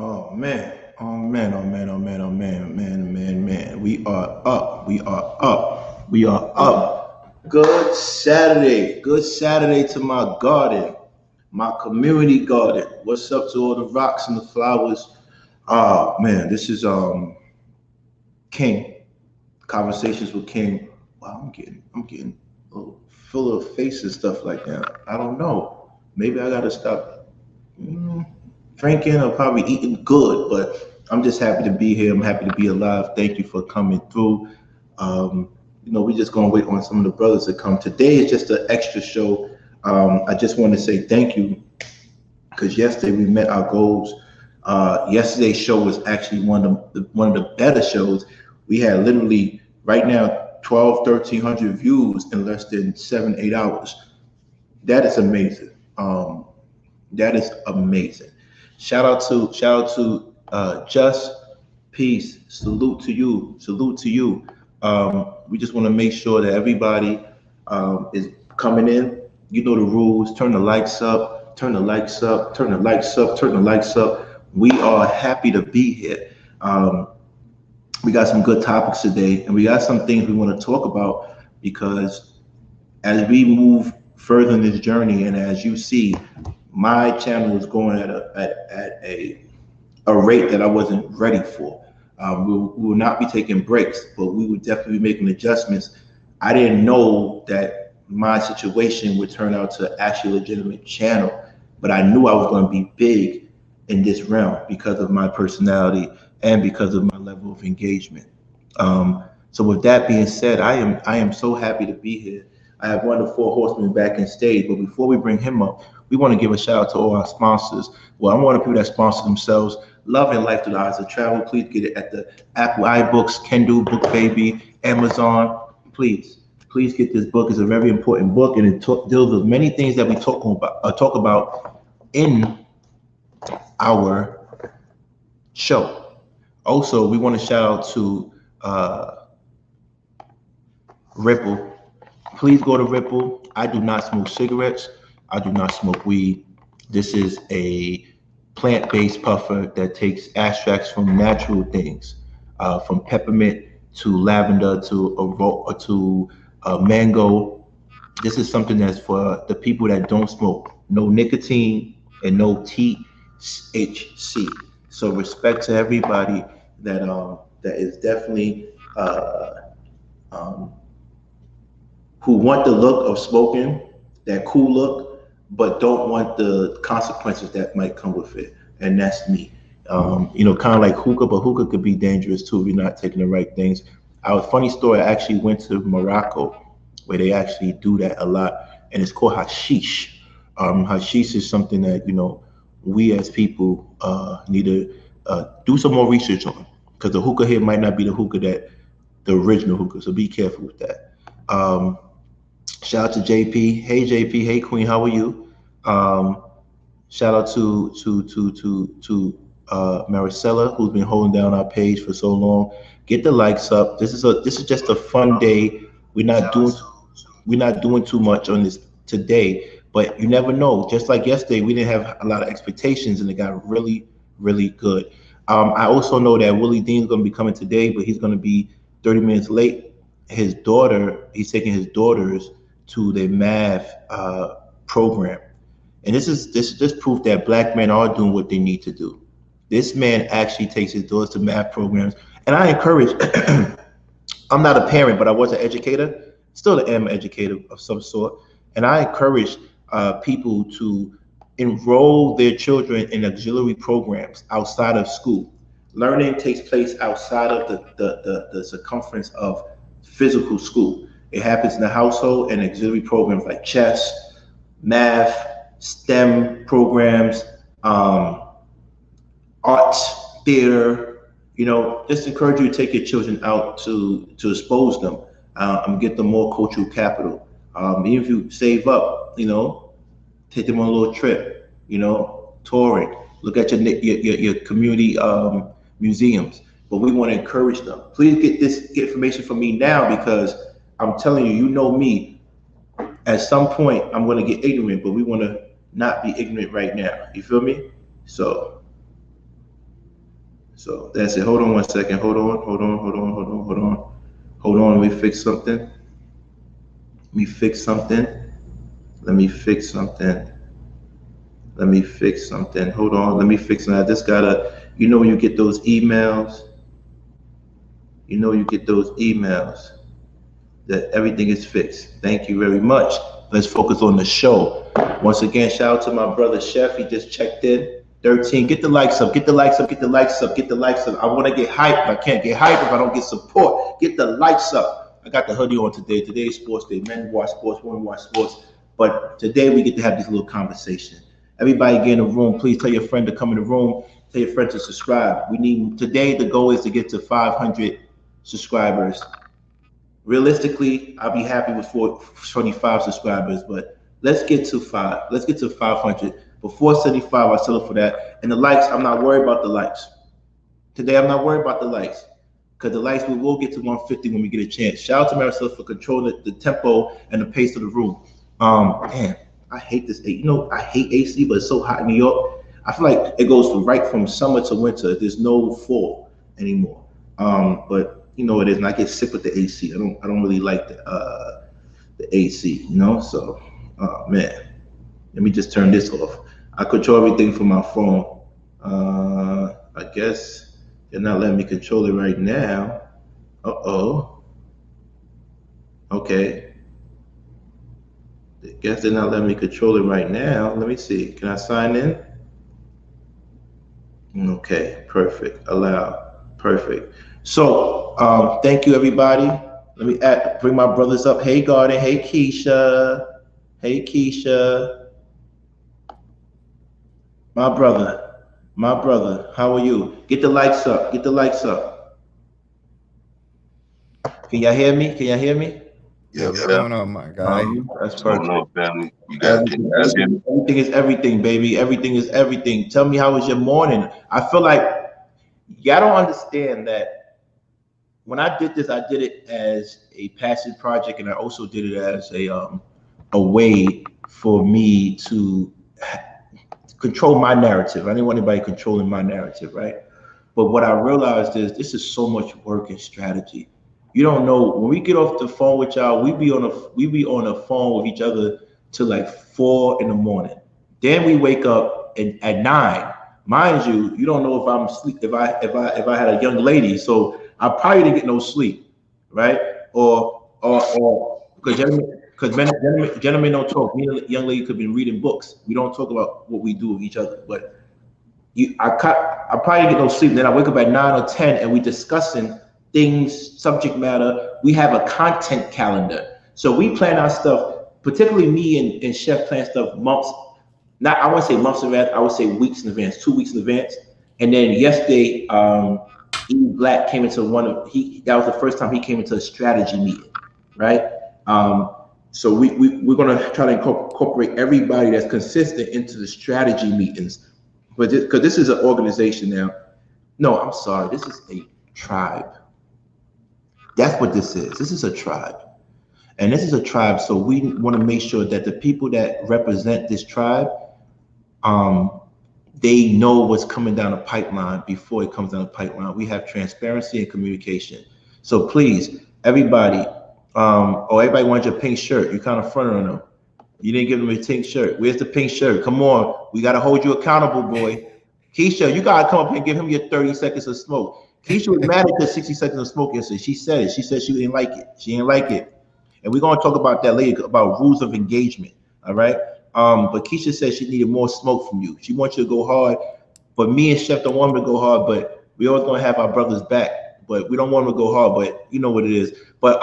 Oh man, oh man, oh man, oh man, oh man, man. We are up. We are up. We are up. Good Saturday to my garden, my community garden. What's up to all the rocks and the flowers? Oh man, this is King. Conversations with King. Wow, I'm getting a little full of face and stuff like that. I don't know. Maybe I gotta stop drinking or probably eating good, but I'm just happy to be here. I'm happy to be alive. Thank you for coming through. Um, we're just gonna wait on some of the brothers to come. Today is just an extra show. I just want to say thank you because yesterday we met our goals. Yesterday's show was actually one of the better shows. We had literally right now 12, 1,300 views in less than 7, 8 hours. That is amazing. That is amazing. Shout out to Just Peace. Salute to you. Salute to you. We just want to make sure that everybody is coming in. You know the rules. Turn the likes up. Turn the likes up. Turn the likes up. Turn the likes up. We are happy to be here. Um, we got some good topics today, and we got some things we want to talk about because as we move further in this journey, and as you see, my channel is going at a rate that I wasn't ready for. We will not be taking breaks, but we would definitely be making adjustments. I didn't know that my situation would turn out to actually a legitimate channel, but I knew I was going to be big in this realm because of my personality and because of my level of engagement. So with that being said, I am so happy to be here. I have one of the Four Horsemen back in stage, but before we bring him up, we want to give a shout out to all our sponsors. Well, I'm one of the people that sponsor themselves. Love and Life Through the Eyes of Travel. Please get it at the Apple iBooks, Kindle, Book Baby, Amazon. Please get this book. It's a very important book, and it deals with many things that we talk about in our show. Also, we want to shout out to Ripple. Please go to Ripple. I do not smoke cigarettes. I do not smoke weed. This is a plant-based puffer that takes extracts from natural things, from peppermint to lavender to mango. This is something that's for the people that don't smoke. No nicotine and no THC. So respect to everybody that is definitely um, who want the look of smoking, that cool look, but don't want the consequences that might come with it. And that's me. Kind of like hookah, but hookah could be dangerous too if you're not taking the right things. Funny story, I actually went to Morocco where they actually do that a lot, and it's called hashish. Hashish is something that, we as people need to do some more research on because the hookah here might not be the hookah that the original hookah, so be careful with that. Um, Shout out to JP. Hey JP. Hey Queen. How are you? Um, Shout out to Maricela, who's been holding down our page for so long. Get the likes up. This is just a fun day. We're not doing we're not doing too much on this today, but you never know. Just like yesterday, we didn't have a lot of expectations, and it got really, really good. I also know that Willie Dean's going to be coming today, but he's going to be 30 minutes late. He's taking his daughters to the math program, and this is proof that black men are doing what they need to do. This man actually takes his daughters to math programs, and I encourage. I'm not a parent, but I was an educator, still am an educator of some sort, and I encourage people to enroll their children in auxiliary programs outside of school. Learning takes place outside of the circumference of physical school. It happens in the household and auxiliary programs like chess, math, STEM programs, um, arts, theater, just encourage you to take your children out to expose them and get them more cultural capital. Even if you save up, take them on a little trip, touring, look at your community museums. But we want to encourage them. Please get information from me now because I'm telling you, you know me. At some point, I'm going to get ignorant, but we want to not be ignorant right now. You feel me? So So that's it. Hold on 1 second. Hold on. Let me fix something. Let me fix something. Let me fix something. Let me fix something. Hold on. Let me fix it. I just gotta, when you get those emails, that everything is fixed. Thank you very much. Let's focus on the show. Once again, shout out to my brother Chef. He just checked in. 13. Get the likes up. Get the likes up. Get the likes up. Get the likes up. I want to get hyped, but I can't get hyped if I don't get support. Get the likes up. I got the hoodie on today. Today is sports day. Men watch sports, women watch sports. But today we get to have this little conversation. Everybody get in the room. Please tell your friend to come in the room. Tell your friend to subscribe. We need today. The goal is to get to 500 subscribers. Realistically, I'll be happy with 425 subscribers, but let's get to five. Let's get to 500. Before 75, I'll settle for that. And the likes, I'm not worried about the likes. Today, I'm not worried about the likes because the likes we will get to 150 when we get a chance. Shout out to Marisol for controlling the tempo and the pace of the room. Man, I hate this. I hate AC, but it's so hot in New York. I feel like it goes right from summer to winter. There's no fall anymore. But it is, and I get sick with the AC. I don't really like the AC. So, man, let me just turn this off. I control everything from my phone. I guess they're not letting me control it right now. Okay. I guess they're not letting me control it right now. Let me see. Can I sign in? Okay, perfect. Allow. Perfect. So, thank you, everybody. Let me bring my brothers up. Hey, Garden. Hey, Keisha. Hey, Keisha. My brother. How are you? Get the likes up. Get the likes up. Can y'all hear me? Yeah, what's going on, my guy? That's perfect. On, family? You guys can everything is everything, baby. Everything is everything. Tell me, how was your morning? I feel like y'all don't understand that when I did this, I did it as a passive project, and I also did it as a way for me to control my narrative. I didn't want anybody controlling my narrative, right? But what I realized is this is so much work and strategy. You don't know, when we get off the phone with y'all, we be on a phone with each other till like 4 in the morning. Then we wake up at 9. Mind you, you don't know if I'm asleep, if I had a young lady, so I probably didn't get no sleep, right? Or because gentlemen don't talk. Me and a young lady could be reading books. We don't talk about what we do with each other. But I probably get no sleep. Then I wake up at 9 or 10, and we discussing things, subject matter. We have a content calendar, so we plan our stuff. Particularly me and Chef plan stuff months. Not, I wouldn't say months in advance. I would say weeks in advance, 2 weeks in advance. And then yesterday, E Black came into that was the first time he came into a strategy meeting, right? So we're gonna try to incorporate everybody that's consistent into the strategy meetings, but because this is an organization now. No, I'm sorry, this is a tribe. That's what this is. This is a tribe, and this is a tribe. So we want to make sure that the people that represent this tribe, they know what's coming down the pipeline before it comes down the pipeline. We have transparency and communication. So please, everybody, everybody wants your pink shirt. You kind of fronted on them. You didn't give them a pink shirt. Where's the pink shirt? Come on, we gotta hold you accountable, boy. Keisha, you gotta come up here and give him your 30 seconds of smoke. Keisha was mad at the 60 seconds of smoke yesterday. She said it. She said she didn't like it. She didn't like it. And we're gonna talk about that later, about rules of engagement. All right. But Keisha said she needed more smoke from you. She wants you to go hard. But me and Chef don't want him to go hard, but we always gonna have our brothers back. But we don't want him to go hard, but you know what it is. But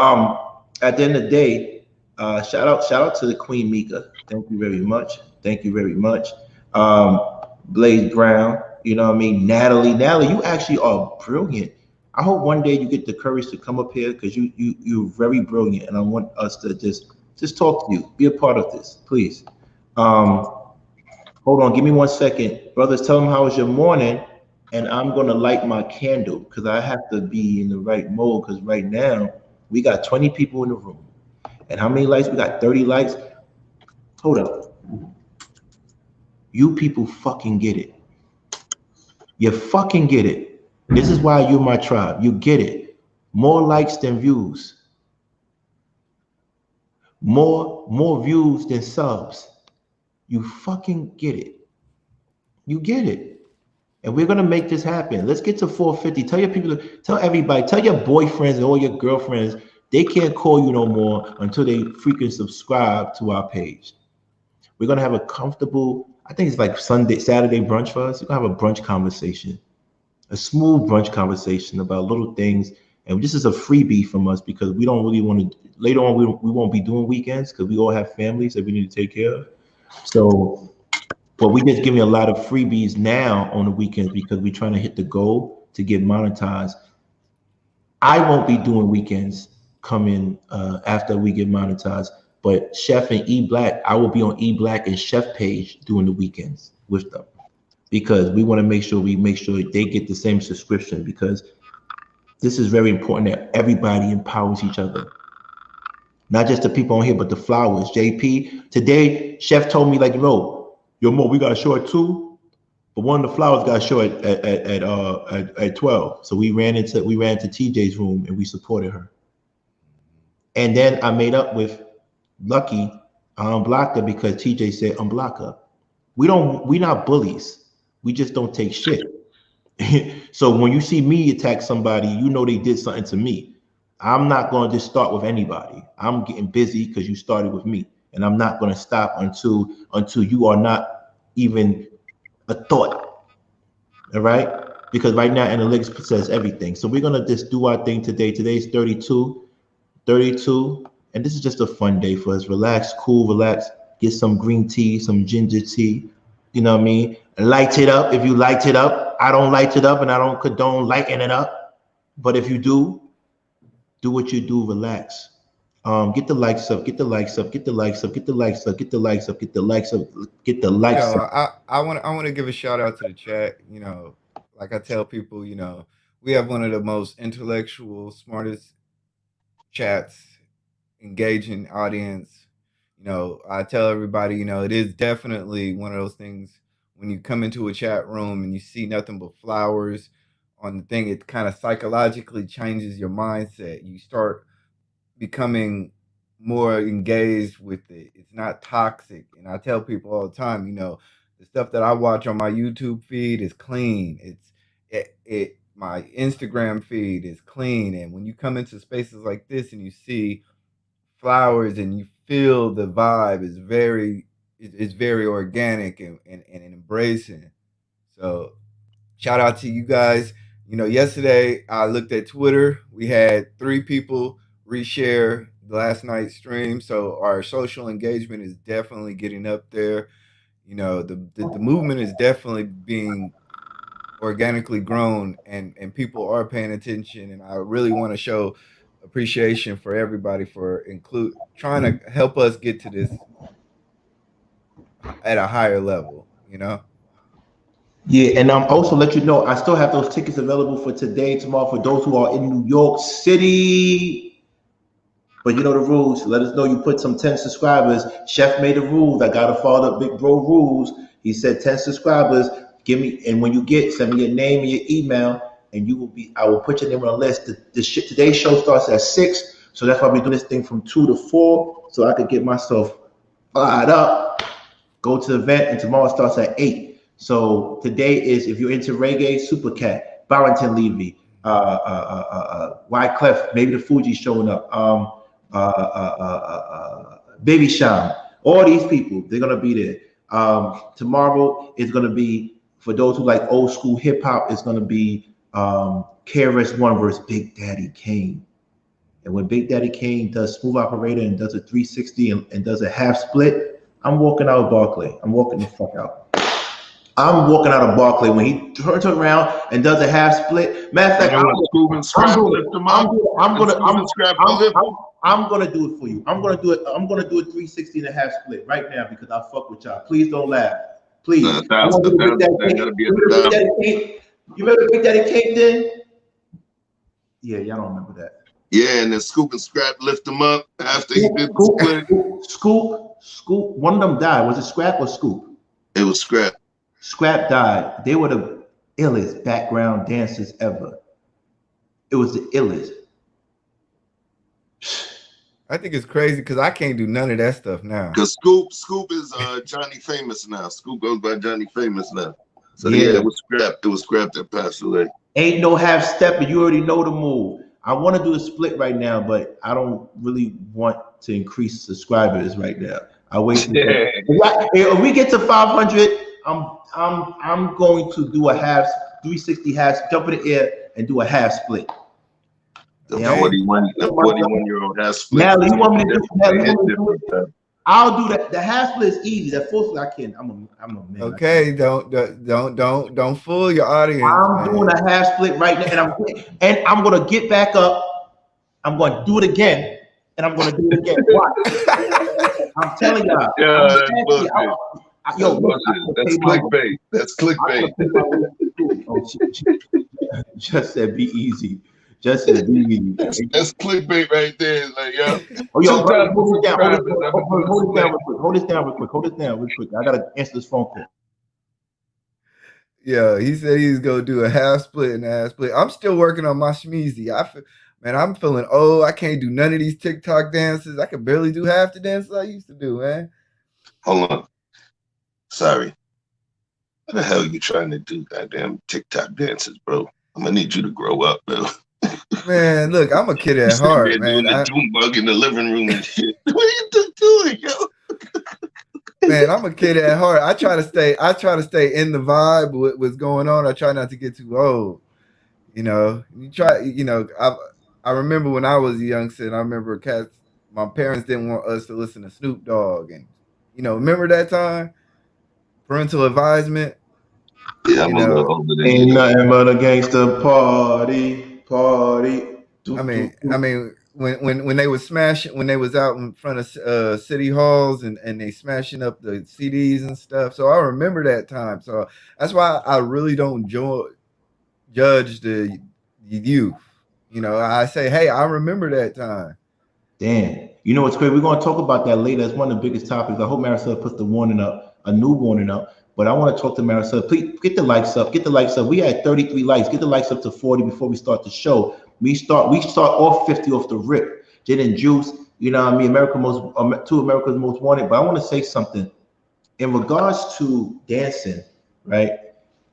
at the end of the day, shout out to the Queen Mika. Thank you very much. Thank you very much. Blaze Brown, you know what I mean? Natalie, you actually are brilliant. I hope one day you get the courage to come up here because you're very brilliant, and I want us to just talk to you. Be a part of this, please. Hold on, give me 1 second. Brothers, tell them how was your morning, and I'm gonna light my candle because I have to be in the right mode because right now we got 20 people in the room. And how many lights? We got 30 lights. Hold up. You people fucking get it. You fucking get it. This is why you're my tribe. You get it. More likes than views. More views than subs. You fucking get it. You get it. And we're gonna make this happen. Let's get to 450. Tell your people, tell everybody, tell your boyfriends and all your girlfriends, they can't call you no more until they freaking subscribe to our page. We're gonna have a comfortable, I think it's like Saturday brunch for us. We're gonna have a brunch conversation, a smooth brunch conversation about little things. And this is a freebie from us because we don't really want to. Later on, we won't be doing weekends because we all have families that we need to take care of. So, but we just giving a lot of freebies now on the weekends because we're trying to hit the goal to get monetized. I won't be doing weekends coming after we get monetized, but Chef and E Black, I will be on E Black and Chef page doing the weekends with them because we want to make sure they get the same subscription because this is very important that everybody empowers each other. Not just the people on here, but the flowers. JP, today, Chef told me, like, yo, Mo, we got a show at 2, but one of the flowers got a show at 12. So we ran into TJ's room and we supported her. And then I made up with Lucky. I unblocked her because TJ said unblock her. We're not bullies. We just don't take shit. So when you see me attack somebody, you know they did something to me. I'm not going to just start with anybody. I'm getting busy because you started with me, and I'm not going to stop until you are not even a thought. All right? Because right now analytics says everything. So we're going to just do our thing today. Today's 32, and this is just a fun day for us. Relax, cool, relax. Get some green tea, some ginger tea. You know what I mean? Light it up if you light it up. I don't light it up, and I don't condone lighting it up. But if you do what you do, relax. Get the likes up, get the likes up, get the likes up, get the likes up, get the likes up, get the likes up, get the likes up. I want to give a shout out to the chat. Like I tell people, we have one of the most intellectual, smartest chats, engaging audience. I tell everybody, it is definitely one of those things when you come into a chat room and you see nothing but flowers on the thing, it kind of psychologically changes your mindset. You start becoming more engaged with it. It's not toxic. And I tell people all the time, the stuff that I watch on my YouTube feed is clean. My Instagram feed is clean. And when you come into spaces like this and you see flowers and you feel the vibe is very organic and embracing. So shout out to you guys. Yesterday I looked at Twitter. We had 3 people reshare last night's stream. So our social engagement is definitely getting up there. The movement is definitely being organically grown and people are paying attention. And I really want to show appreciation for everybody for trying to help us get to this at a higher level, Yeah, and also let you know I still have those tickets available for today, tomorrow for those who are in New York City. But you know the rules. Let us know you put some 10 subscribers. Chef made the rules. I got to follow the big bro rules. He said 10 subscribers. Give me, and when you send me your name and your email, and I will put your name on a list. Today's show starts at 6, so that's why we're doing this thing from 2 to 4, so I could get myself fired up, go to the event, and tomorrow starts at 8. So today is, if you're into Reggae Super Cat, Barrington Levy, Wyclef, maybe the Fuji's showing up, Baby Sham, all these people, they're gonna be there. Tomorrow is gonna be, for those who like old school hip hop, it's gonna be KRS-One versus Big Daddy Kane. And when Big Daddy Kane does Smooth Operator and does a 360 and does a half split, I'm walking out of Barclay. I'm walking the fuck out. I'm walking out of Barclay when he turns around and does a half split. Matter of fact, I'm gonna do it for you. I'm gonna do it. I'm gonna do a 360 and a half split right now because I fuck with y'all. Please don't laugh. Please. You remember Big Daddy Kane then? Yeah, y'all don't remember that. Yeah, and then Scoop and Scrap lift him up after he did the split. Scoop. One of them died. Was it Scrap or Scoop? It was Scrap. Scrap died. illest background dancers ever. It was the illest. I think it's crazy because I can't do none of that stuff now. Because Scoop is Johnny Famous now. Scoop goes by Johnny Famous now. So Yeah. it was scrapped. It was scrapped that passed away. Ain't no half step, and you already know the move. I want to do a split right now, but I don't really want to increase subscribers right now. I wait. If we get to 500, I'm going to do a half 360 half, jump in the air and do a half split. The 41-year-old half split. Now you want me to do it? I'll do that. The half split is easy. The full split I can. I'm a man. Okay, don't fool your audience. I'm doing a half split right now, and I'm gonna get back up. I'm gonna do it again, and I'm gonna do it again. Watch. I'm telling y'all. Yeah, that's bullshit. That's clickbait. That's clickbait. Just said be easy. Just said be easy. That's clickbait right there. It's like, yo. Oh, yo, hold this down real quick. I gotta answer this phone call. Yeah, he said he's gonna do a half split and a half split. I'm still working on my shmeezy. I'm feeling old. I can't do none of these TikTok dances. I can barely do half the dances I used to do, man. Hold on. Sorry. What the hell are you trying to do, goddamn TikTok dances, bro? I'm gonna need you to grow up, bro. Man, look, I'm a kid at heart, man. Doing the doom bug in the living room and shit. What are you doing, yo? Man, I'm a kid at heart. I try to stay in the vibe with what's going on. I try not to get too old. You know, I remember when I was a youngster, I remember my parents didn't want us to listen to Snoop Dogg, and remember that time? Parental advisement. Yeah, I'm a little older than ain't you. Nothing but a gangster party. I mean, when they was smashing, when they was out in front of city halls and they smashing up the CDs and stuff. So I remember that time. So that's why I really don't judge the youth. I say, hey, I remember that time. Damn. You know what's great? We're going to talk about that later. It's one of the biggest topics. I hope Marisol puts the warning up, a new warning up. But I want to talk to Marisol. Please get the likes up. Get the likes up. We had 33 likes. Get the likes up to 40 before we start the show. We start off 50 off the rip. Gin and Juice, you know what I mean? Two America's Most Wanted. But I want to say something. In regards to dancing, right?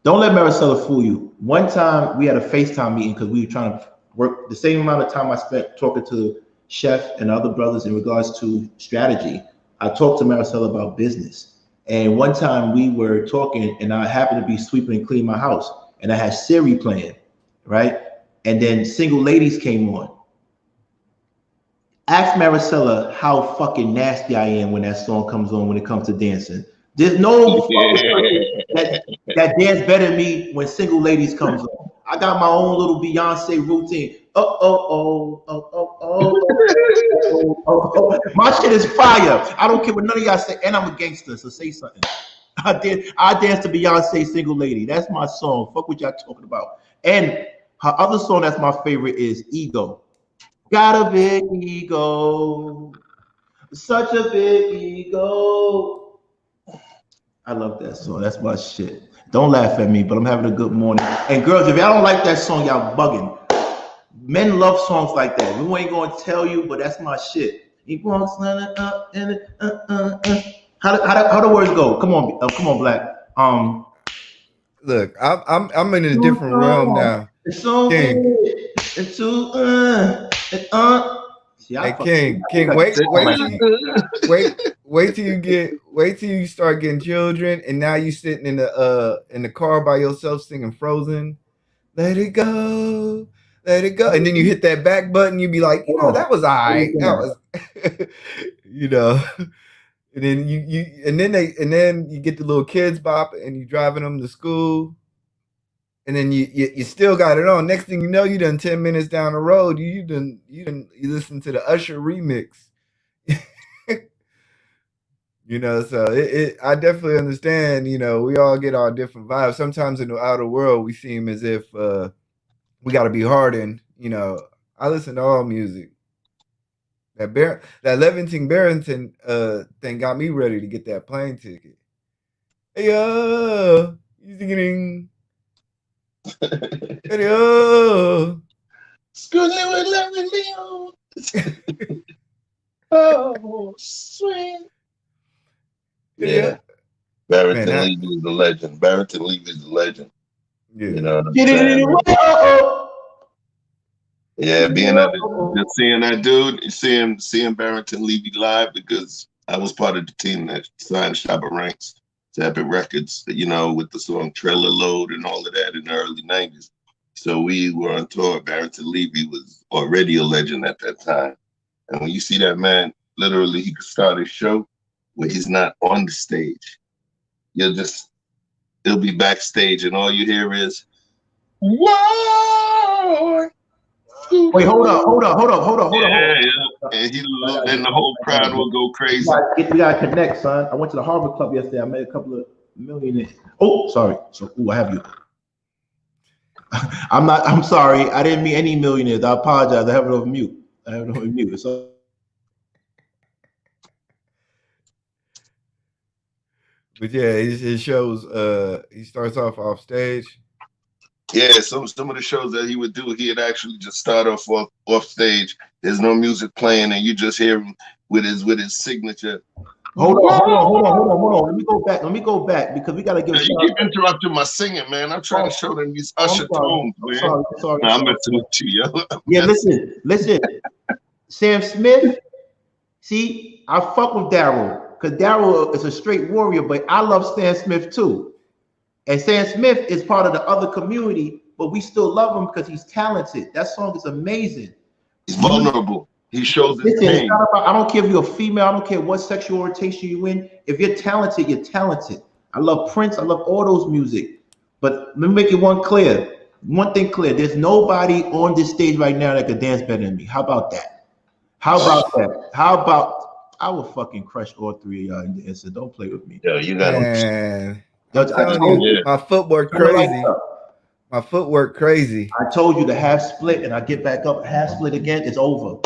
Don't let Marisol fool you. One time we had a FaceTime meeting because we were trying to work the same amount of time I spent talking to Chef and other brothers in regards to strategy. I talked to Marisol about business. And one time we were talking and I happened to be sweeping and cleaning my house and I had Siri playing, right? And then Single Ladies came on. Ask Marisol how fucking nasty I am when that song comes on when it comes to dancing. There's no that dance better than me when Single Ladies comes on. I got my own little Beyonce routine. My shit is fire. I don't care what none of y'all say, and I'm a gangster, so say something. I dance to Beyonce Single Lady. That's my song. Fuck what y'all talking about. And her other song that's my favorite is Ego. Got a big ego. Such a big ego. I love that song. That's my shit. Don't laugh at me, but I'm having a good morning. And girls, if y'all don't like that song, y'all bugging. Men love songs like that. We ain't gonna tell you, but that's my shit. He wants up and How the words go? Come on, Black. Look, I'm in a different realm now. It's so King. It's too Hey, King, wait till you start getting children, and now you sitting in the car by yourself singing Frozen. Let it go, and then you hit that back button. You be like, that was all right. That was, and then and then you get the little kids bop, and you driving them to school. And then you still got it on. Next thing you know, you done 10 minutes down the road. You listen to the Usher remix. So I definitely understand. We all get our different vibes. Sometimes in the outer world, we seem as if we got to be hardened. I listen to all music. That Levington Barrington thing got me ready to get that plane ticket. Hey, you thinking? Video. Oh, sweet. Yeah. Barrington Man, Levy is a legend. Barrington Levy is a legend. yeah. You know what I'm saying? Yeah, being at just seeing that dude, seeing Barrington Levy live, because I was part of the team that signed Shabba Ranks to Epic Records, you know, with the song Trailer Load and all of that in the early 90s. So we were on tour. Barrington Levy was already a legend at that time. And when you see that man, literally he could start his show where he's not on the stage. He'll be backstage and all you hear is, whoa! Wait, hold up. Yeah. And then the whole crowd will go crazy. We gotta connect, son. I went to the Harvard Club yesterday. I met a couple of millionaires. Oh, sorry. So, I have you. I'm sorry. I didn't mean any millionaires. I apologize. I have it on mute. So, But yeah, it shows. He starts off stage. Yeah, some of the shows that he would do, he'd actually just start off stage. There's no music playing, and you just hear him with his signature. Hold on. Let me go back because we gotta give. You keep interrupting my singing, man. I'm trying to show them these Usher tones, man. Sorry. I'm messing with you, yo. Yeah, listen. Sam Smith. See, I fuck with Daryl because Daryl is a straight warrior, but I love Stan Smith too. And Sam Smith is part of the other community, but we still love him because he's talented. That song is amazing. He's vulnerable. He shows his pain. I don't care if you're a female. I don't care what sexual orientation you're in. If you're talented, you're talented. I love Prince. I love all those music. But let me make it one thing clear. There's nobody on this stage right now that could dance better than me. How about that? How about I will fucking crush all three of y'all in the instant. Don't play with me. Yo, you got Man. I'm telling you, my footwork crazy. My footwork crazy. I told you the half split, and I get back up, half split again, it's over.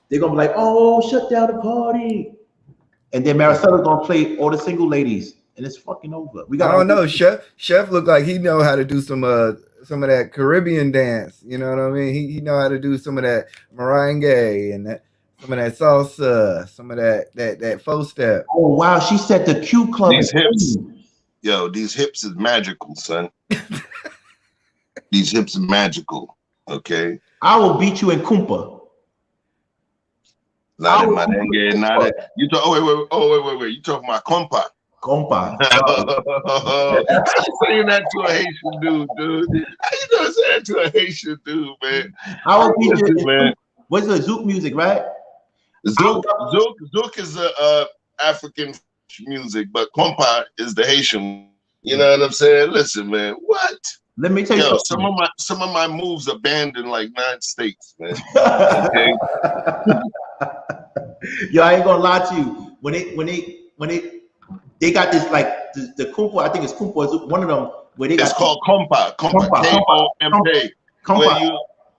They're gonna be like, "Oh, shut down the party," and then Maricella's gonna play all the single ladies, and it's fucking over. I don't know. Chef look like he know how to do some of that Caribbean dance. You know what I mean? He know how to do some of that merengue and some of that salsa, some of that faux step. Oh wow, she said the Q Club. These hips. Yo, these hips is magical, son. These hips are magical. Okay. I will beat you in Kumpa. Not in merengue, not in. You talk. Wait. You talking about compa? Compa. Saying that to a Haitian dude. How you gonna say that to a Haitian dude, man? I will beat you, man. What's the Zouk music, right? Zouk is a African music, but compa is the Haitian. You know what I'm saying? Listen, man. What? Let me tell you. Some of my moves are banned in like 9 states, man. Okay. Yo, I ain't gonna lie to you. When they got this like the Kumpa, I think it's Kumpa is one of them where they got. It's called compa. K-O-M-P.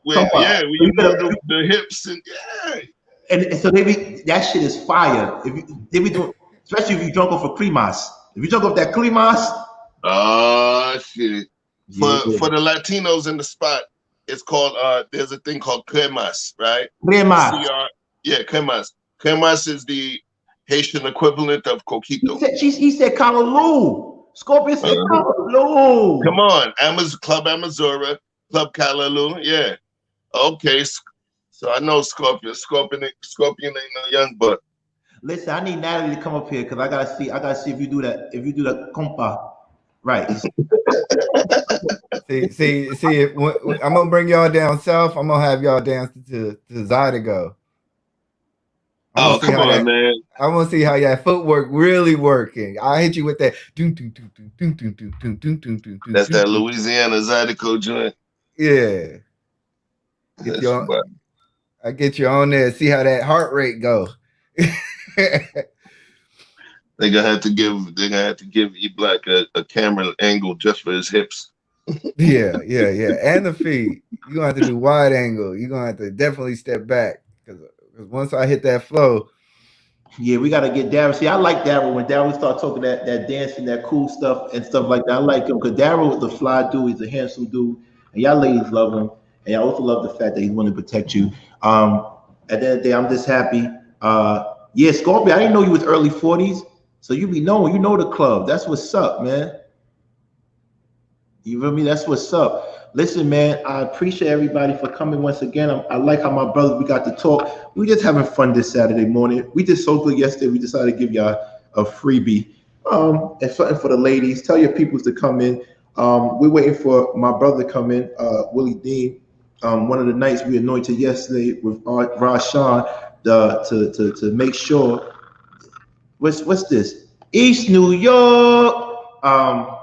Where you move the hips and yeah. And so that shit is fire. They be doing, especially if you drunk off of Cremas. If you drunk off that Cremas. Oh shit. For the Latinos in the spot, it's called there's a thing called cremas, right? Cremas. Yeah, cremas. Cremas is the Haitian equivalent of coquito. He said Callaloo. Scorpio said Callaloo. Come on, Club Amazura, Club Callaloo. Yeah. Okay. So I know Scorpion ain't no young buck. Listen, I need Natalie to come up here because I gotta see if you do that. If you do the compa, right? see. I'm gonna bring y'all down south. I'm gonna have y'all dance to Zydeco. Oh, come on, man! I want to see how that footwork really working. I hit you with that. That's that Louisiana Zydeco joint. Yeah. I get you on there. See how that heart rate go. They're gonna have to give E Black a camera angle just for his hips. Yeah. And the feet. You're gonna have to do wide angle. You're gonna have to definitely step back. Because once I hit that flow. Yeah, we gotta get Daryl. See, I like Daryl when Daryl start talking that dancing, that cool stuff and stuff like that. I like him because Daryl is a fly dude, he's a handsome dude. And y'all ladies love him. And I also love the fact that he's willing to protect you. At the end of the day, I'm just happy. Yeah, Scorpio, I didn't know you was early 40s. So you be knowing, you know the club. That's what's up, man. You feel me? That's what's up. Listen, man, I appreciate everybody for coming once again. I like how my brothers, we got to talk. We just having fun this Saturday morning. We did so good yesterday. We decided to give y'all a freebie. And something for the ladies. Tell your peoples to come in. We're waiting for my brother to come in, Willie Dean. One of the nights we anointed yesterday with Rashawn to make sure. What's this? East New York.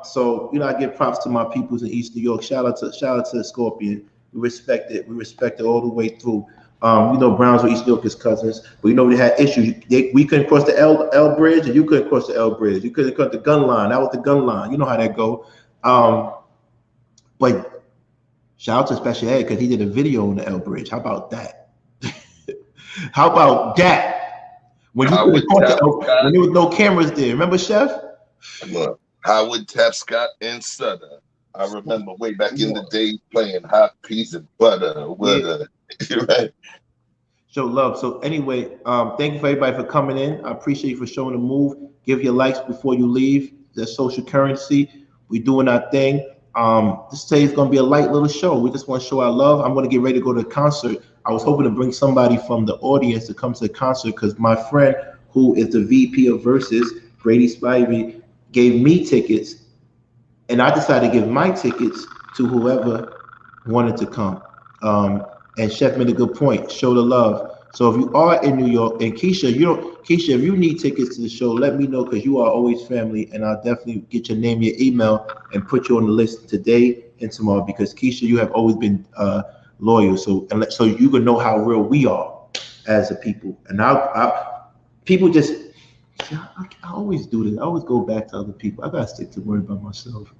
So I give props to my peoples in East New York. Shout out to Scorpion. We respect it. We respect it all the way through. Brownsville, East New York is cousins, but they had issues. We couldn't cross the L bridge, and you couldn't cross the L bridge. You couldn't cross the gun line. That was the gun line. You know how that go. But shout out to Special Ed because he did a video on the L bridge. How about that? How about that? When there was no cameras there. Remember, Chef? Look, Howard Tapscott and Sutter. I remember way back in the day playing hot peas and butter. Right? Show love. So anyway, thank you for everybody for coming in. I appreciate you for showing the move. Give your likes before you leave. That's social currency. We doing our thing. This today is going to be a light little show. We just want to show our love. I'm going to get ready to go to the concert. I was hoping to bring somebody from the audience to come to the concert because my friend, who is the VP of Versus, Brady Spivey, gave me tickets, and I decided to give my tickets to whoever wanted to come. And Chef made a good point. Show the love. So if you are in New York, and Keisha, if you need tickets to the show, let me know because you are always family, and I'll definitely get your name, your email, and put you on the list today and tomorrow because Keisha, you have always been loyal. So you can know how real we are as a people. And people just, I always do this. I always go back to other people. I gotta stick to worry about myself.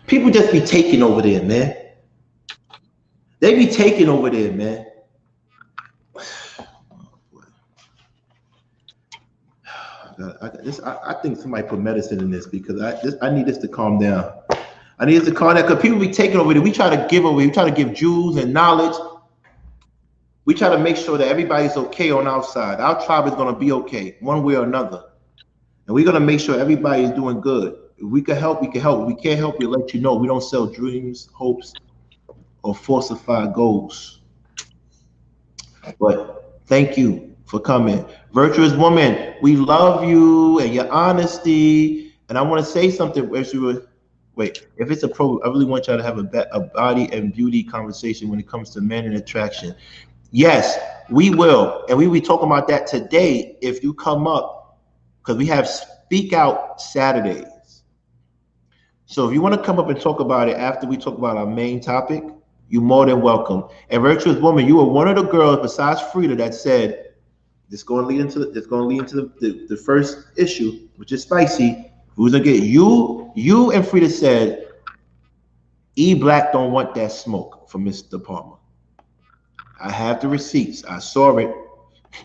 People just be taking over there, man. They be taking over there, man. I think somebody put medicine in this because I need this to calm down. I need it to calm down because people be taking over there. We try to give away. We try to give jewels and knowledge. We try to make sure that everybody's okay on our side. Our tribe is going to be okay one way or another. And we're going to make sure everybody is doing good. If we can help, we can help. If we can't help, we'll let you know. We don't sell dreams, hopes, or falsify goals. But thank you for coming. Virtuous woman, we love you and your honesty. And I want to say something. If it's I really want y'all to have a body and beauty conversation when it comes to men and attraction. Yes, we will. And we will be talking about that today if you come up, because we have Speak Out Saturdays. So if you want to come up and talk about it after we talk about our main topic, you're more than welcome. And Virtuous Woman, you were one of the girls besides Frida that said, this going to lead into the first issue, which is spicy. Who's gonna get you and Frida said, E Black don't want that smoke from Mr. Palmer. I have the receipts. I saw it.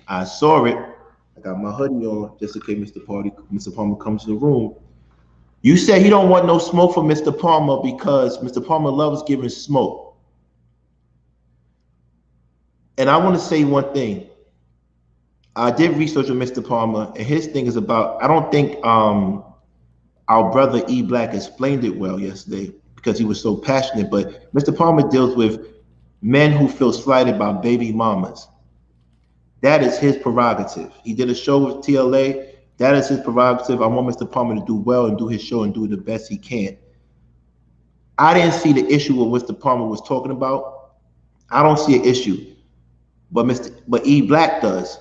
I got my hoodie on just in case Mr. Palmer comes to the room. You said he don't want no smoke from Mr. Palmer because Mr. Palmer loves giving smoke. And I want to say one thing. I did research on Mr. Palmer, and his thing is about, I don't think our brother E Black explained it well yesterday because he was so passionate, but Mr. Palmer deals with men who feel slighted by baby mamas. That is his prerogative. He did a show with TLA. That is his prerogative. I want Mr. Palmer to do well and do his show and do the best he can. I didn't see the issue with what Mr. Palmer was talking about. I don't see an issue, but E Black does.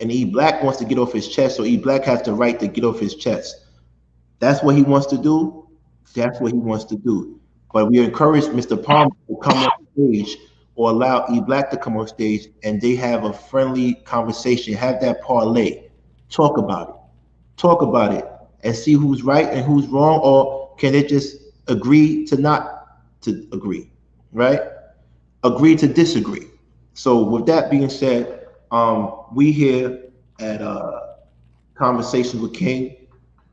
And E Black wants to get off his chest, so E Black has the right to get off his chest. That's what he wants to do. That's what he wants to do. But we encourage Mr. Palmer to come on stage or allow E Black to come on stage and they have a friendly conversation, have that parlay, talk about it and see who's right and who's wrong, or can they just agree to not to agree, right? Agree to disagree. So with that being said, we here at Conversations with King,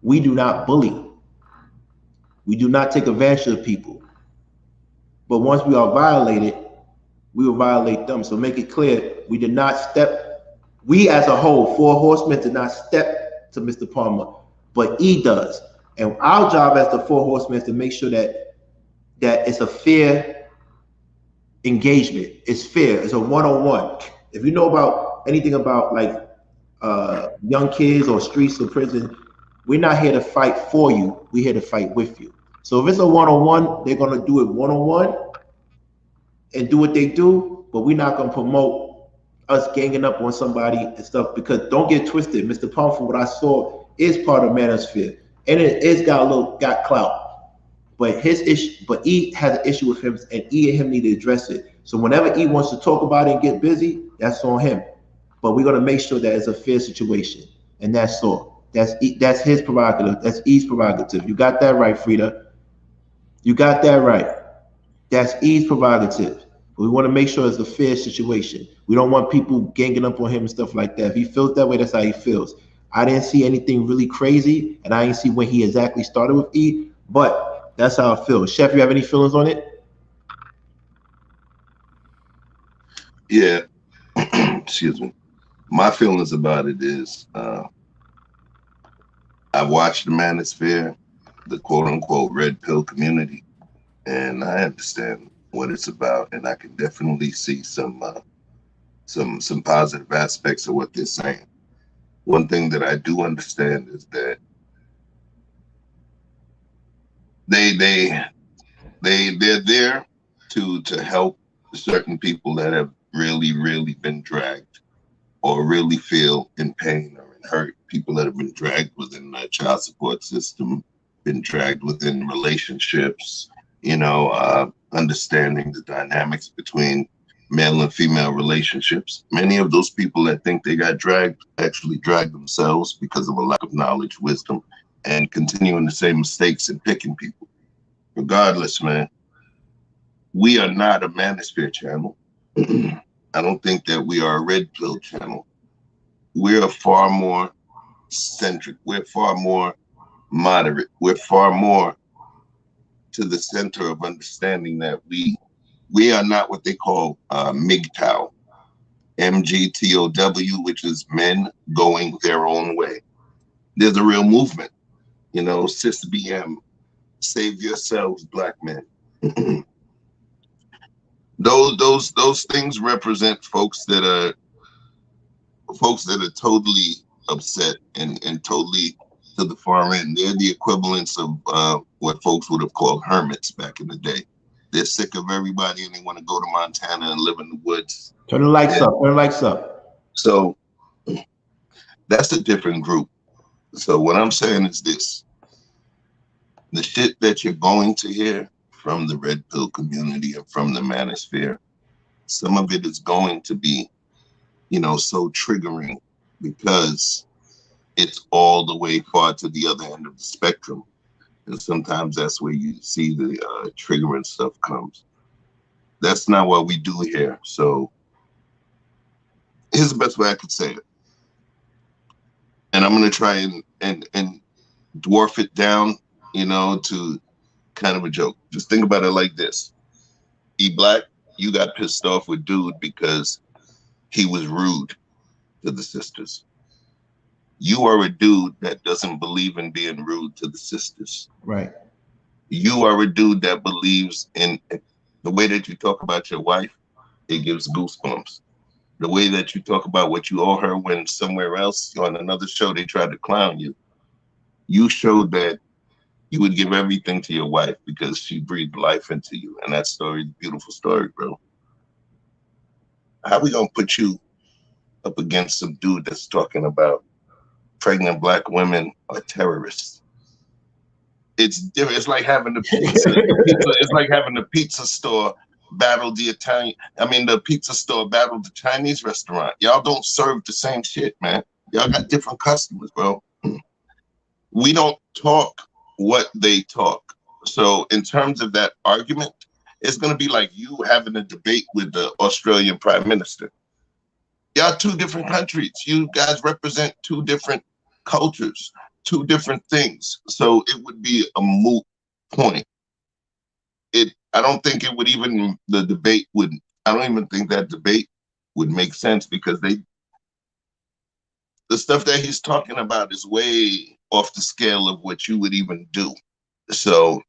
we do not bully. We do not take advantage of people. But once we are violated, we will violate them. So make it clear, we did not step, we as a whole, Four Horsemen did not step to Mr. Palmer, but he does. And our job as the Four Horsemen is to make sure that it's a fair engagement. It's fair. It's a one-on-one. If you know about anything about like young kids or streets or prison, we're not here to fight for you. We're here to fight with you. So if it's a one-on-one, they're gonna do it one-on-one and do what they do, but we're not gonna promote us ganging up on somebody and stuff, because don't get twisted. Mr. Palm, from what I saw, is part of Manosphere, and it's got clout. But his issue, but E has an issue with him, and E and him need to address it. So whenever E wants to talk about it and get busy, that's on him. But we're gonna make sure that it's a fair situation, and that's all. That's his prerogative. That's E's prerogative. You got that right, Frida. You got that right. That's E's prerogative. But we want to make sure it's a fair situation. We don't want people ganging up on him and stuff like that. If he feels that way, that's how he feels. I didn't see anything really crazy, and I didn't see when he exactly started with E, but that's how I feel. Chef, you have any feelings on it? Yeah. Excuse me. My feelings about it is I've watched the Manosphere, the quote-unquote red pill community, and I understand what it's about, and I can definitely see some positive aspects of what they're saying. One thing that I do understand is that they're there to help certain people that have really been dragged or really feel in pain or in hurt. People that have been dragged within the child support system, been dragged within relationships, understanding the dynamics between male and female relationships. Many of those people that think they got dragged actually dragged themselves because of a lack of knowledge, wisdom, and continuing the same mistakes and picking people. Regardless, man, we are not a Manosphere channel. I don't think that we are a red pill channel. We're far more centric. We're far more moderate. We're far more to the center of understanding that we are not what they call MGTOW, MGTOW, which is men going their own way. There's a real movement, Cis BM, save yourselves, black men. Those things represent folks that are totally upset and totally to the far end. They're the equivalents of what folks would have called hermits back in the day. They're sick of everybody and they want to go to Montana and live in the woods. Turn the lights up. Turn the lights up. So that's a different group. So what I'm saying is this: the shit that you're going to hear from the red pill community and from the Manosphere, some of it is going to be, so triggering because it's all the way far to the other end of the spectrum. And sometimes that's where you see the triggering stuff comes. That's not what we do here. So here's the best way I could say it. And I'm going to try and dwarf it down, to kind of a joke. Just think about it like this. E Black, you got pissed off with dude because he was rude to the sisters. You are a dude that doesn't believe in being rude to the sisters. Right. You are a dude that believes in the way that you talk about your wife. It gives goosebumps. The way that you talk about what you owe her when somewhere else on another show they tried to clown you. You showed that you would give everything to your wife because she breathed life into you. And that story is a beautiful story, bro. How we gonna put you up against some dude that's talking about pregnant black women are terrorists? It's different. It's like having the pizza. It's like having the pizza store battle the pizza store battle the Chinese restaurant. Y'all don't serve the same shit, man. Y'all got different customers, bro. We don't talk what they talk. So in terms of that argument, it's going to be like you having a debate with the Australian Prime Minister. Y'all two different countries. You guys represent two different cultures, two different things. So it would be a moot point. I don't think it would even, the debate would, I don't even think that debate would make sense, because the stuff that he's talking about is way off the scale of what you would even do. So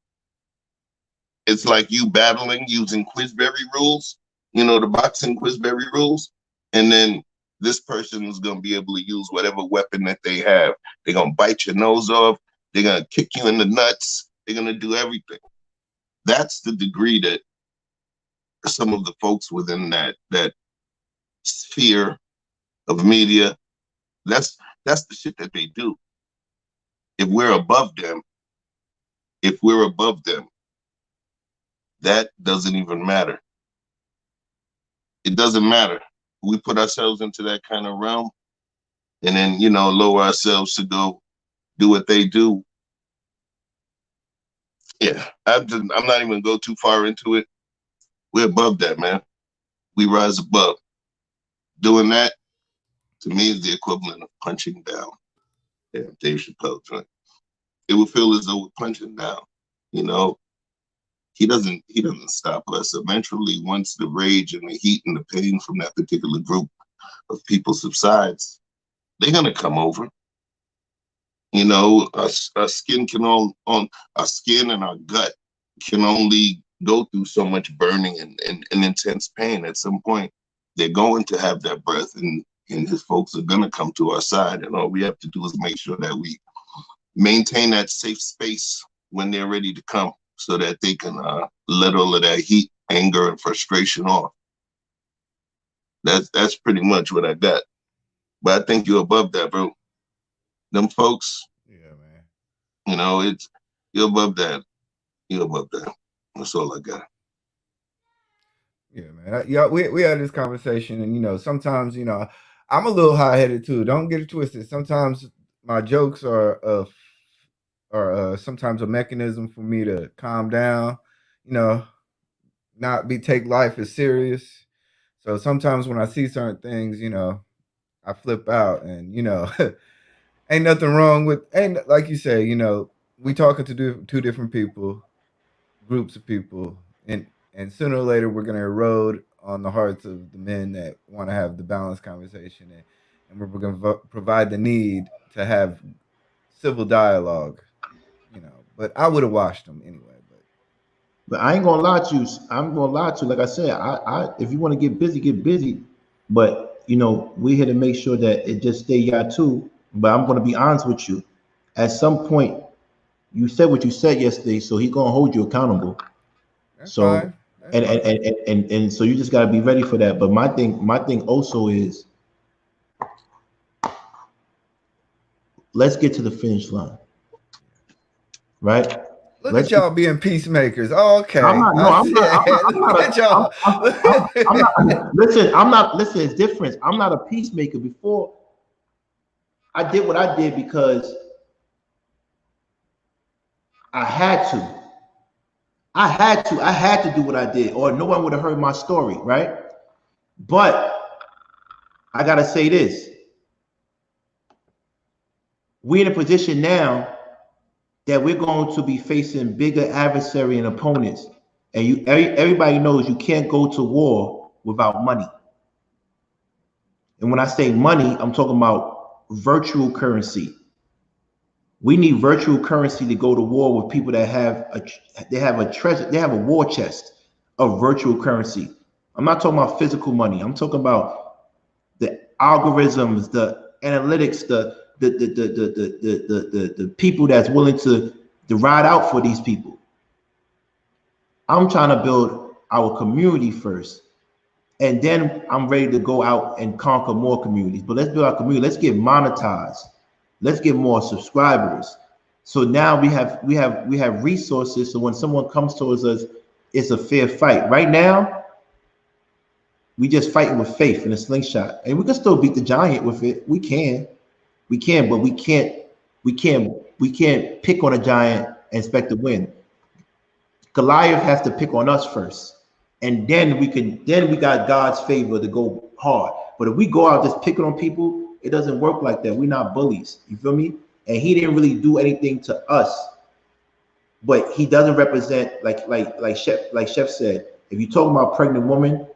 it's like you battling using Quizberry rules, the boxing Quizberry rules, and then this person is going to be able to use whatever weapon that they have. They're going to bite your nose off. They're going to kick you in the nuts. They're going to do everything. That's the degree that some of the folks within that sphere of media, that's the shit that they do. If we're above them, that doesn't even matter. It doesn't matter. We put ourselves into that kind of realm, and then, lower ourselves to go do what they do. Yeah, I'm not even gonna go too far into it. We're above that, man. We rise above. Doing that, to me, is the equivalent of punching down. Yeah, Dave Chappelle joint. It would feel as though we're punching down. He doesn't stop us. Eventually, once the rage and the heat and the pain from that particular group of people subsides, they're gonna come over. Our skin our skin and our gut can only go through so much burning and intense pain. At some point, they're going to have that breath, and his folks are gonna come to our side. And all we have to do is make sure that we maintain that safe space when they're ready to come, so that they can let all of that heat, anger, and frustration off. That's pretty much what I got. But I think you're above that, bro. Them folks, yeah, man. You're above that. You're above that. That's all I got. Yeah, man. Yeah, we had this conversation, and sometimes I'm a little high headed too. Don't get it twisted. Sometimes my jokes are sometimes a mechanism for me to calm down. Not take life as serious. So sometimes when I see certain things, I flip out, and ain't nothing wrong with, ain't like you say, we talking to two different people, groups of people, and sooner or later we're gonna erode on the hearts of the men that want to have the balanced conversation, and we're gonna provide the need to have civil dialogue, But I would have watched them anyway. But I ain't gonna lie to you. I'm gonna lie to you. Like I said, I if you want to get busy, get busy. But we're here to make sure that it just stay y'all too. But I'm gonna be honest with you. At some point, you said what you said yesterday, so he's gonna hold you accountable. That's So fine. That's fine. and so you just gotta be ready for that. But my thing also is, let's get to the finish line. Right? Look Let's at y'all being peacemakers. Oh, okay. I'm not. No, I'm not. Look at y'all. I'm not. Listen, I'm not. Listen, it's different. I'm not a peacemaker. Before, I did what I did because I had to. I had to. I had to do what I did, or no one would have heard my story, right? But I gotta say this: we're in a position now that we're going to be facing bigger adversary and opponents, and everybody knows you can't go to war without money. And when I say money, I'm talking about virtual currency. We need virtual currency to go to war with people that have a treasure, they have a war chest of virtual currency. I'm not talking about physical money. I'm talking about the algorithms, the analytics, the people that's willing to ride out for these people. I'm trying to build our community first. And then I'm ready to go out and conquer more communities. But let's build our community. Let's get monetized. Let's get more subscribers. So now we have resources. So when someone comes towards us, it's a fair fight. Right now, we just fighting with faith in a slingshot, and we can still beat the giant with it. We can, but we can't pick on a giant and expect to win. Goliath has to pick on us first, and then we got God's favor to go hard. But if we go out just picking on people, it doesn't work like that. We're not bullies. You feel me? And he didn't really do anything to us but he doesn't represent like Chef said. If you're talking about a pregnant woman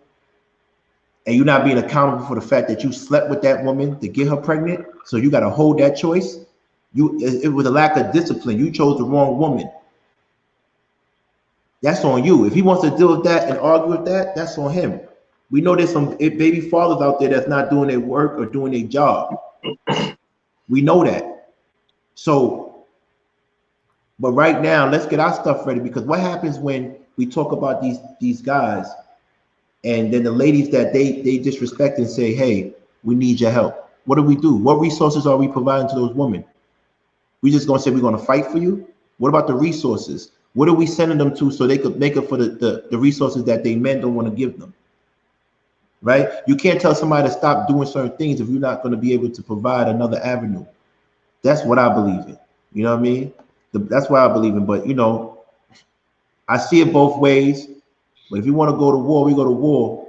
and you're not being accountable for the fact that you slept with that woman to get her pregnant, so you got to hold that choice. It was a lack of discipline. You chose the wrong woman. That's on you. If he wants to deal with that and argue with that, that's on him. We know there's some baby fathers out there that's not doing their work or doing their job. We know that. So, but right now, let's get our stuff ready, because what happens when we talk about these guys and then the ladies that they disrespect and say, hey, we need your help. What do we do? What resources are we providing to those women? We just gonna say we're gonna fight for you? What about the resources? What are we sending them to so they could make up for the resources that they men don't want to give them? Right? You can't tell somebody to stop doing certain things if you're not going to be able to provide another avenue. That's what I believe in. You know what I mean? That's what I believe in. But, you know, I see it both ways. But if you want to go to war, we go to war.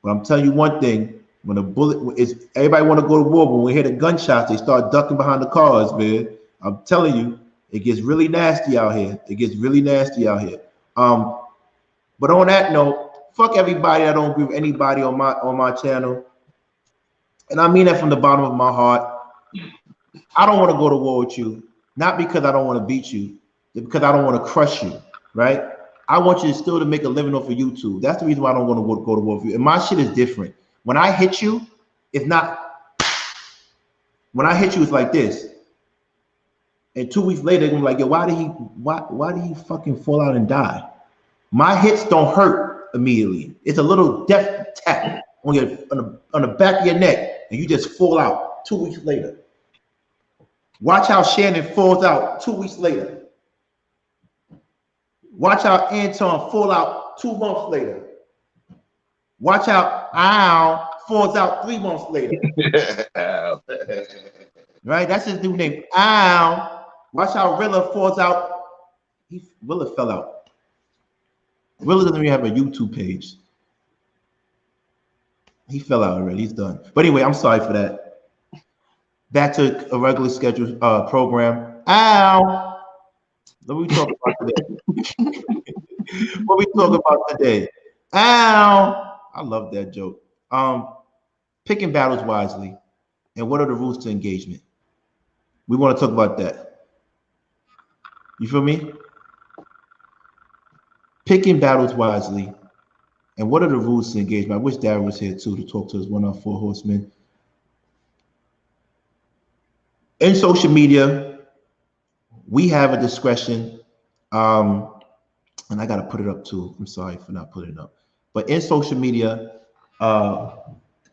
But I'm telling you one thing. When a bullet is, everybody want to go to war, but when we hear the gunshots, they start ducking behind the cars, man. I'm telling you, it gets really nasty out here. It gets really nasty out here. But on that note, fuck everybody that don't agree with anybody on my channel. And I mean that from the bottom of my heart. I don't want to go to war with you, not because I don't want to beat you, because I don't want to crush you, right? I want you still to make a living off of YouTube. That's the reason why I don't want to go to war with you. And my shit is different. When I hit you, it's not. When I hit you, it's like this. And 2 weeks later, I'm like, yo, why did he fucking fall out and die? My hits don't hurt immediately. It's a little death tap on the back of your neck, and you just fall out 2 weeks later. Watch how Shannon falls out 2 weeks later. Watch how Anton fall out 2 months later. Watch how Al falls out 3 months later. Right? That's his new name. Al. Watch how Rilla falls out. Rilla fell out. Rilla doesn't even have a YouTube page. He fell out already. He's done. But anyway, I'm sorry for that. Back to a regular scheduled program. Al. What we talk about today? What we talk about today? Ow! I love that joke. Picking battles wisely, and what are the rules to engagement? We want to talk about that. You feel me? Picking battles wisely, and what are the rules to engagement? I wish Darren was here too to talk to us, one of our Four Horsemen. In social media, we have a discretion. And I got to put it up too. I'm sorry for not putting it up. But in social media,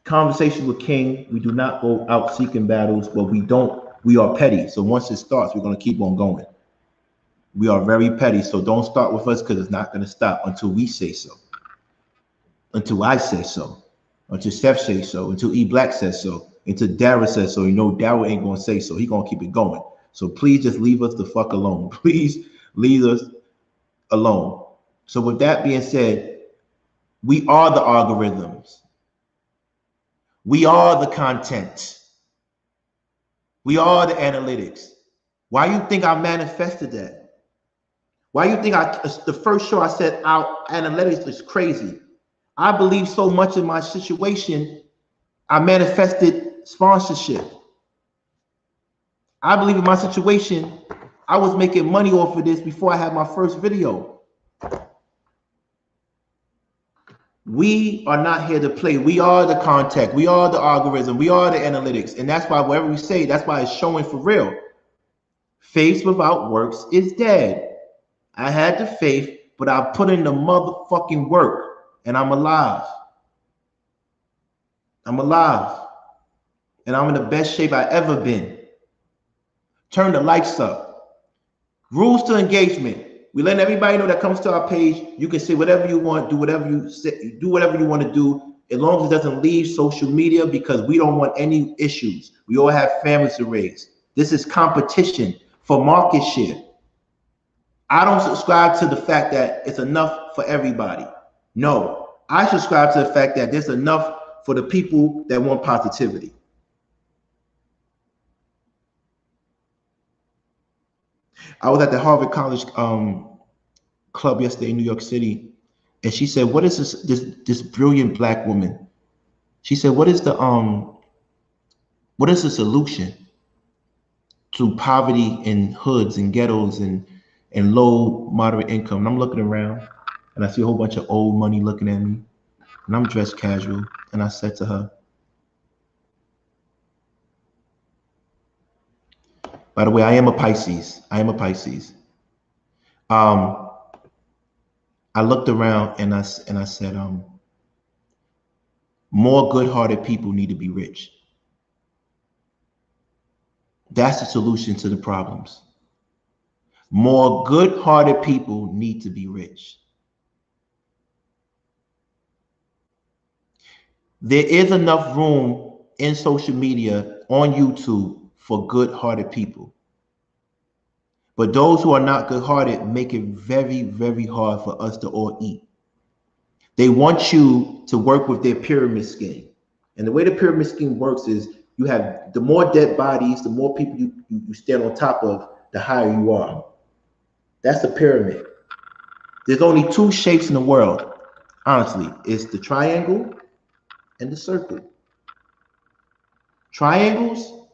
conversations with King, we do not go out seeking battles, but we are petty. So once it starts, we're going to keep on going. We are very petty. So don't start with us, because it's not going to stop until we say so. Until I say so. Until Steph says so. Until E Black says so. Until Dara says so. You know Dara ain't going to say so. He's going to keep it going. So please just leave us the fuck alone. Please leave us alone. So with that being said, we are the algorithms. We are the content. We are the analytics. Why you think I manifested that? Why you think the first show I said our analytics is crazy? I believe so much in my situation, I manifested sponsorship. I believe in my situation, I was making money off of this before I had my first video. We are not here to play. We are the contact. We are the algorithm. We are the analytics. And that's why whatever we say, that's why it's showing for real. Faith without works is dead. I had the faith, but I put in the motherfucking work, and I'm alive. I'm alive. And I'm in the best shape I've ever been. Turn the lights up. Rules to engagement. We let everybody know that comes to our page. You can say whatever you want, do whatever you say, do whatever you want to do, as long as it doesn't leave social media, because we don't want any issues. We all have families to raise. This is competition for market share. I don't subscribe to the fact that it's enough for everybody. No, I subscribe to the fact that there's enough for the people that want positivity. I was at the Harvard College club yesterday in New York City, and she said, "What is this brilliant black woman?" She said, what is the solution to poverty in hoods and ghettos and low moderate income?" And I'm looking around, and I see a whole bunch of old money looking at me, and I'm dressed casual, and I said to her, "By the way, I am a Pisces. I am a Pisces." Um, I looked around and I said, more good-hearted people need to be rich. That's the solution to the problems. More good-hearted people need to be rich. There is enough room in social media on YouTube for good-hearted people. But those who are not good-hearted make it very, very hard for us to all eat. They want you to work with their pyramid scheme. And the way the pyramid scheme works is you have the more dead bodies, the more people you stand on top of, the higher you are. That's the pyramid. There's only two shapes in the world, honestly. It's the triangle and the circle. Triangles,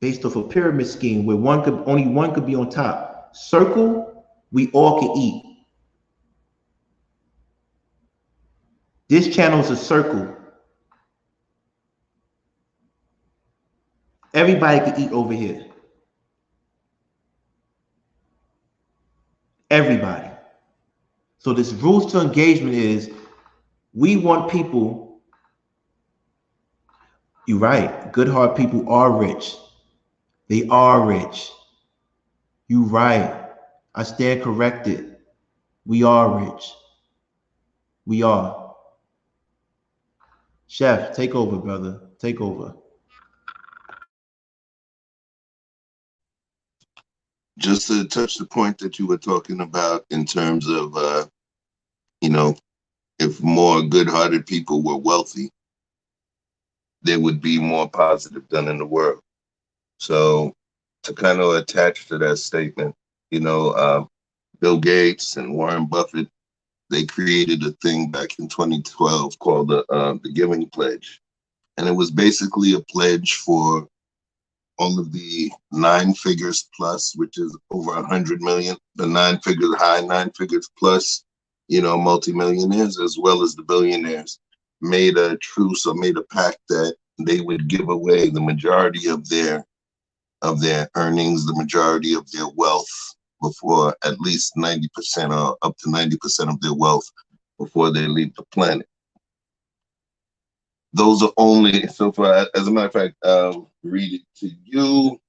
based off a pyramid scheme where only one could be on top. Circle, we all can eat. This channel is a circle. Everybody can eat over here. Everybody. So this rules to engagement is we want people, you're right, good heart people are rich. They are rich. You're right. I stand corrected. We are rich. We are. Chef, take over, brother. Take over. Just to touch the point that you were talking about in terms of, if more good-hearted people were wealthy, there would be more positive done in the world. So to kind of attach to that statement, Bill Gates and Warren Buffett, they created a thing back in 2012 called the Giving Pledge. And it was basically a pledge for all of the nine figures plus, which is over 100 million, the nine figures plus, multimillionaires, as well as the billionaires, made a truce or made a pact that they would give away the majority of their earnings, the majority of their wealth before at least 90% or up to 90% of their wealth before they leave the planet. Those are only, so far, as a matter of fact, read it to you.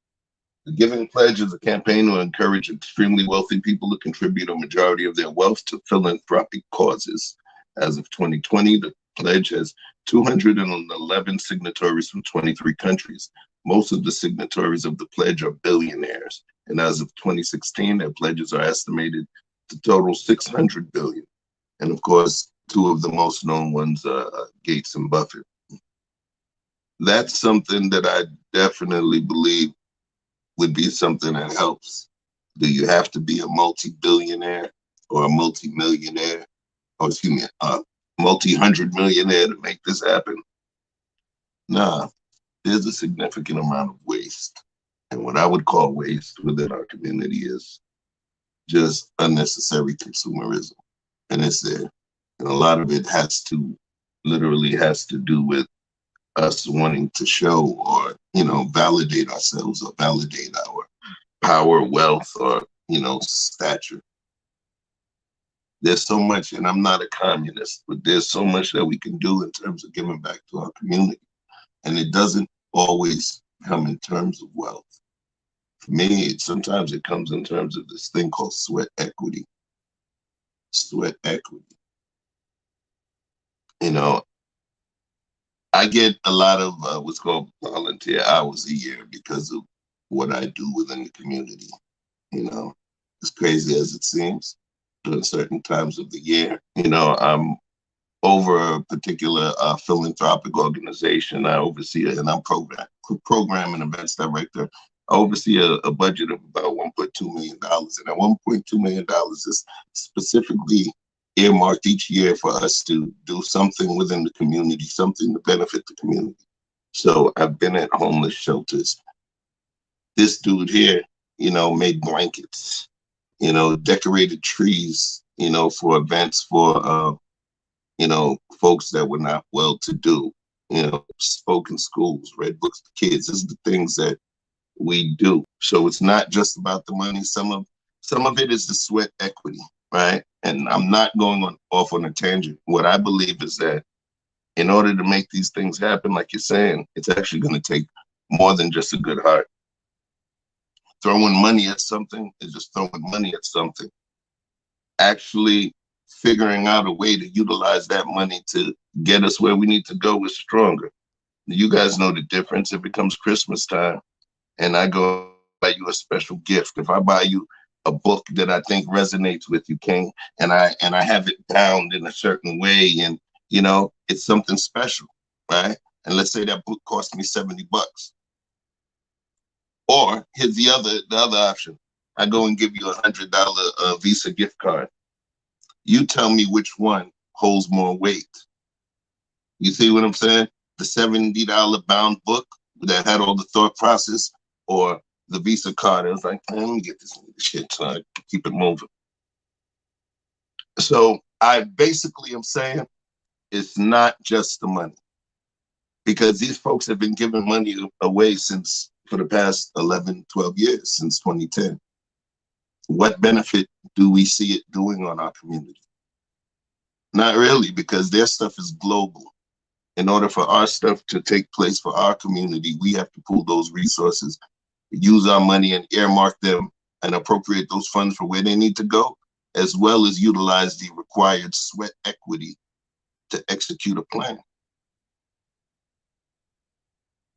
The Giving Pledge is a campaign to encourage extremely wealthy people to contribute a majority of their wealth to philanthropic causes. As of 2020, the pledge has 211 signatories from 23 countries. Most of the signatories of the pledge are billionaires. And as of 2016, their pledges are estimated to total 600 billion. And of course, two of the most known ones are Gates and Buffett. That's something that I definitely believe would be something that helps. Do you have to be a multi-billionaire or a multi-millionaire, or excuse me, a multi-hundred millionaire to make this happen? Nah, there's a significant amount of waste. And what I would call waste within our community is just unnecessary consumerism. And it's there. And a lot of it literally has to do with us wanting to show or, validate ourselves or validate our power, wealth, or, stature. There's so much, and I'm not a communist, but there's so much that we can do in terms of giving back to our community. And it doesn't always come in terms of wealth. For me, sometimes it comes in terms of this thing called sweat equity. Sweat equity. I get a lot of what's called volunteer hours a year because of what I do within the community. As crazy as it seems, during certain times of the year, I'm over a particular philanthropic organization. I oversee it, and I'm program and events director I oversee a budget of about $1.2 million. And that $1.2 million is specifically earmarked each year for us to do something within the community, something to benefit the community. So I've been at homeless shelters. This dude here, made blankets, decorated trees, for events for, folks that were not well to do, spoke in schools, read books to kids. These are the things that we do. So it's not just about the money. Some of it is the sweat equity, right? And I'm not going off on a tangent. What I believe is that in order to make these things happen, like you're saying, it's actually going to take more than just a good heart. Throwing money at something is just throwing money at something. Actually figuring out a way to utilize that money to get us where we need to go is stronger. You guys know the difference. If it comes Christmas time and I go buy you a special gift, if I buy you a book that I think resonates with you, King, and I have it bound in a certain way, and it's something special, right? And let's say that book cost me $70. Or here's the other option. I go and give you $100 Visa gift card. You tell me which one holds more weight. You see what I'm saying? The $70 bound book that had all the thought process, or the Visa card. It was like, let me get this shit so I keep it moving. So I basically am saying it's not just the money, because these folks have been giving money away for the past 11, 12 years, since 2010. What benefit do we see it doing on our community? Not really, because their stuff is global. In order for our stuff to take place for our community, we have to pool those resources, use our money and earmark them and appropriate those funds for where they need to go, as well as utilize the required sweat equity to execute a plan.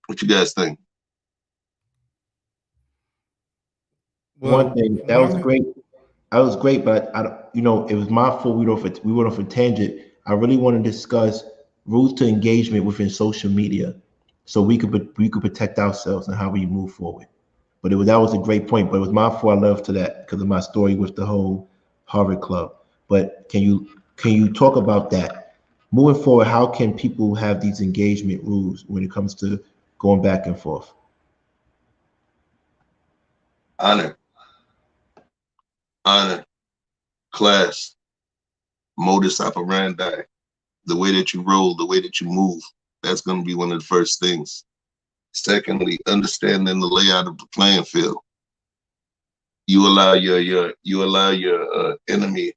What you guys think? Well, one thing that was great. That was great, but it was my fault. We went off a tangent. I really want to discuss rules to engagement within social media, so we could protect ourselves and how we move forward. But that was a great point. But it was my fault. I left to that because of my story with the whole Harvard Club. But can you talk about that moving forward? How can people have these engagement rules when it comes to going back and forth? Honor, class, modus operandi, the way that you roll, the way that you move. That's going to be one of the first things. Secondly, understanding the layout of the playing field. You allow your enemy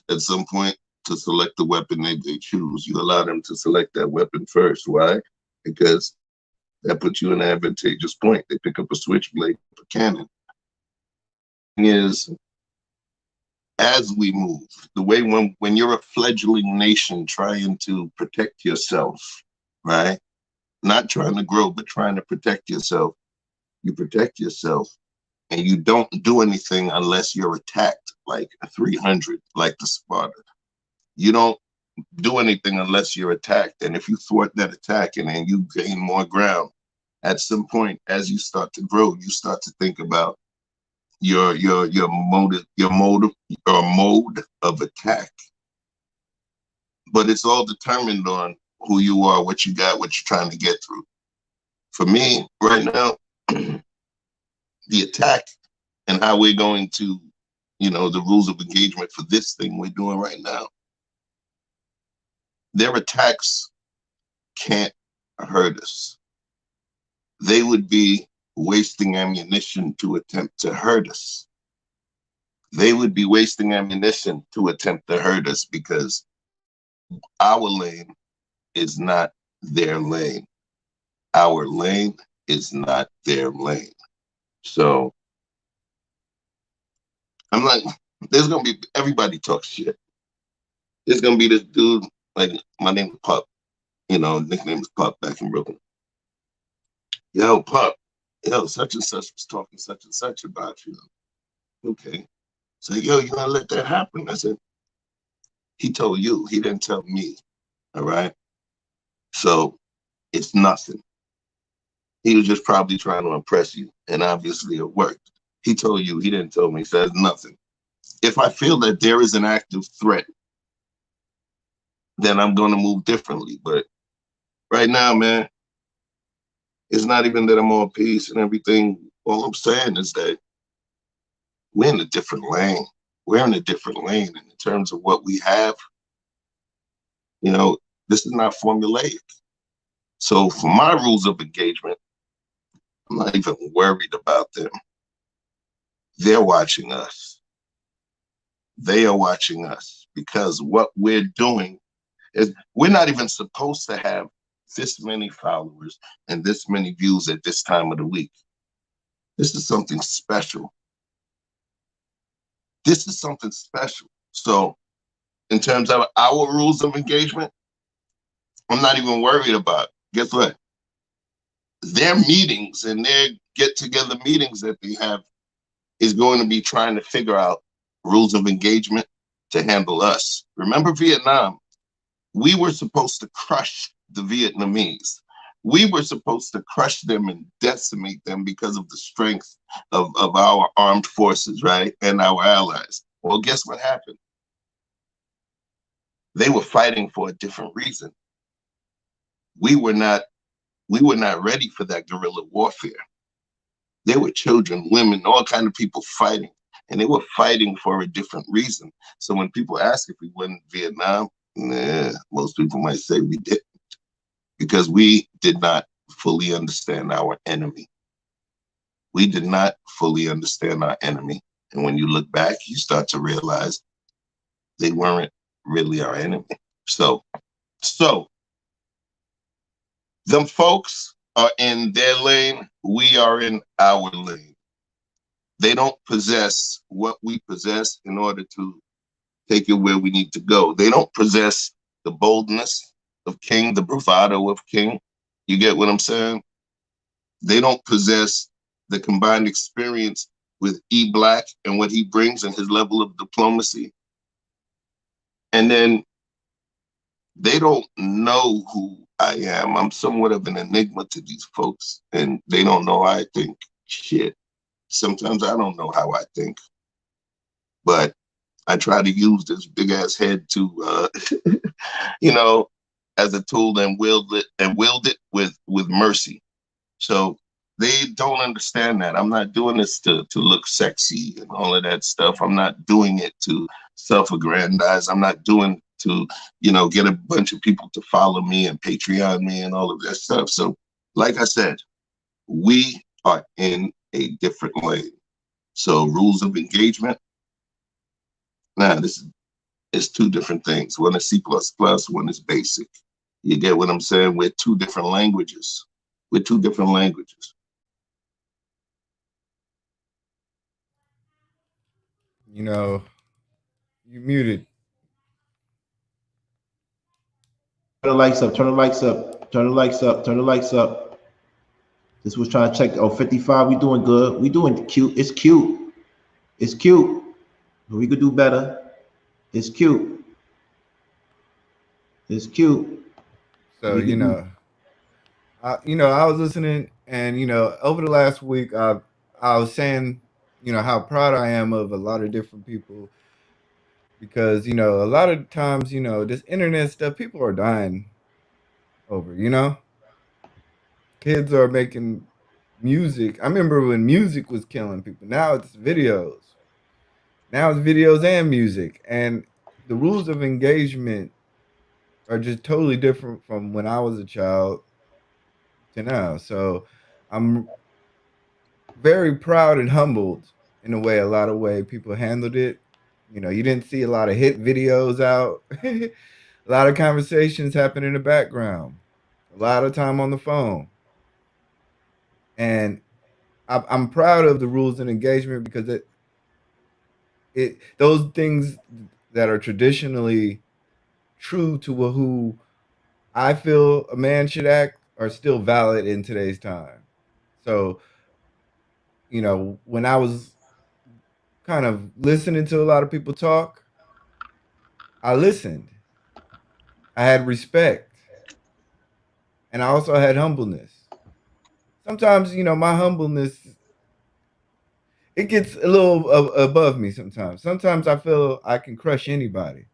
at some point to select the weapon they choose. You allow them to select that weapon first. Why? Because that puts you in an advantageous point. They pick up a switchblade, a cannon. Is as we move, the way when you're a fledgling nation trying to protect yourself, right? Not trying to grow, but trying to protect yourself. You protect yourself and you don't do anything unless you're attacked, like a 300, like the Sparta. You don't do anything unless you're attacked. And if you thwart that attack and then you gain more ground, at some point, as you start to grow, you start to think about your mode of attack. But it's all determined on who you are, what you got, what you're trying to get through. For me, right now, the attack and how we're going to, the rules of engagement for this thing we're doing right now, their attacks can't hurt us. They would be wasting ammunition to attempt to hurt us. They would be wasting ammunition to attempt to hurt us, because our lane is not their lane. Our lane is not their lane. So I'm like, there's going to be, everybody talks shit. There's going to be this dude, like, my name is Pup, nickname is Pup back in Brooklyn. Yo, Pup, such and such was talking such and such about you. Okay. So, yo, you gonna let that happen? I said, he told you, he didn't tell me. All right. So it's nothing. He was just probably trying to impress you, and obviously it worked. He told you, he didn't tell me, he says nothing. If I feel that there is an active threat, then I'm going to move differently. But right now, man, it's not even that I'm on peace and everything. All I'm saying is that we're in a different lane. We're in a different lane in terms of what we have. You know, this is not formulaic. So for my rules of engagement, I'm not even worried about them. They're watching us. They are watching us because what we're doing is we're not even supposed to have this many followers and this many views at this time of the week. This is something special. This is something special. So in terms of our rules of engagement, I'm not even worried about it. Guess what? Their meetings and their get-together meetings that they have is going to be trying to figure out rules of engagement to handle us. Remember Vietnam? We were supposed to crush the Vietnamese. We were supposed to crush them and decimate them because of the strength of our armed forces, right? And our allies. Well, guess what happened? They were fighting for a different reason. We were not ready for that guerrilla warfare. There were children, women, all kinds of people fighting, and they were fighting for a different reason. So when people ask if we won Vietnam, most people might say we didn't, because we did not fully understand our enemy. We did not fully understand our enemy. And when you look back, you start to realize they weren't really our enemy. So them folks are in their lane. We are in our lane. They don't possess what we possess in order to take it where we need to go. They don't possess the boldness of King, the bravado of King. You get what I'm saying? They don't possess the combined experience with E Black and what he brings and his level of diplomacy. And then they don't know who I am. I'm somewhat of an enigma to these folks, and they don't know how I think. Shit. Sometimes I don't know how I think, but I try to use this big ass head to, you know, as a tool and wield it with mercy. So they don't understand that. I'm not doing this to look sexy and all of that stuff. I'm not doing it to self-aggrandize. I'm not doing to, get a bunch of people to follow me and Patreon me and all of that stuff. So like I said, we are in a different lane. So rules of engagement, this is two different things. One is C++, one is basic. You get what I'm saying? We're two different languages. We're two different languages. You muted. Turn the lights up, turn the lights up, turn the lights up, turn the lights up. This was trying to check. Oh, 55, we doing good. We doing cute. It's cute. It's cute. But we could do better. It's cute. It's cute. So, I was listening, and over the last week, I was saying, how proud I am of a lot of different people, because a lot of times, this internet stuff, people are dying over. Kids are making music. I remember when music was killing people. Now it's videos. Now it's videos and music, and the rules of engagement are just totally different from when I was a child to now. So I'm very proud and humbled in a way, a lot of way people handled it. You didn't see a lot of hit videos out. A lot of conversations happen in the background. A lot of time on the phone. And I'm proud of the rules and engagement, because those things that are traditionally true to who I feel a man should act are still valid in today's time. So, when I was kind of listening to a lot of people talk, I listened. I had respect. And I also had humbleness. sometimes, you know, my humbleness, it gets a little above me sometimes. Sometimes I feel I can crush anybody.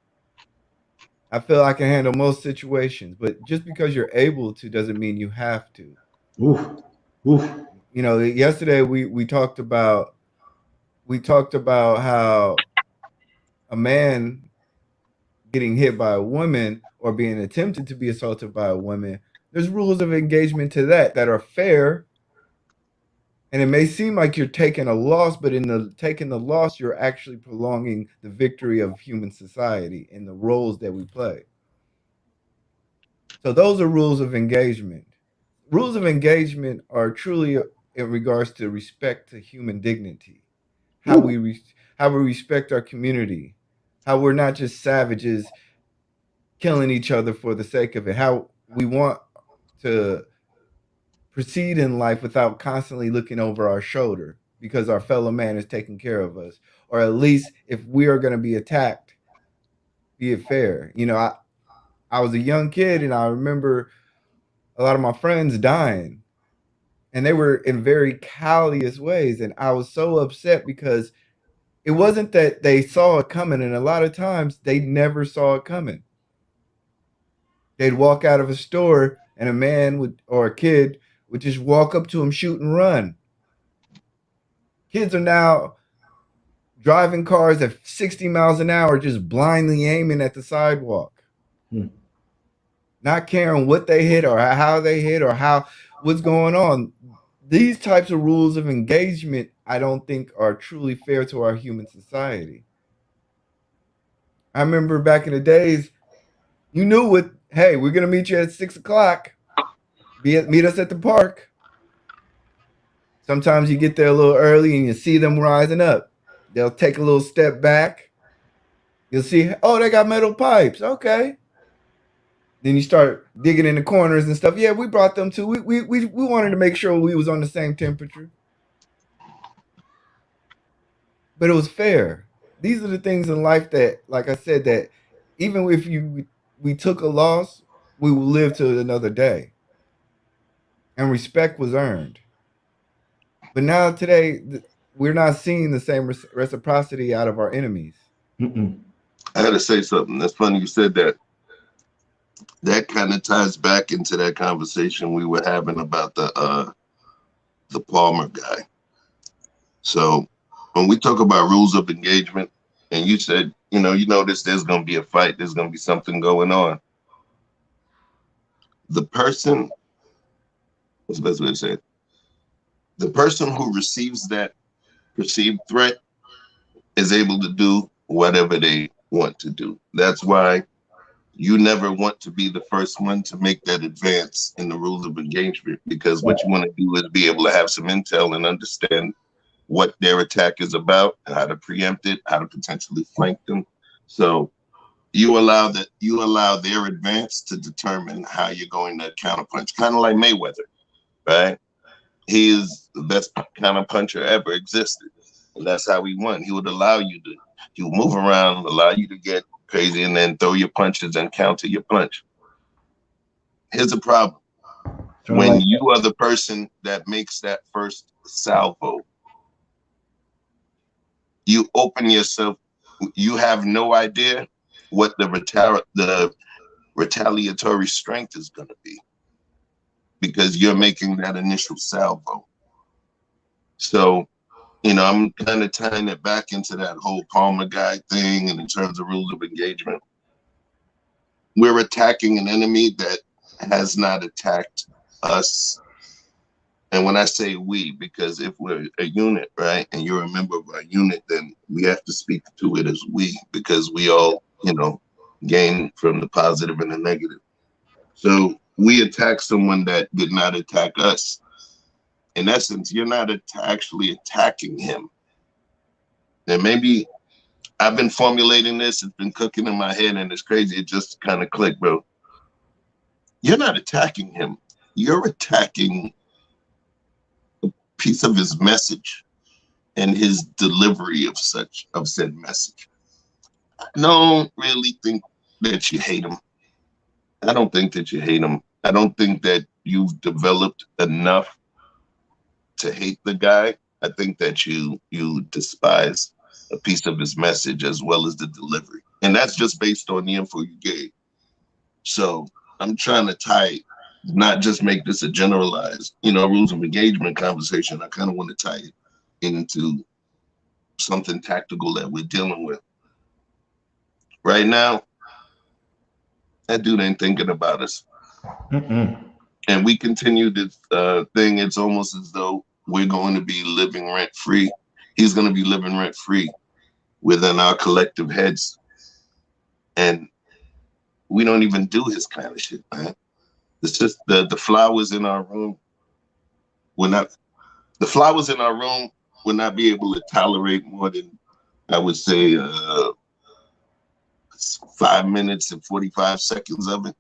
I feel I can handle most situations, but just because you're able to doesn't mean you have to. Oof. Oof. You know, yesterday we talked about how a man getting hit by a woman or being attempted to be assaulted by a woman, there's rules of engagement to that are fair. And it may seem like you're taking a loss, but in the taking the loss, you're actually prolonging the victory of human society and the roles that we play. So those are rules of engagement. Rules of engagement are truly in regards to respect to human dignity, how how we respect our community, how we're not just savages killing each other for the sake of it, how we want to proceed in life without constantly looking over our shoulder because our fellow man is taking care of us, or at least if we are going to be attacked, be it fair. You know, I was a young kid and I remember a lot of my friends dying, and they were in very callous ways, and I was so upset because it wasn't that they saw it coming, and a lot of times they never saw it coming. They'd walk out of a store and a man would, or a kid would just walk up to him, shoot and run. Kids are now driving cars at 60 miles an hour, just blindly aiming at the sidewalk, not caring what they hit or how they hit or what's going on. These types of rules of engagement, I don't think are truly fair to our human society. I remember back in the days, you knew what, hey, we're going to meet you at 6 o'clock. Meet us at the park. Sometimes you get there a little early and you see them rising up. They'll take a little step back. You'll see, oh, they got metal pipes. Okay. Then you start digging in the corners and stuff. Yeah, we brought them too. We wanted to make sure we was on the same temperature. But it was fair. These are the things in life that, like I said, that even if we took a loss, we will live to another day. And respect was earned. But now today, we're not seeing the same reciprocity out of our enemies. I had to say something. That's funny you said that. That kind of ties back into that conversation we were having about the Palmer guy. So when we talk about rules of engagement, and you said, you notice there's going to be a fight, there's going to be something going on. The person, what's the best way to say it? The person who receives that perceived threat is able to do whatever they want to do. That's why you never want to be the first one to make that advance in the rules of engagement, because what you want to do is be able to have some intel and understand what their attack is about, how to preempt it, how to potentially flank them. So you allow their advance to determine how you're going to counterpunch, kind of like Mayweather, right? He is the best counterpuncher ever existed, and that's how he won. He would allow you to, he would move around, allow you to get crazy, and then throw your punches and counter your punch. Here's the problem. When you are the person that makes that first salvo, you open yourself, you have no idea what the retaliatory strength is going to be, because you're making that initial salvo. So, I'm kind of tying it back into that whole Palmer guy thing, and in terms of rules of engagement, we're attacking an enemy that has not attacked us. And when I say we, because if we're a unit, right, and you're a member of our unit, then we have to speak to it as we, because we all, gain from the positive and the negative. So we attack someone that did not attack us. In essence, you're not actually attacking him. And maybe I've been formulating this, it's been cooking in my head, and it's crazy. It just kind of clicked, bro. You're not attacking him. You're attacking a piece of his message and his delivery of said message. I don't really think that you hate him. I don't think that you hate him. I don't think that you've developed enough to hate the guy. I think that you despise a piece of his message as well as the delivery. And that's just based on the info you gave. So I'm trying to tie, not just make this a generalized, rules of engagement conversation. I kind of want to tie it into something tactical that we're dealing with. Right now, that dude ain't thinking about us. And we continue this thing. It's almost as though we're going to be living rent-free. He's going to be living rent-free within our collective heads. And we don't even do his kind of shit, man. It's just the flowers in our room. The flowers in our room will not be able to tolerate more than, I would say, 5 minutes and 45 seconds of it.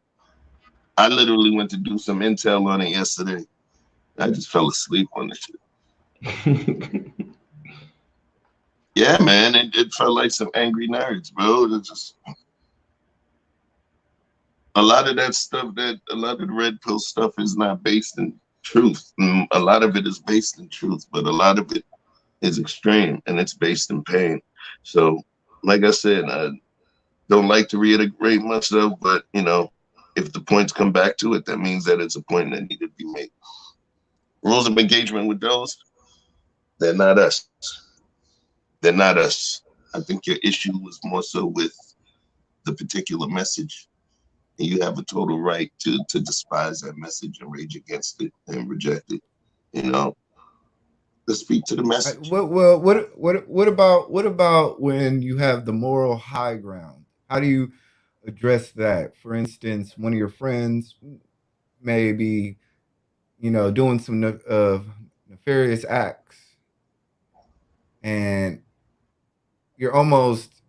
I literally went to do some intel on it yesterday. I just fell asleep on the shit. Yeah, man, it felt like some angry nerds, bro. It's just a lot of that stuff, a lot of the red pill stuff is not based in truth. A lot of it is based in truth, but a lot of it is extreme and it's based in pain. So, like I said, I don't like to reiterate much of, but if the points come back to it, that means that it's a point that needed to be made. Rules of engagement with those, they're not us. They're not us. I think your issue was more so with the particular message. And you have a total right to despise that message and rage against it and reject it. Let's speak to the message. What about when you have the moral high ground? How do you address that? For instance, one of your friends may be, doing some nefarious acts, and you're almost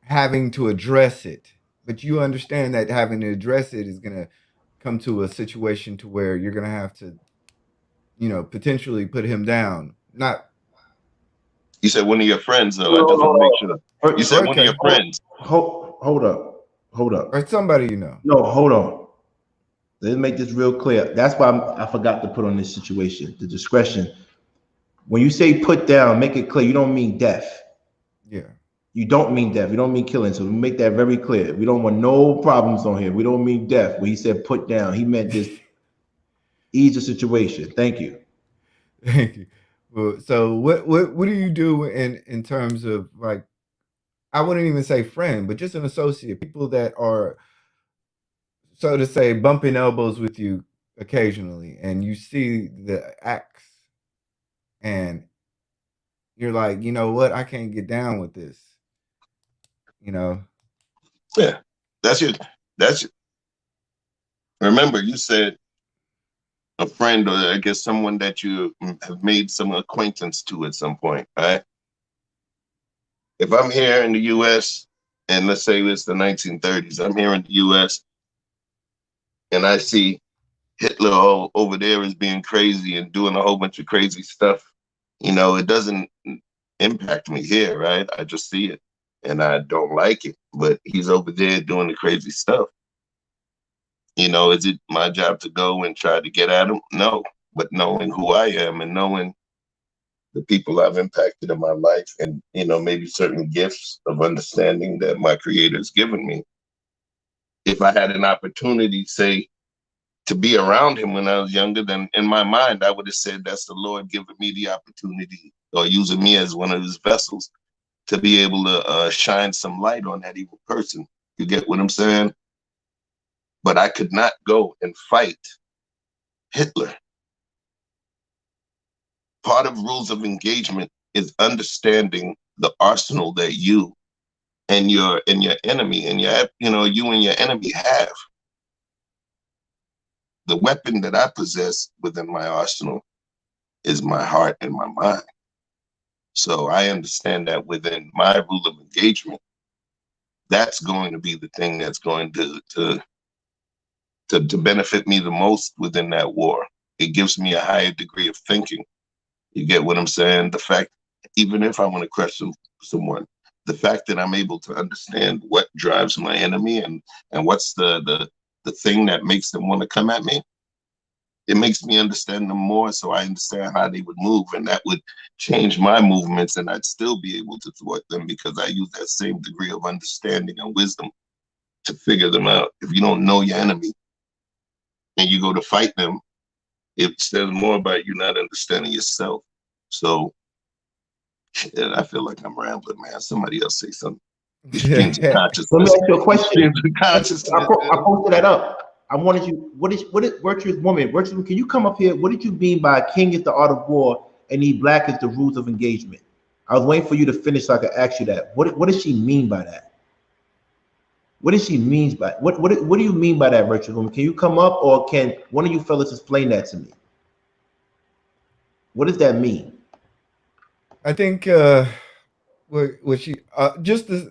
having to address it, but you understand that having to address it is going to come to a situation to where you're going to have to, potentially put him down. Not. You said one of your friends, though. I just want to make sure. You said one of your friends. Hold up. Or somebody No, hold on. Let's make this real clear. That's why I forgot to put on this situation, the discretion. When you say put down, make it clear. You don't mean death. Yeah. You don't mean death. You don't mean killing. So we make that very clear. We don't want no problems on here. We don't mean death. When he said put down, he meant just ease the situation. Thank you. Thank you. Well, so what do you do in terms of, like, I wouldn't even say friend, but just an associate, people that are, so to say, bumping elbows with you occasionally, and you see the acts, and you're like, you know what, I can't get down with this. Yeah, that's it. Remember, you said a friend, or I guess someone that you have made some acquaintance to at some point, right? If I'm here in the U.S., and let's say it's the 1930s, I'm here in the U.S., and I see Hitler over there is being crazy and doing a whole bunch of crazy stuff, it doesn't impact me here, right? I just see it and I don't like it, but he's over there doing the crazy stuff. Is it my job to go and try to get at him? No, but knowing who I am and knowing the people I've impacted in my life, and, maybe certain gifts of understanding that my creator's given me. If I had an opportunity, say, to be around him when I was younger, then in my mind, I would have said that's the Lord giving me the opportunity, or using me as one of his vessels to be able to shine some light on that evil person. You get what I'm saying? But I could not go and fight Hitler. Part of rules of engagement is understanding the arsenal that you and your enemy and you and your enemy have. The weapon that I possess within my arsenal is my heart and my mind. So I understand that within my rule of engagement, that's going to be the thing that's going to benefit me the most within that war. It gives me a higher degree of thinking. You get what I'm saying? The fact, even if I want to crush someone, the fact that I'm able to understand what drives my enemy and what's the thing that makes them want to come at me, it makes me understand them more, so I understand how they would move, and that would change my movements, and I'd still be able to thwart them because I use that same degree of understanding and wisdom to figure them out. If you don't know your enemy and you go to fight them, it says more about you not understanding yourself. So yeah, I feel like I'm rambling, man. Somebody else say something. Streams of consciousness. Let me ask you a question. Streams of consciousness. I posted that up. I wanted you. What is virtuous woman? Virtuous woman, can you come up here? What did you mean by king is the art of war and he black is the rules of engagement? I was waiting for you to finish so I could ask you that. What does she mean by that? What does she mean by what do you mean by that, virtuous woman? Can you come up, or can one of you fellas explain that to me? What does that mean? I think what she just as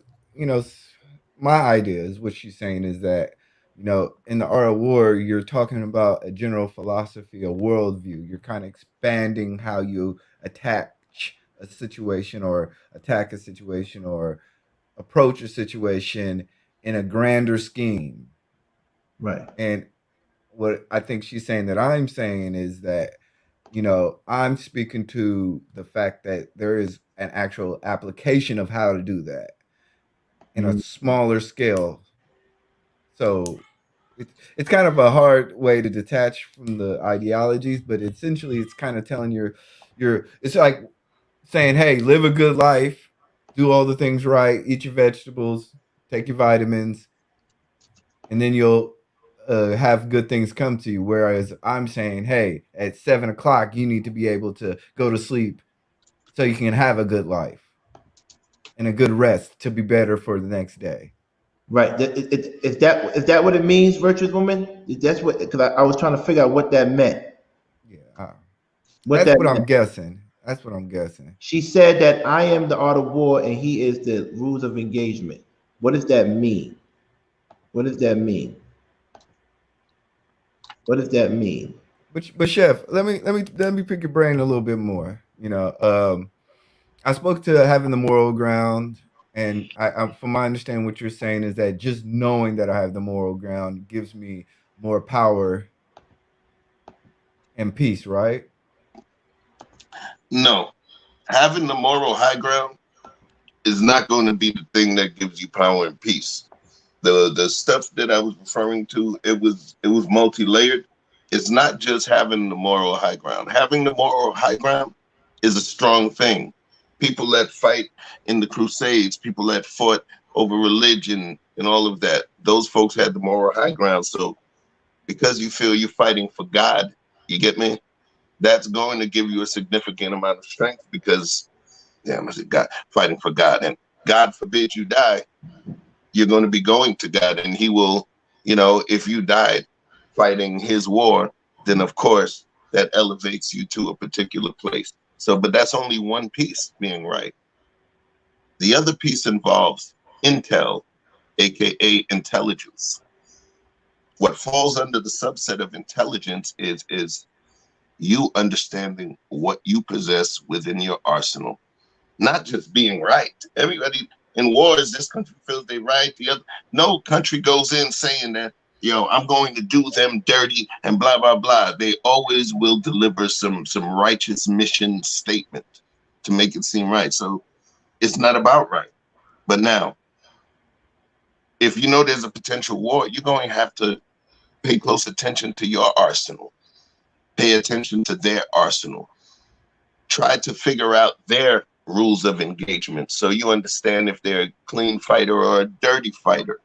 my idea is what she's saying is that in the art of war you're talking about a general philosophy, a worldview. You're kind of expanding how you attack a situation or attack a situation or approach a situation in a grander scheme. Right. And what I think she's saying that I'm saying is that I'm speaking to the fact that there is an actual application of how to do that in a smaller scale. So it's kind of a hard way to detach from the ideologies, but essentially it's kind of telling it's like saying, hey, live a good life, do all the things right, eat your vegetables, take your vitamins, and then you'll have good things come to you. Whereas I'm saying, hey, at 7 o'clock, you need to be able to go to sleep so you can have a good life and a good rest to be better for the next day. Right. Is that what it means, virtuous woman? That's what, because I was trying to figure out what that meant. Yeah. What That's that what I'm meant. guessing. That's what I'm guessing. She said that I am the art of war and he is the rules of engagement. What does that mean? What does that mean? What does that mean? But chef, let me pick your brain a little bit more. I spoke to having the moral ground, and from my understanding, what you're saying is that just knowing that I have the moral ground gives me more power and peace, right? No, having the moral high ground is not going to be the thing that gives you power and peace. The stuff that I was referring to, it was multi-layered. It's not just having the moral high ground. Having the moral high ground is a strong thing. People that fight in the Crusades, people that fought over religion and all of that, those folks had the moral high ground. So because you feel you're fighting for God, you get me? That's going to give you a significant amount of strength because, damn, is it God, fighting for God. And God forbid you die, you're going to be going to God, and he will, if you died fighting his war, then of course that elevates you to a particular place. So, but that's only one piece being right. The other piece involves intel, aka intelligence. What falls under the subset of intelligence is you understanding what you possess within your arsenal, not just being right. Everybody in wars, this country feels they right. The other, no country goes in saying that, I'm going to do them dirty and blah, blah, blah. They always will deliver some righteous mission statement to make it seem right. So it's not about right. But now, if you know there's a potential war, you're going to have to pay close attention to your arsenal. Pay attention to their arsenal. Try to figure out their rules of engagement so you understand if they're a clean fighter or a dirty fighter.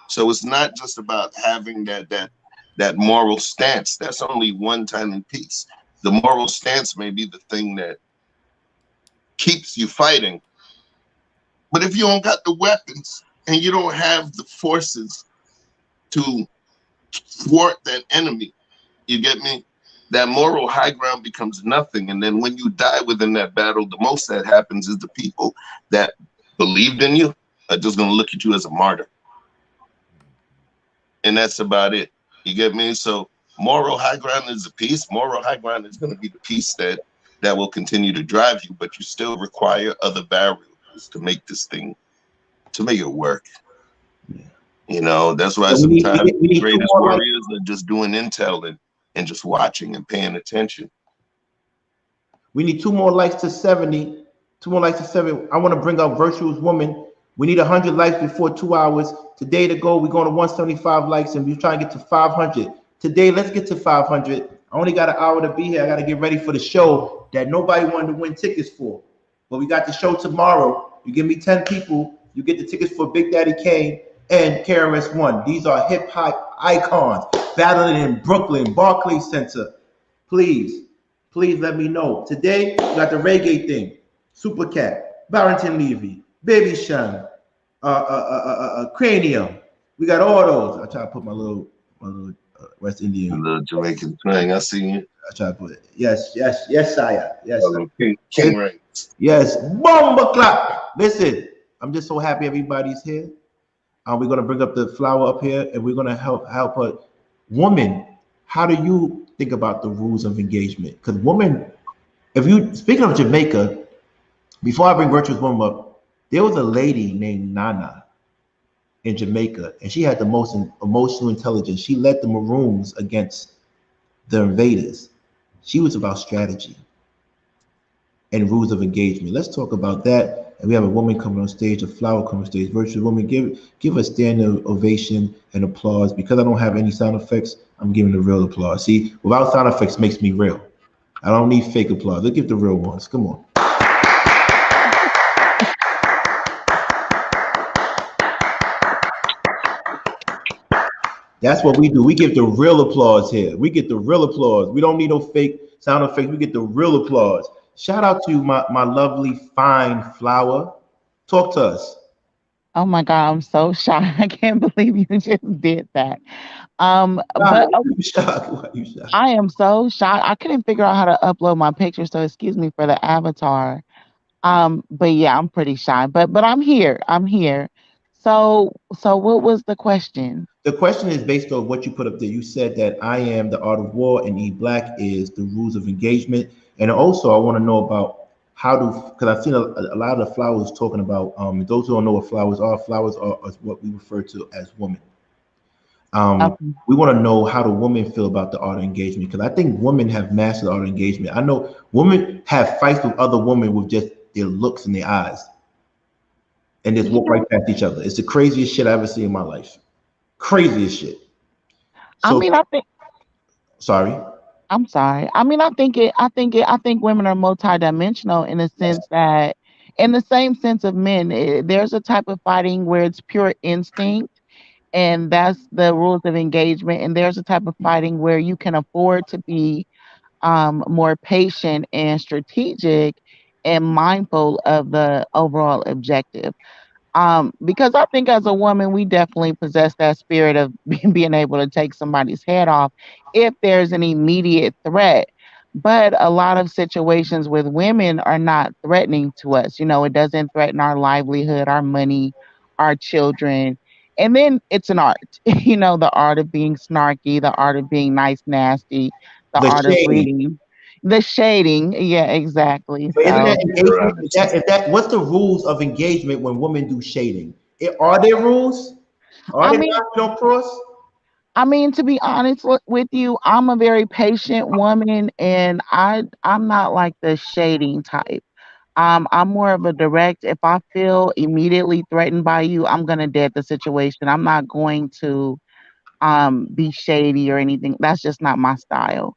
So it's not just about having that moral stance. That's only one tiny piece. The moral stance may be the thing that keeps you fighting. But if you don't got the weapons and you don't have the forces to thwart that enemy, you get me? That moral high ground becomes nothing. And then when you die within that battle, the most that happens is the people that believed in you are just going to look at you as a martyr. And that's about it. You get me? So moral high ground is a piece. Moral high ground is going to be the piece that will continue to drive you, but you still require other variables to make this thing, to make it work. That's why So sometimes we the need two greatest more likes. warriors are just doing intel and just watching and paying attention. We need two more likes to 70. Two more likes to 70. I want to bring up Virtuous Woman. We need 100 likes before 2 hours. Today to go, we're going to 175 likes and we're trying to get to 500. Today, let's get to 500. I only got an hour to be here. I got to get ready for the show that nobody wanted to win tickets for. But we got the show tomorrow. You give me 10 people, you get the tickets for Big Daddy Kane and KRS-One. These are hip hop icons battling in Brooklyn, Barclays Center. Please, please let me know. Today, we got the reggae thing. Super Cat, Barrington Levy, Baby Sean, Cranium. We got all those. I try to put my little West Indian. The Jamaican twang. I see you. I try to put it. Yes, sire. Yes, King Reigns. yes. Bomba clap. Listen, I'm just so happy everybody's here. We're gonna bring up the flower up here, and we're gonna help a woman. How do you think about the rules of engagement? Because women, if you speaking of Jamaica, before I bring Virtuous Woman up, there was a lady named Nana in Jamaica, and she had the most emotional intelligence. She led the Maroons against the invaders. She was about strategy and rules of engagement. Let's talk about that. And we have a woman coming on stage, a flower coming on stage. Virtuous Woman, give a standing ovation and applause. Because I don't have any sound effects, I'm giving the real applause. See, without sound effects makes me real. I don't need fake applause. Let's give the real ones. Come on. That's what we do. We give the real applause here. We get the real applause. We don't need no fake sound effects. We get the real applause. Shout out to my lovely, fine flower. Talk to us. Oh my God, I'm so shocked. I can't believe you just did that. Why But you shocked? Why you shocked? I am so shocked. I couldn't figure out how to upload my picture, so excuse me for the avatar. But yeah, I'm pretty shy. But I'm here. I'm here. So what was the question? The question is based on what you put up there. You said that I am the art of war and E Black is the rules of engagement. And also, I want to know about how to, because I've seen a lot of the flowers talking about, those who don't know what flowers are is what we refer to as women. Okay. We want to know how the women feel about the art of engagement because I think women have mastered the art of engagement. I know women have fights with other women with just their looks and their eyes and just walk right past each other. It's the craziest shit I ever seen in my life. Craziest shit. I So mean, I think sorry. I'm sorry. I mean, I think women are multidimensional in the sense that, in the same sense of men, there's a type of fighting where it's pure instinct, and that's the rules of engagement. And there's a type of fighting where you can afford to be more patient and strategic and mindful of the overall objective. Because I think as a woman, we definitely possess that spirit of being able to take somebody's head off if there's an immediate threat. But a lot of situations with women are not threatening to us. It doesn't threaten our livelihood, our money, our children. And then it's an art, the art of being snarky, the art of being nice, nasty, the The art of shade. reading, the shading. Yeah, exactly. So isn't So, that engagement? What's the rules of engagement when women do shading? Are there rules? Are I there mean, lines you don't cross? I mean, to be honest with you, I'm a very patient woman, and I'm not like the shading type. I'm more of a direct. If I feel immediately threatened by you, I'm gonna dead the situation. I'm not going to be shady or anything. That's just not my style.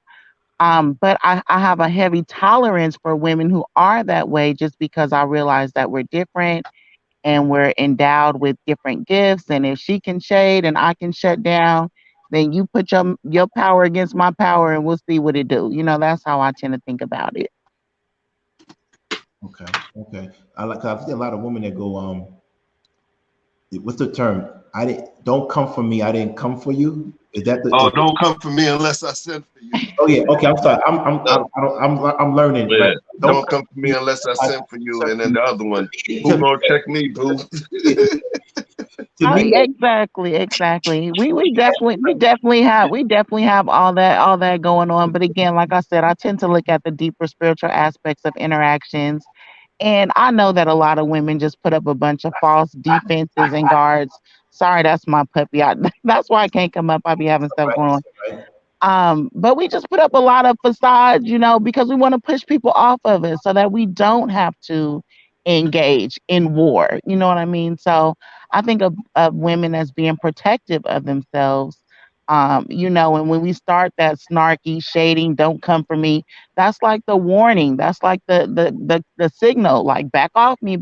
But I have a heavy tolerance for women who are that way, just because I realize that we're different and we're endowed with different gifts. And if she can shade and I can shut down, then you put your power against my power, and we'll see what it do. That's how I tend to think about it. Okay, okay. I've seen a lot of women that go, what's the term? I didn't don't come for me, I didn't come for you. Is that Oh, don't come for me unless I send for you. oh yeah, okay, I'm sorry. I'm learning, Yeah, right? don't come for me unless I send for you. And then the other one, who gonna check me, boo? To me, Exactly. We definitely have all that going on. But again, like I said, I tend to look at the deeper spiritual aspects of interactions. And I know that a lot of women just put up a bunch of false defenses and guards Sorry, that's my puppy. That's why I can't come up. I be having stuff Right, going on. right. But we just put up a lot of facades, because we want to push people off of it so that we don't have to engage in war. You know what I mean? So I think of women as being protective of themselves. And when we start that snarky shading, don't come for me, that's like the warning. That's like the signal, like back off me.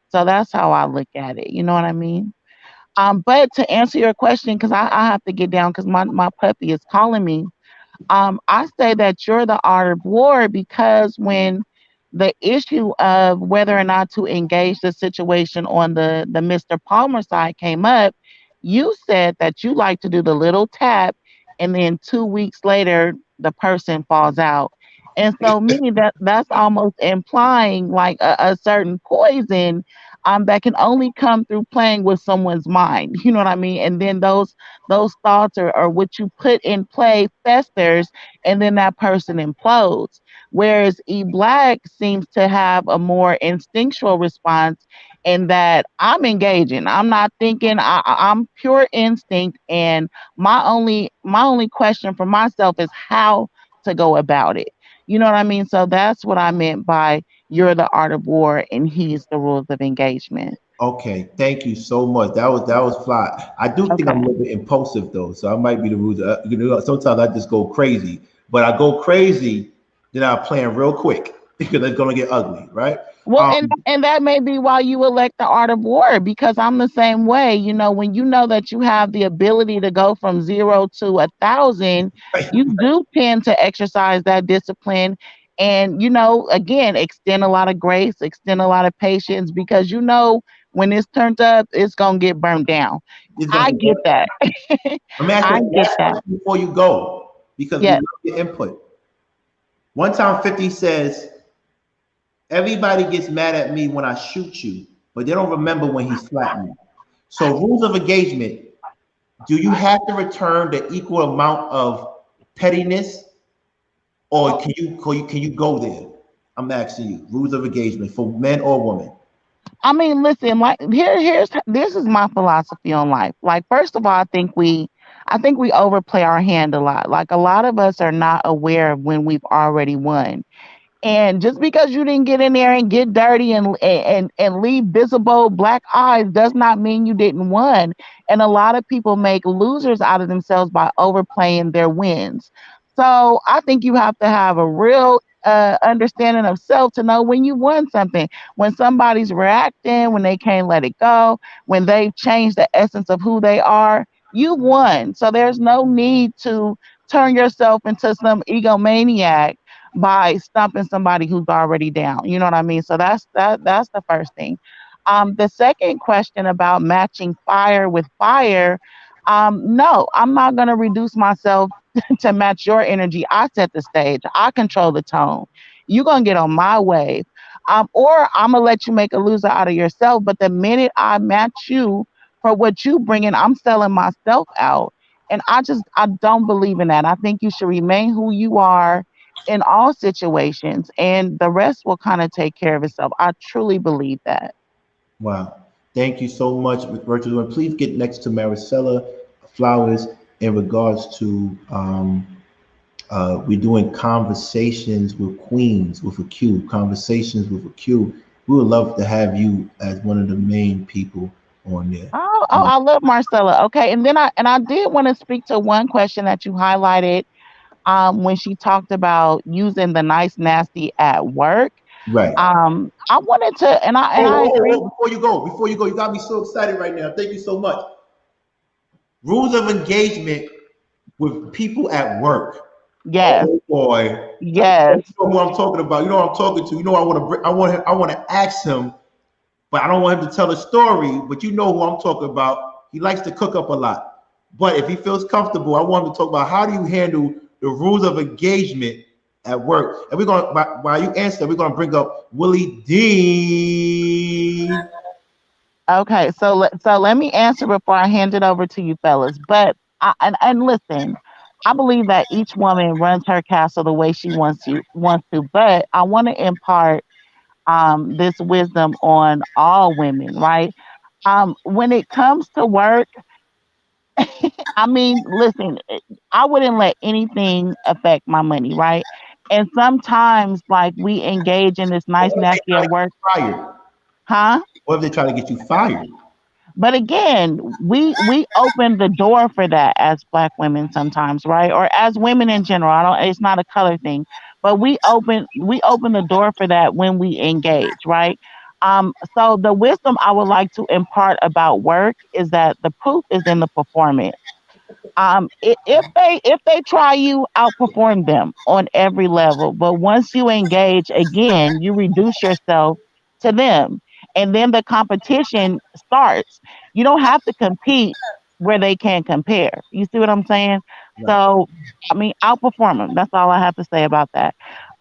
So that's how I look at it. You know what I mean? But to answer your question, because I have to get down because my puppy is calling me. I say that you're the art of war because when the issue of whether or not to engage the situation on the Mr. Palmer side came up, you said that you like to do the little tap, and then 2 weeks later the person falls out. And so me, that's almost implying like a certain poison that can only come through playing with someone's mind. You know what I mean? And then those thoughts or what you put in play festers, and then that person implodes. Whereas E Black seems to have a more instinctual response in that I'm engaging. I'm not thinking. I'm pure instinct, and my only question for myself is how to go about it. You know what I mean? So that's what I meant by you're the art of war and he's the rules of engagement. Okay, thank you so much. That was fly. I do think I'm a Okay. little bit impulsive though, so I might be the rules. Sometimes I just go crazy, but I go crazy, then I plan real quick because it's gonna get ugly, right? Well, Um, and that may be why you elect the art of war because I'm the same way. When you know that you have the ability to go from 0 to 1,000, you do tend to exercise that discipline, and again, extend a lot of grace, extend a lot of patience because when it's turned up, it's gonna get burned down. it's gonna I get get ugly. that. Let me ask you I a get last that. question before you go, because we Yes. love your input. One time 50 says, everybody gets mad at me when I shoot you, but they don't remember when he slapped me. So rules of engagement, do you have to return the equal amount of pettiness, or can you go there? I'm asking you. Rules of engagement for men or women. I mean, listen, like here's this is my philosophy on life. Like, first of all, I think we overplay our hand a lot. Like a lot of us are not aware of when we've already won. And just because you didn't get in there and get dirty and leave visible black eyes does not mean you didn't win. And a lot of people make losers out of themselves by overplaying their wins. So I think you have to have a real understanding of self to know when you won something, when somebody's reacting, when they can't let it go, when they've changed the essence of who they are. You won. So there's no need to turn yourself into some egomaniac by stumping somebody who's already down. You know what I mean? So that's the first thing. The second question about matching fire with fire. No, I'm not gonna reduce myself to match your energy. I set the stage. I control the tone. You're gonna get on my wave. Or I'm gonna let you make a loser out of yourself. But the minute I match you for what you bring in, I'm selling myself out. And I don't believe in that. I think you should remain who you are in all situations, and the rest will kind of take care of itself. I truly believe that. Wow. Thank you so much, Virtual. And please get next to Maricela Flowers in regards to we're doing conversations with queens with a Q, conversations with a Q. We would love to have you as one of the main people on there. Oh, I love Marcella. Okay, and then I did want to speak to one question that you highlighted when she talked about using the nice nasty at work. Right. I wanted to, and I agree. Before you go, you got me so excited right now. Thank you so much. Rules of engagement with people at work. Yes, Oh boy, you yes. know what I'm talking about. You know what I'm talking to. You know I want to. I want to ask him, but I don't want him to tell a story. But you know who I'm talking about. He likes to cook up a lot. But if he feels comfortable, I want him to talk about how do you handle the rules of engagement at work. And we're gonna while you answer, we're gonna bring up Willie Dean. Okay, so let me answer before I hand it over to you fellas. But and listen, I believe that each woman runs her castle the way she wants to. But I want to impart this wisdom on all women, right? When it comes to work, I mean, listen, I wouldn't let anything affect my money, right? And sometimes, like, we engage in this nice, What if they nasty try at to get work, you fired? huh? What if they try to get you fired? But again, we open the door for that as Black women sometimes, right? Or as women in general. I don't. It's not a color thing, but we open the door for that when we engage, right? So the wisdom I would like to impart about work is that the proof is in the performance. If they try you, outperform them on every level. But once you engage again, you reduce yourself to them, and then the competition starts. You don't have to compete where they can't compare. You see what I'm saying? Right. So, I mean, outperform them. That's all I have to say about that.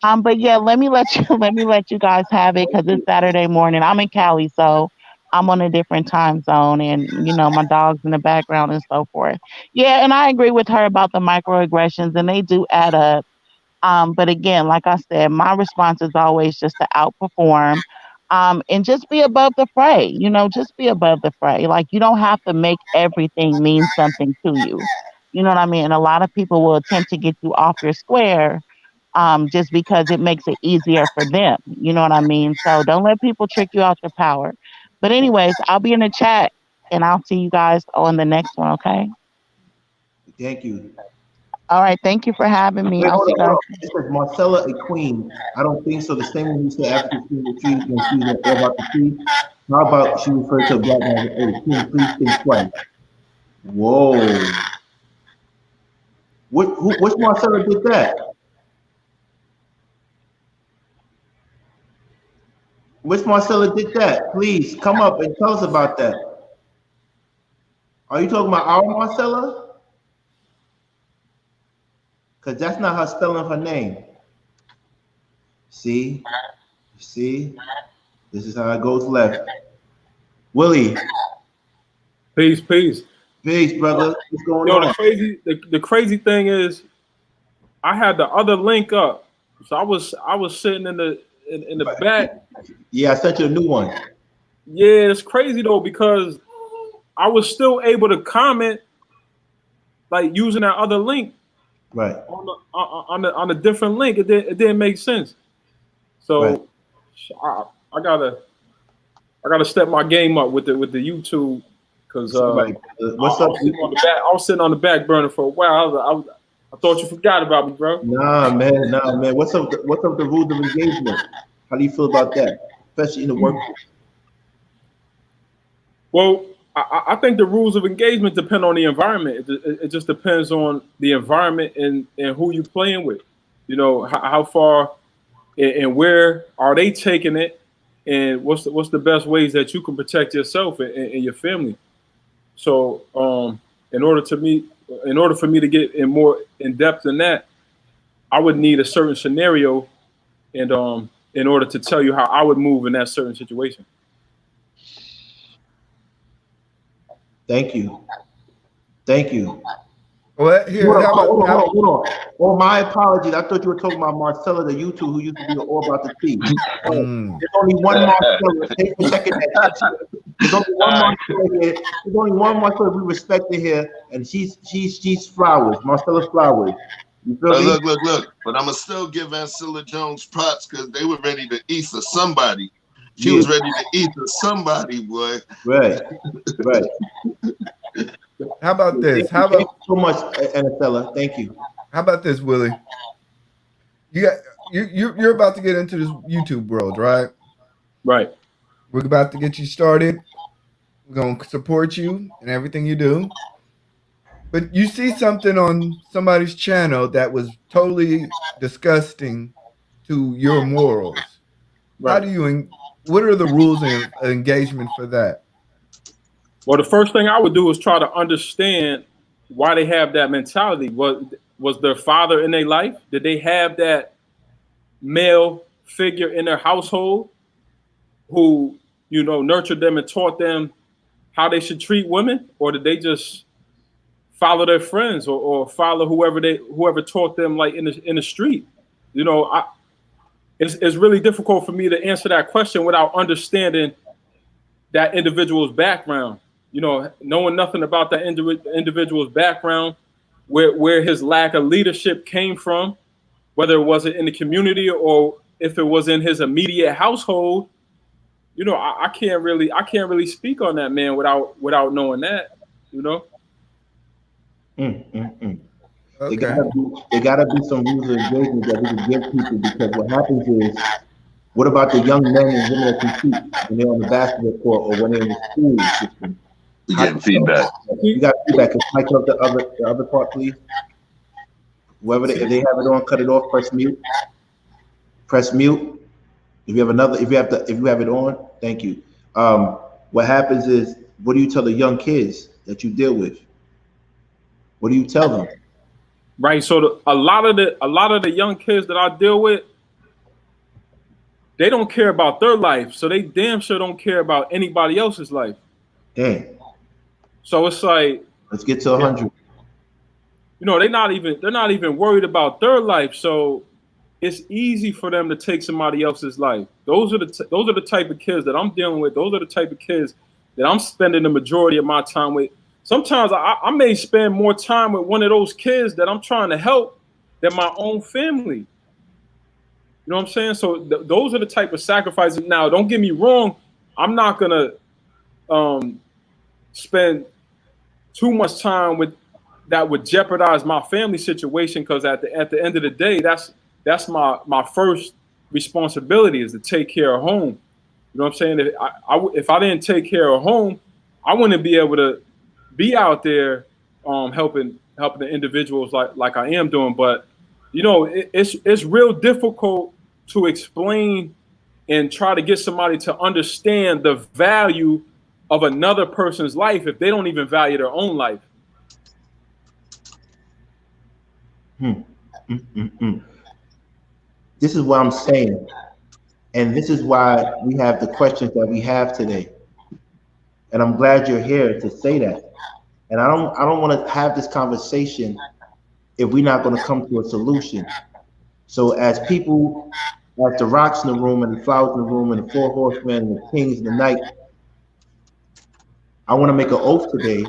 But yeah, let me let you let me let you guys have it because it's Saturday morning. I'm in Cali, so I'm on a different time zone, and my dog's in the background and so forth. Yeah, and I agree with her about the microaggressions, and they do add up. But again, like I said, my response is always just to outperform, and just be above the fray. Just be above the fray. Like, you don't have to make everything mean something to you. You know what I mean? And a lot of people will attempt to get you off your square, just because it makes it easier for them. You know what I mean? So don't let people trick you out your power. But anyways, I'll be in the chat, and I'll see you guys on the next one. Okay. Thank you. All right. Thank you for having me. Wait, I'll hold see on, you hold guys. on. It says Marcella a queen. I don't think so. The same way you said African queen of the tree when she was all about the tree. How about she referred to a black man as, hey, queen, please think twice. Whoa. Which Marcella did that? Which Marcella did that? Please come up and tell us about that. Are you talking about our Marcella? Because that's not her spelling of her name. See? See? This is how it goes left. Willie, Peace, peace. peace, brother. What's going Yo, on? the crazy thing is, I had the other link up, so I was sitting in the back. Yeah, I sent you a new one. Yeah, it's crazy though because I was still able to comment like using that other link Right, on the different link. It didn't make sense. right. So I gotta step my game up with the YouTube because Right. What's up? I was sitting on the back burner for a while. I thought you forgot about me, bro. Nah, man, nah, man. What's up? What's up? The rules of engagement. How do you feel about that, especially in the workforce? Well, I think the rules of engagement depend on the environment. It just depends on the environment and who you're playing with. How far and where are they taking it, and what's the best ways that you can protect yourself and your family. So, in order for me to get more in depth than that, I would need a certain scenario, and in order to tell you how I would move in that certain situation. Thank you. Thank you. Well, here, Hold on. Oh, my apologies. I thought you were talking about Marcella, the YouTube, who used to be all about the tea. There's only one Marcella. Thanks for checking that. There's only one Marcella here. There's only one Marcella we respect here, and she's Flowers, Marcella Flowers. You feel me? Look. But I'ma still give Ancilla Jones props because they were ready to eat for somebody. She was ready to eat for somebody, boy. Right. How about this? Thank you so much, Ancilla. Thank you. How about this, Willie? You're about to get into this YouTube world, right? Right. We're about to get you started. We're gonna support you in everything you do. But you see something on somebody's channel that was totally disgusting to your morals. Right. What are the rules of engagement for that? Well, the first thing I would do is try to understand why they have that mentality. Was their father in their life? Did they have that male figure in their household who, nurtured them and taught them how they should treat women? Or did they just follow their friends or follow whoever taught them, like in the street? It's really difficult for me to answer that question without understanding that individual's background. You know, knowing nothing about that individual's background, where his lack of leadership came from, whether it was in the community or if it was in his immediate household. You know, I can't really speak on that man without knowing that. You know. Okay. Okay. There gotta be some rules of engagement that we can give people, because what happens is, what about the young men and women that compete when they're on the basketball court or when they're in the school system? We getting feedback. You got feedback. Can Mike up the other part, please? Whoever if they have it on, cut it off. Press mute. Press mute. If you have it on, thank you. What happens is, what do you tell the young kids that you deal with? What do you tell them? Right. So a lot of the young kids that I deal with, they don't care about their life, so they damn sure don't care about anybody else's life. Damn. So it's like, let's get to 100. You know, they're not even worried about their life. So it's easy for them to take somebody else's life. Those are the type of kids that I'm dealing with. Those are the type of kids that I'm spending the majority of my time with. Sometimes I may spend more time with one of those kids that I'm trying to help than my own family. You know what I'm saying? So those are the type of sacrifices. Now, don't get me wrong. I'm not gonna spend too much time with that would jeopardize my family situation, because at the end of the day, that's my first responsibility, is to take care of home. You know what I'm saying? If I didn't take care of home, I wouldn't be able to be out there helping the individuals like I am doing. But you know, it's real difficult to explain and try to get somebody to understand the value of another person's life if they don't even value their own life. This is what I'm saying, and this is why we have the questions that we have today. And I'm glad you're here to say that. And I don't want to have this conversation if we're not going to come to a solution. So as people, as the rocks in the room and the flowers in the room and the four horsemen and the kings in the night, I want to make an oath today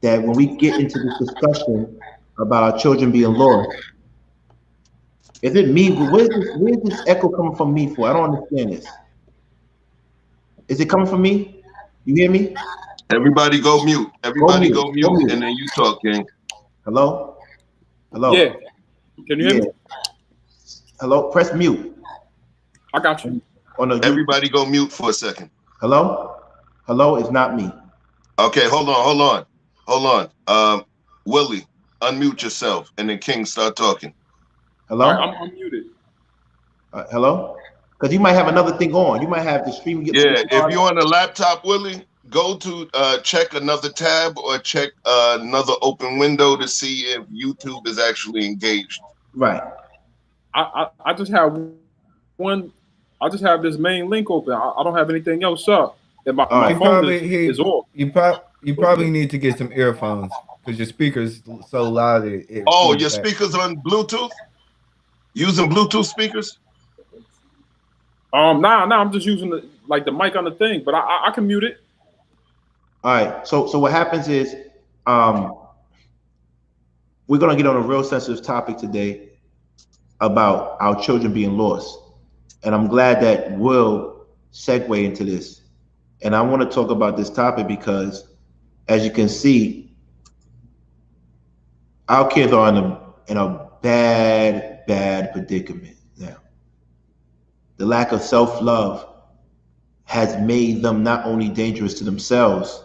that when we get into this discussion about our children being lost, is it me? Where's this echo coming from me for? I don't understand this. Is it coming from me? You hear me? Everybody go mute. Everybody go mute, and then you talk, King. Hello? Hello? Yeah. Can you hear me? Hello? Press mute. I got you. Everybody go mute for a second. Hello? Hello? It's not me. Okay, hold on. Willie, unmute yourself, and then King, start talking. Hello? Right, I'm muted. Hello? Because you might have another thing on. You might have the stream. Yeah, if you're on a laptop, Willie, go to check another tab or check another open window to see if YouTube is actually engaged. Right. I just have one. I just have this main link open. I don't have anything else up. And my phone is off. You probably need to get some earphones because your speaker's so loud. Your speaker's on Bluetooth? Using Bluetooth speakers? Nah, I'm just using the mic on the thing, but I can mute it. All right. So what happens is we're gonna get on a real sensitive topic today about our children being lost. And I'm glad that we'll segue into this. And I want to talk about this topic because, as you can see, our kids are in a bad predicament now. The lack of self-love has made them not only dangerous to themselves.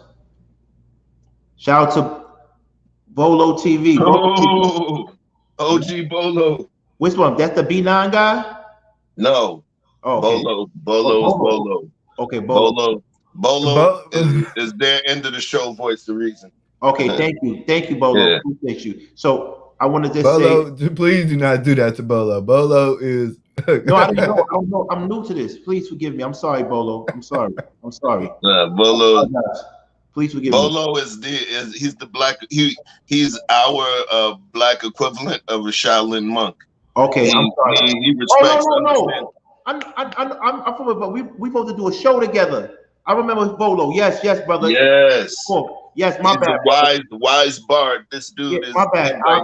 Shout out to Bolo TV. Oh, OG Bolo. Which one? That's the B9 guy? No. Oh, okay. Bolo. Okay, Bolo. Bolo is their end of the show voice the reason. Okay, thank you, Bolo. Yeah. Appreciate you. So I want to just Bolo, say, please do not do that to Bolo. Bolo is no, I don't know. I'm new to this. Please forgive me. I'm sorry, Bolo. I'm sorry. Bolo. Please forgive me. Bolo he's the black. He's our black equivalent of a Shaolin monk. Okay, I'm sorry. He respects. No. I'm from it, but we supposed to do a show together. I remember Bolo. Yes, brother. Yes. Yes, my He's bad. the wise bard. This dude Yeah, is my bad. like,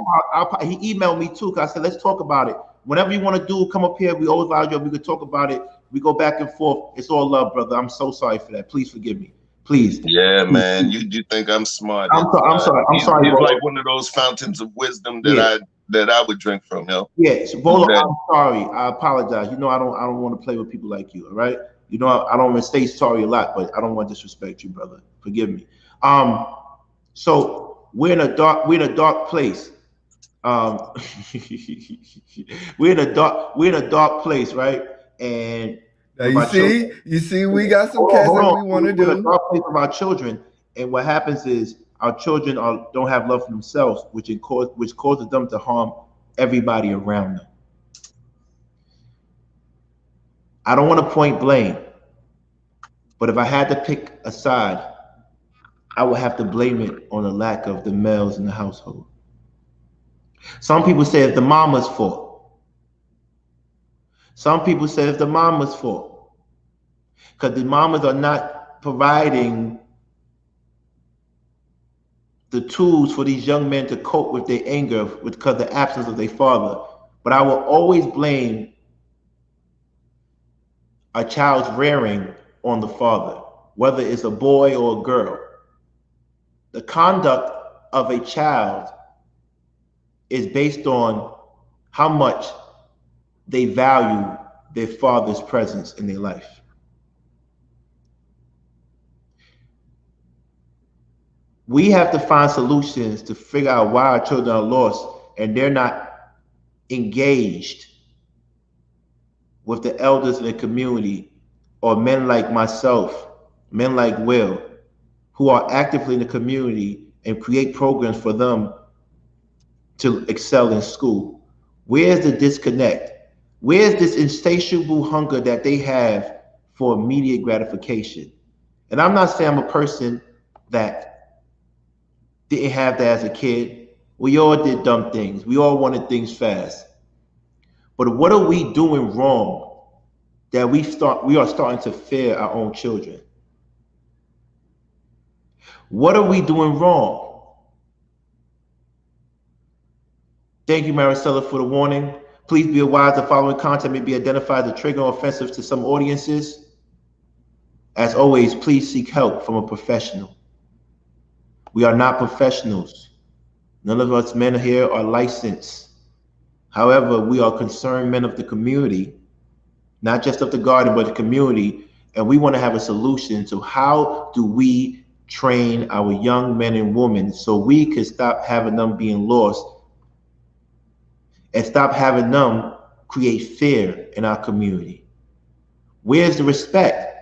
He emailed me too. Cause I said, let's talk about it. Whenever you want to do, come up here. We always value. We could talk about it. We go back and forth. It's all love, brother. I'm so sorry for that. Please forgive me. Please. yeah, man. You think I'm smart? I'm sorry. I'm sorry. He's Bolo. like one of those fountains of wisdom Yeah. that I would drink from, yo. Yeah, so Bolo, I'm sorry. I apologize. You know, I don't want to play with people like you. All right. You know, I don't want to say sorry a lot, but I don't want to disrespect you, brother. Forgive me. So we're in a dark place. We're in a dark place, right? And now you see, we got some cats that we want to do. We're in a dark place with our children, and what happens is our children don't have love for themselves, which causes them to harm everybody around them. I don't want to point blame, but if I had to pick a side, I would have to blame it on the lack of the males in the household. Some people say it's the mama's fault. Some people say it's the mama's fault because the mamas are not providing the tools for these young men to cope with their anger because of the absence of their father. But I will always blame a child's rearing on the father, whether it's a boy or a girl. The conduct of a child is based on how much they value their father's presence in their life. We have to find solutions to figure out why our children are lost and they're not engaged with the elders in the community or men like myself, men like Will, who are actively in the community and create programs for them to excel in school. Where's the disconnect? Where's this insatiable hunger that they have for immediate gratification? And I'm not saying I'm a person that didn't have that as a kid. We all did dumb things. We all wanted things fast. But what are we doing wrong that we are starting to fear our own children? What are we doing wrong? Thank you, Maricela, for the warning. Please be advised the following content may be identified as a trigger or offensive to some audiences. As always, please seek help from a professional. We are not professionals. None of us men here are licensed. However, we are concerned men of the community, not just of the garden, but the community, and we want to have a solution to how do we train our young men and women so we can stop having them being lost and stop having them create fear in our community. Where's the respect?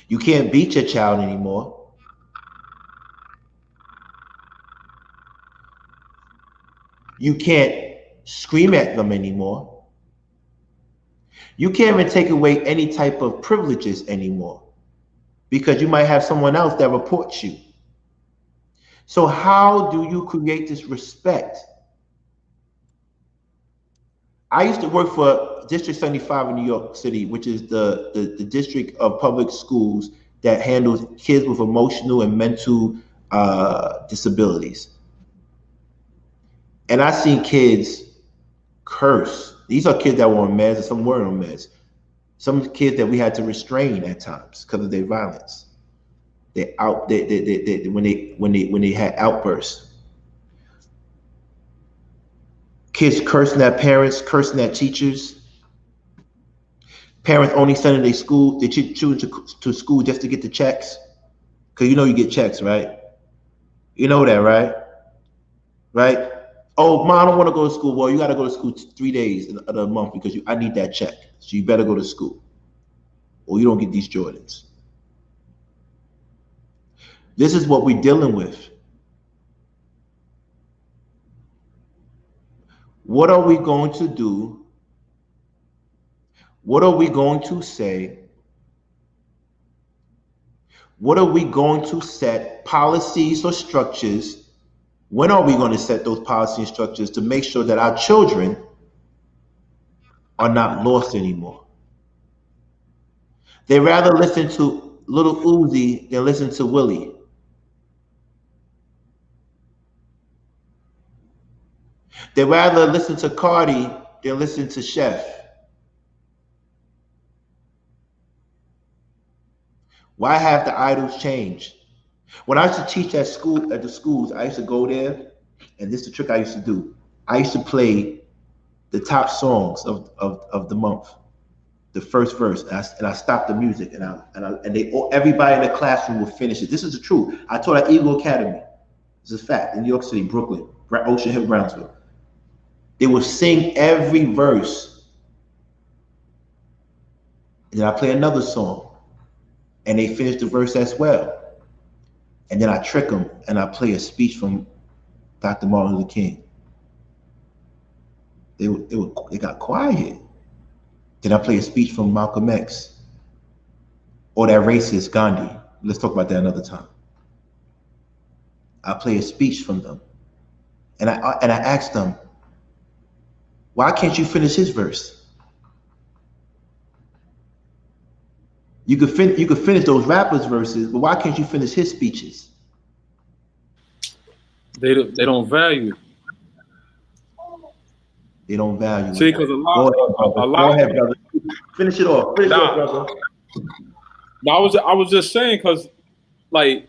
You can't beat your child anymore. You can't scream at them anymore. You can't even take away any type of privileges anymore because you might have someone else that reports you. So how do you create this respect? I used to work for District 75 in New York City, which is the district of public schools that handles kids with emotional and mental disabilities. And I seen kids curse. These are kids that were on meds and some weren't on meds. Some kids that we had to restrain at times because of their violence. When they had outbursts. Kids cursing at parents, cursing at teachers. Parents only sending their children to school just to get the checks. Because you know you get checks, right? You know that, right? Right? Oh, Mom, I don't want to go to school. Well, you got to go to school 3 days of the month because I need that check. So you better go to school or you don't get these Jordans. This is what we're dealing with. What are we going to do? What are we going to say? What are we going to set policies or structures? When are we going to set those policies and structures to make sure that our children are not lost anymore? They rather listen to Little Uzi than listen to Willie. They rather listen to Cardi than listen to Chef. Why have the idols changed? When I used to teach at school, at the schools, I used to go there, and this is the trick I used to do. I used to play the top songs of the month, the first verse, and I stopped the music, and they everybody in the classroom would finish it. This is the truth. I taught at Eagle Academy. This is a fact in New York City, Brooklyn, Ocean Hill, Brownsville. They would sing every verse, and then I play another song, and they finish the verse as well. And then I trick them, and I play a speech from Dr. Martin Luther King. They got quiet. Then I play a speech from Malcolm X, or that racist Gandhi. Let's talk about that another time. I play a speech from them, and I ask them, why can't you finish his verse? You could finish those rappers' verses, but why can't you finish his speeches? They don't value. They don't value. See, because a lot. Go ahead, brother. Finish it off. Finish it off, brother. No, I was just saying, because like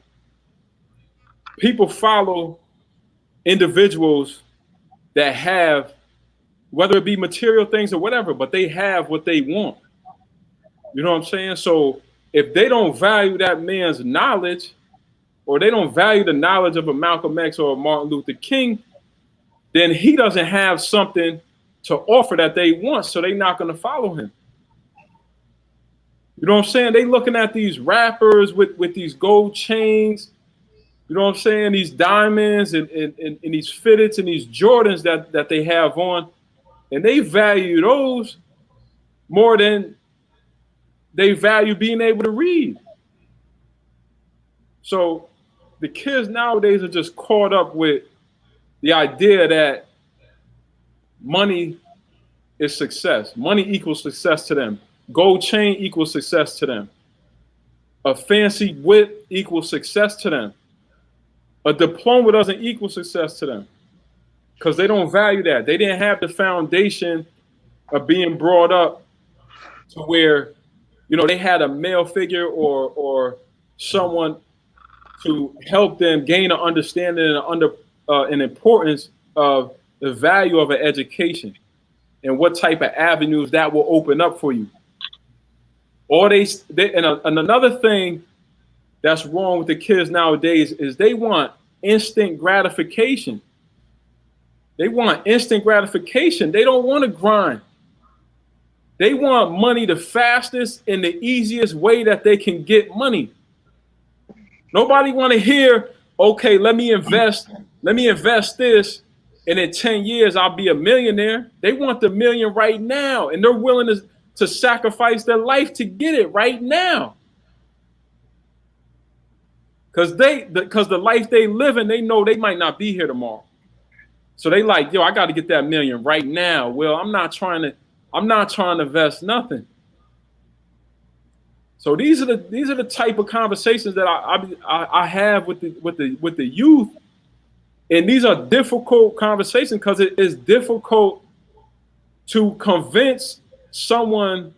people follow individuals that have, whether it be material things or whatever, but they have what they want. You know what I'm saying? So if they don't value that man's knowledge, or they don't value the knowledge of a Malcolm X or a Martin Luther King, then he doesn't have something to offer that they want, so they're not going to follow him. You know what I'm saying? They looking at these rappers with these gold chains, you know what I'm saying? These diamonds and these fitteds and these Jordans that they have on, and they value those more than they value being able to read. So the kids nowadays are just caught up with the idea that money is success. Money equals success to them. Gold chain equals success to them. A fancy whip equals success to them. A diploma doesn't equal success to them because they don't value that. They didn't have the foundation of being brought up to where, you know, they had a male figure or someone to help them gain an understanding and an importance of the value of an education and what type of avenues that will open up for you. Or and another thing that's wrong with the kids nowadays is they want instant gratification. They want instant gratification. They don't want to grind. They want money the fastest and the easiest way that they can get money. Nobody want to hear, okay, let me invest this, and in 10 years I'll be a millionaire. They want the million right now, and they're willing to sacrifice their life to get it right now. Because the life they live in, they know they might not be here tomorrow. So they like, yo, I got to get that million right now. Well, I'm not trying to invest nothing. So these are the type of conversations that I have with the youth, and these are difficult conversations because it is difficult to convince someone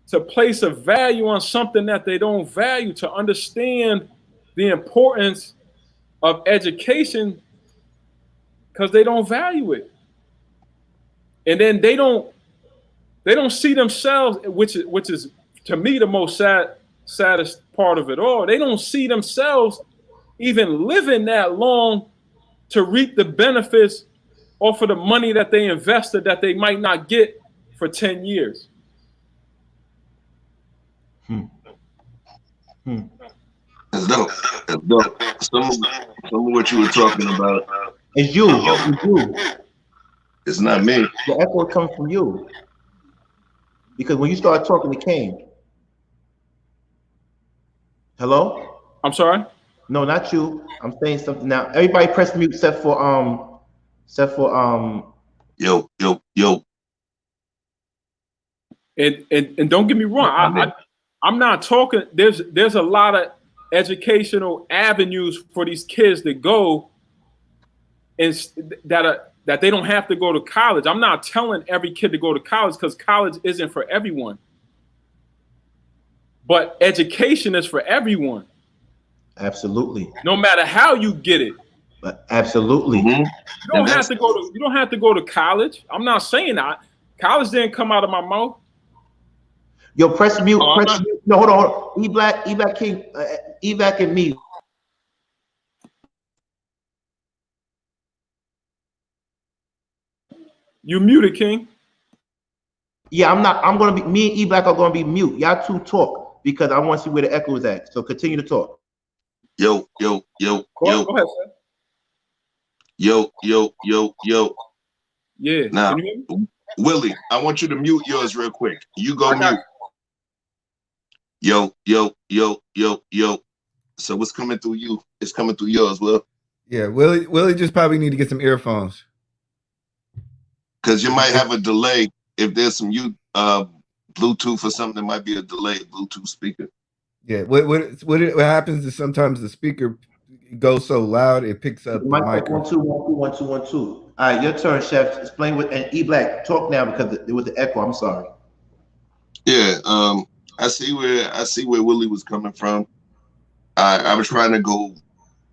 to place a value on something that they don't value, to understand the importance of education because they don't value it, and then they don't see themselves, which is to me the most saddest part of it all. They don't see themselves even living that long to reap the benefits off of the money that they invested that they might not get for 10 years. That's dope. That's dope. Some of what you were talking about. It's you. It's you. It's not me. The echo comes from you. Because when you start talking to Kane. Hello? I'm sorry? No, not you. I'm saying something now. Everybody press mute except for Yo. And don't get me wrong. I'm not talking. There's a lot of educational avenues for these kids to go, and that they don't have to go to college. I'm not telling every kid to go to college because college isn't for everyone. But education is for everyone. Absolutely. No matter how you get it. Absolutely. Mm-hmm. You don't have to go to college. I'm not saying that. College didn't come out of my mouth. Yo, press mute. No, hold on. E-Black King, E-Black and me. You muted, King. Yeah, I'm gonna be, me and E-Black are gonna be mute. Y'all two talk because I want to see where the echo is at. So continue to talk. Yo. Go ahead, sir. Yo. Yeah. Now, Can you hear me? Willie, I want you to mute yours real quick. You go mute. Yo. So what's coming through you? It's coming through yours, Will. Yeah, Willie just probably need to get some earphones. Because you might have a delay if there's some Bluetooth or something. There might be a delay Bluetooth speaker. Yeah, what happens is sometimes the speaker goes so loud it picks up the mic. 1 2 1 2 1 2 1 2. All right, your turn, Chef. Explain what, and E-Black, talk now because it was the echo. I'm sorry. Yeah, I see where Willie was coming from. I was trying to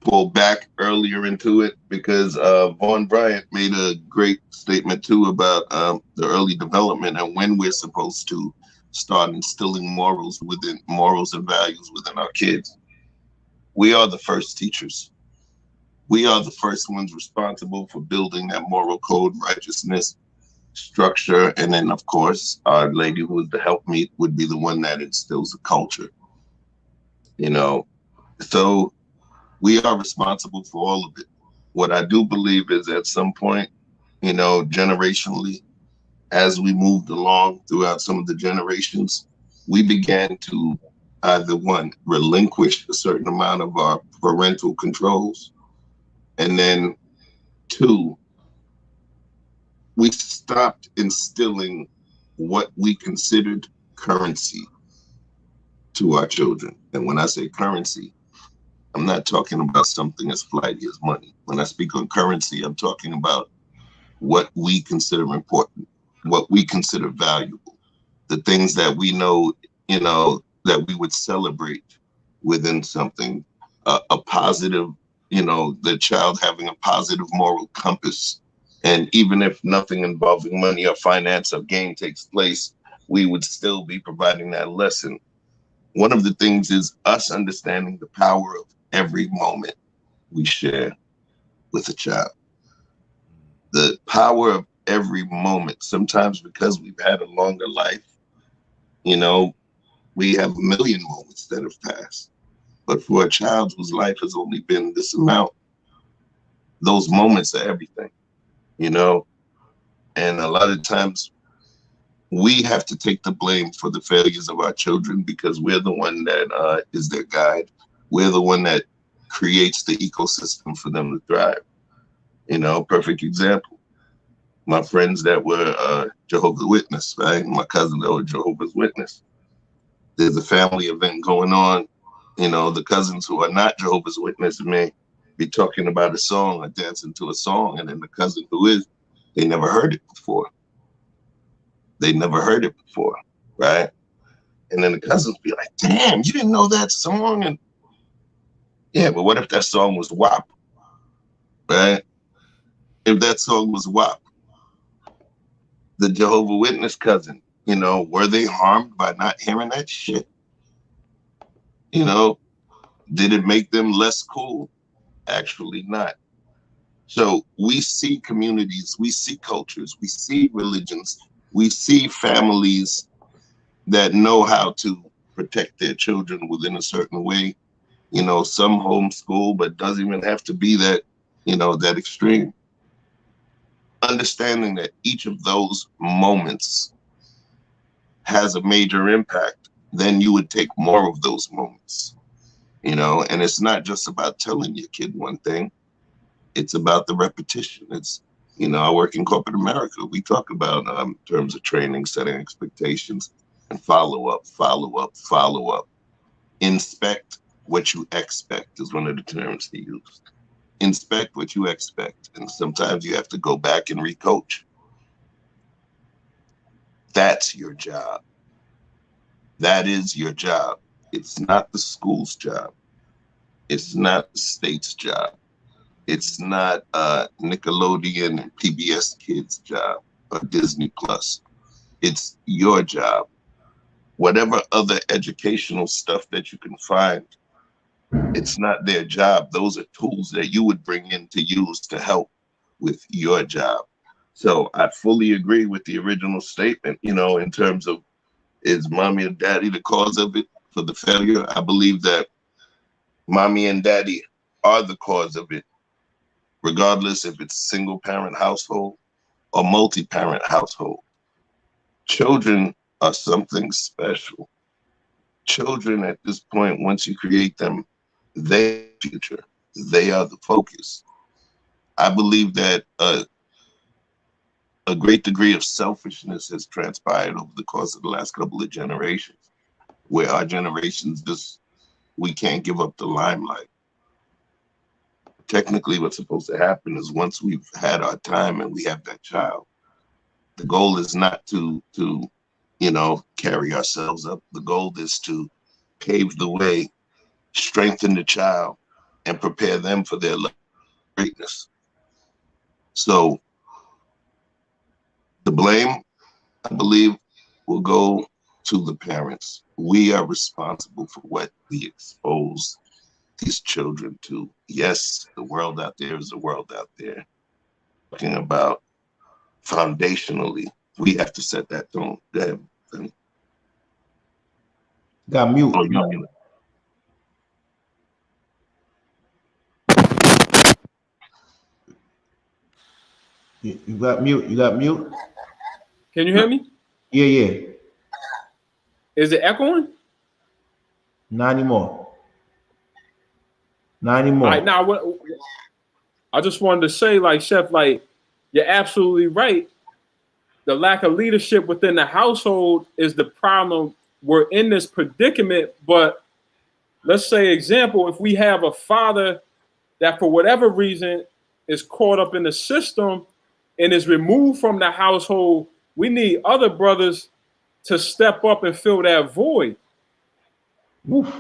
pull back earlier into it because Vaughn Bryant made a great statement too about the early development and when we're supposed to start instilling morals and values within our kids. We are the first teachers. We are the first ones responsible for building that moral code, righteousness, structure, and then of course our lady who is the helpmeet would be the one that instills the culture. So we are responsible for all of it. What I do believe is at some point, generationally, as we moved along throughout some of the generations, we began to either one, relinquish a certain amount of our parental controls, and then two, we stopped instilling what we considered currency to our children. And when I say currency, I'm not talking about something as flighty as money. When I speak on currency, I'm talking about what we consider important, what we consider valuable, the things that we know, that we would celebrate within something, a positive, the child having a positive moral compass. And even if nothing involving money or finance or gain takes place, we would still be providing that lesson. One of the things is us understanding the power of every moment we share with a child. The power of every moment, sometimes because we've had a longer life, we have a million moments that have passed. But for a child whose life has only been this amount, those moments are everything, And a lot of times we have to take the blame for the failures of our children because we're the one that is their guide. We're the one that creates the ecosystem for them to thrive. Perfect example. My friends that were Jehovah's Witness, right? My cousin that were Jehovah's Witness. There's a family event going on. The cousins who are not Jehovah's Witness may be talking about a song or dancing to a song. And then the cousin who is, they never heard it before. Right? And then the cousins be like, damn, you didn't know that song? And yeah, but what if that song was WAP? Right? If that song was WAP, the Jehovah's Witness cousin, were they harmed by not hearing that shit? Did it make them less cool? Actually not. So we see communities, we see cultures, we see religions, we see families that know how to protect their children within a certain way. Some homeschool, but doesn't even have to be that, that extreme. Understanding that each of those moments has a major impact, then you would take more of those moments, and it's not just about telling your kid one thing. It's about the repetition. It's, I work in corporate America. We talk about terms of training, setting expectations. and follow up, follow up, follow up. Inspect what you expect is one of the terms he used. Inspect what you expect. And sometimes you have to go back and recoach. That's your job. That is your job. It's not the school's job. It's not the state's job. It's not Nickelodeon and PBS Kids' job or Disney Plus. It's your job. Whatever other educational stuff that you can find, it's not their job. Those are tools that you would bring in to use to help with your job. So I fully agree with the original statement, you know, in terms of, is mommy and daddy the cause of it for the failure? I believe that mommy and daddy are the cause of it, regardless if it's single parent household or multi-parent household. Children are something special. Children at this point, once you create them, they are the future. They are the focus. I believe that a great degree of selfishness has transpired over the course of the last couple of generations, where our generations just, we can't give up the limelight. Technically, what's supposed to happen is once we've had our time and we have that child, the goal is not to you know, carry ourselves up. The goal is to pave the way, strengthen the child, and prepare them for their greatness. So the blame, I believe, will go to the parents. We are responsible for what we expose these children to. Yes, the world out there is the world out there. Talking about foundationally, we have to set that tone. Go ahead. Got mute. Oh, yeah. You got mute. You got mute. Can you hear me? Yeah, yeah. Is it echoing? Not anymore. Not anymore. All right, now what I just wanted to say, like, Chef, like, you're absolutely right. The lack of leadership within the household is the problem. We're in this predicament, but let's say, example, if we have a father that for whatever reason is caught up in the system and is removed from the household, we need other brothers to step up and fill that void. Oof.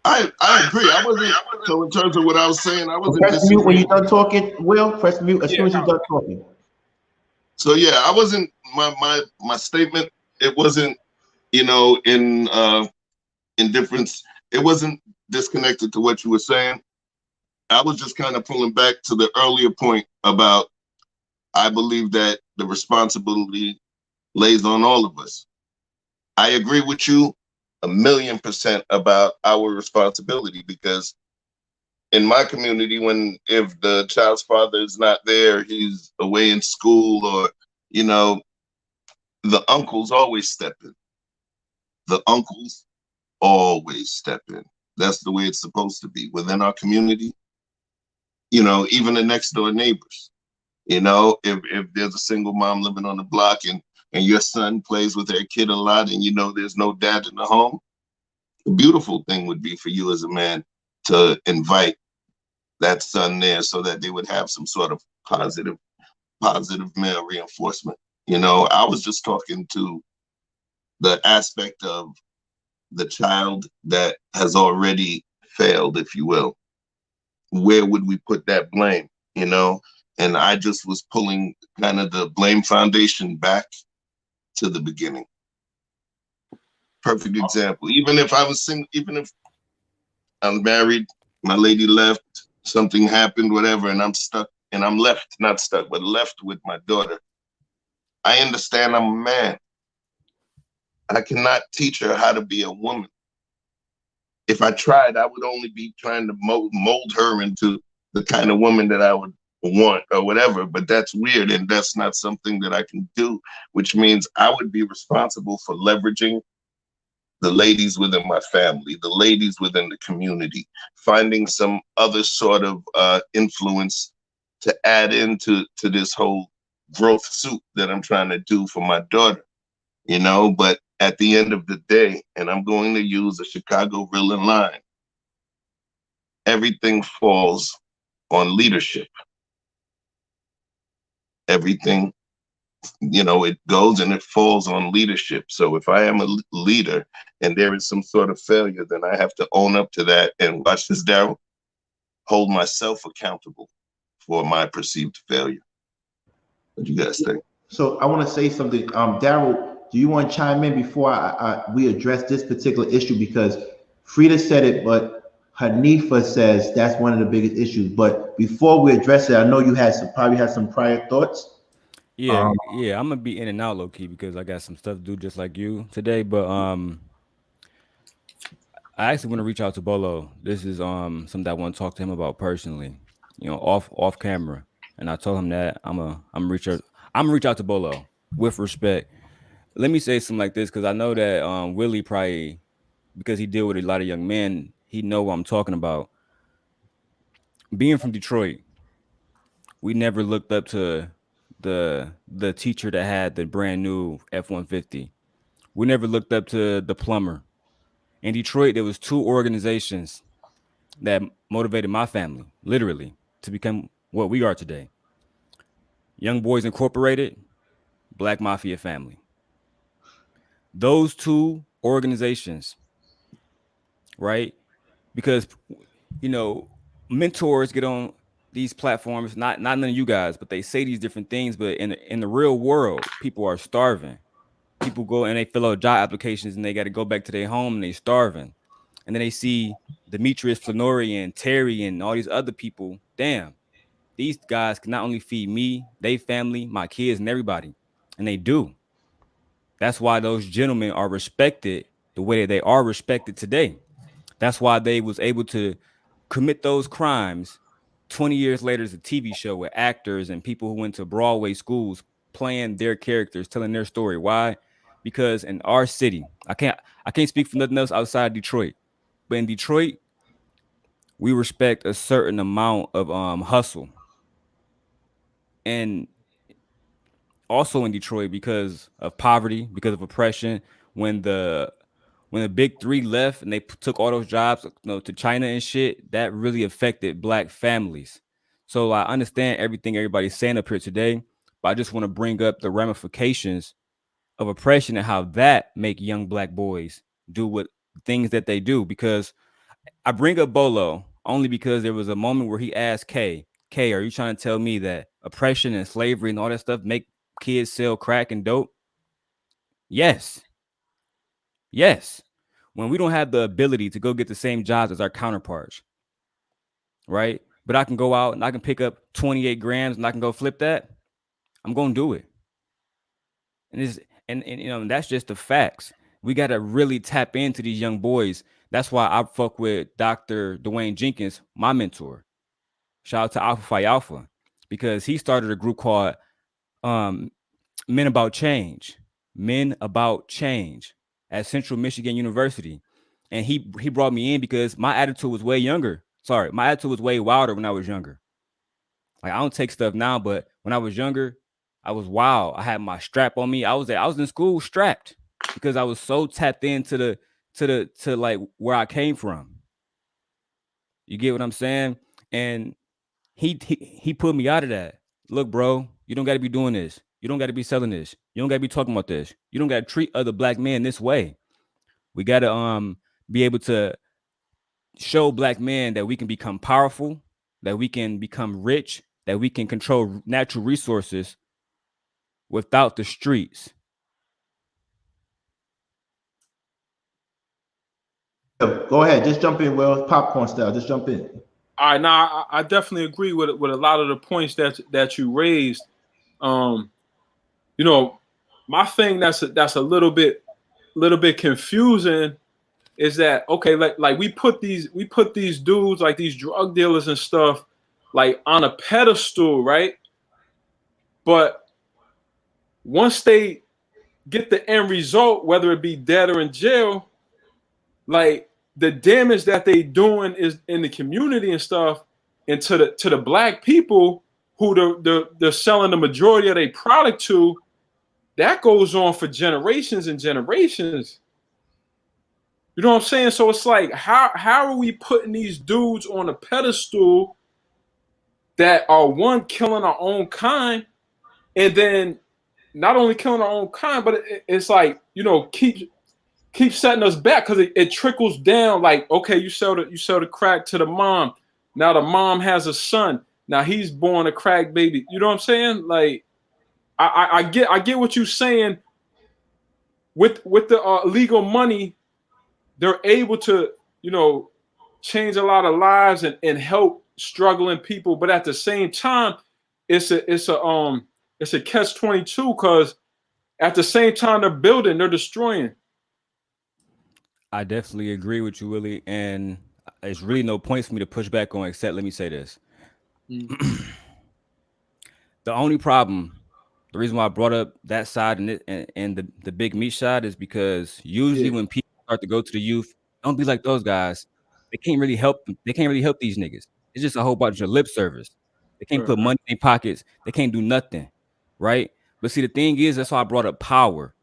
I agree. I wasn't, so in terms of what I was saying, I wasn't Press mute when you're done talking. Will, press mute as soon as you're done talking. So yeah, I wasn't, my statement, it wasn't, you know, in difference, it wasn't disconnected to what you were saying. I was just kind of pulling back to the earlier point about, I believe that the responsibility lays on all of us. I agree with you 1,000,000% about our responsibility, because in my community, if the child's father is not there, he's away in school, or, you know, the uncles always step in. The uncles always step in. That's the way it's supposed to be within our community. You know, even the next door neighbors. You know, if there's a single mom living on the block and your son plays with their kid a lot, and you know there's no dad in the home, the beautiful thing would be for you as a man to invite that son there so that they would have some sort of positive male reinforcement. You know, I was just talking to the aspect of the child that has already failed, if you will. Where would we put that blame, you know? And I just was pulling kind of the blame foundation back to the beginning. Perfect example. Even if I was single, even if I'm married, my lady left, something happened, whatever, and I'm stuck, and I'm left, not stuck, but left with my daughter. I understand I'm a man. I cannot teach her how to be a woman. If I tried, I would only be trying to mold her into the kind of woman that I would want or whatever, but that's weird, and that's not something that I can do, which means I would be responsible for leveraging the ladies within my family, the ladies within the community, finding some other sort of influence to add into this whole growth suit that I'm trying to do for my daughter, you know. But at the end of the day, and I'm going to use a Chicago villain line, everything falls on leadership. Everything, you know, it goes and it falls on leadership. So if I am a leader and there is some sort of failure, then I have to own up to that and, watch this, Daryl, hold myself accountable for my perceived failure. What do you guys think? So I want to say something. Daryl, do you want to chime in before we address this particular issue? Because Frida said it, but Hanifa says that's one of the biggest issues. But before we address it, I know you had probably had some prior thoughts. Yeah, yeah, I'm gonna be in and out low key because I got some stuff to do just like you today. But I actually want to reach out to Bolo. This is something I want to talk to him about personally. You know, off camera. And I told him that I'm reach out to Bolo with respect. Let me say something like this because I know that Willie probably, because he deal with a lot of young men, he know what I'm talking about. Being from Detroit, we never looked up to the teacher that had the brand new F-150. We never looked up to the plumber. In Detroit, there was two organizations that motivated my family, literally, to become what we are today. Young Boys Incorporated, Black Mafia Family. Those two organizations, right? Because, you know, mentors get on these platforms, not none of you guys, but they say these different things. But in the real world, people are starving. People go and they fill out job applications and they got to go back to their home and they starving. And then they see Demetrius Flanori and Terry and all these other people. Damn, these guys can not only feed me, they family, my kids, and everybody. And they do. That's why those gentlemen are respected the way that they are respected today. That's why they was able to commit those crimes 20 years later as a TV show with actors and people who went to Broadway schools playing their characters, telling their story. Why? Because in our city, I can't speak for nothing else outside Detroit, but in Detroit, we respect a certain amount of hustle. And also in Detroit, because of poverty, because of oppression, when the big three left and they took all those jobs, you know, to China and shit, that really affected black families. So I understand everything everybody's saying up here today, but I just want to bring up the ramifications of oppression and how that make young black boys do what things that they do. Because I bring up Bolo only because there was a moment where he asked K, are you trying to tell me that oppression and slavery and all that stuff make kids sell crack and dope? Yes. Yes. When we don't have the ability to go get the same jobs as our counterparts, right? But I can go out and I can pick up 28 grams and I can go flip that. I'm going to do it. And you know, that's just the facts. We got to really tap into these young boys. That's why I fuck with Dr. Dwayne Jenkins, my mentor. Shout out to Alpha Phi Alpha, because he started a group called Men About Change at Central Michigan University. And he brought me in because my attitude was way younger. Sorry, my attitude was way wilder when I was younger. Like, I don't take stuff now, but when I was younger, I was wild. I had my strap on me. I was in school strapped because I was so tapped into to like where I came from. You get what I'm saying? And he put me out of that. Look, bro, you don't got to be doing this. You don't got to be selling this. You don't got to be talking about this. You don't got to treat other black men this way. We got to be able to show black men that we can become powerful, that we can become rich, that we can control natural resources without the streets. Go ahead, just jump in, Will. Popcorn style, just jump in. All right, now I definitely agree with a lot of the points that you raised. You know, my thing that's a little bit confusing is that, okay, like we put these dudes, like these drug dealers and stuff, like on a pedestal, right? But once they get the end result, whether it be dead or in jail, like the damage that they doing is in the community and stuff, and to the black people, who they're selling the majority of their product to, that goes on for generations and generations. You know what I'm saying? So it's like, how are we putting these dudes on a pedestal that are, one, killing our own kind, and then not only killing our own kind, but it's like, you know, keep setting us back, because it trickles down. Like, okay, you sell the crack to the mom. Now the mom has a son. Now he's born a crack baby. You know what I'm saying? Like, I get what you're saying. With the legal money, they're able to, you know, change a lot of lives and help struggling people. But at the same time, it's a catch-22, because at the same time they're building, they're destroying. I definitely agree with you, Willie, and there's really no points for me to push back on, except let me say this. The only problem, the reason why I brought up that side and the big meat side is because usually when people start to go to the youth, don't be like those guys. They can't really help them. They can't really help these niggas. It's just a whole bunch of lip service. They can't put money in their pockets. They can't do nothing, right? But see, the thing is, that's why I brought up power.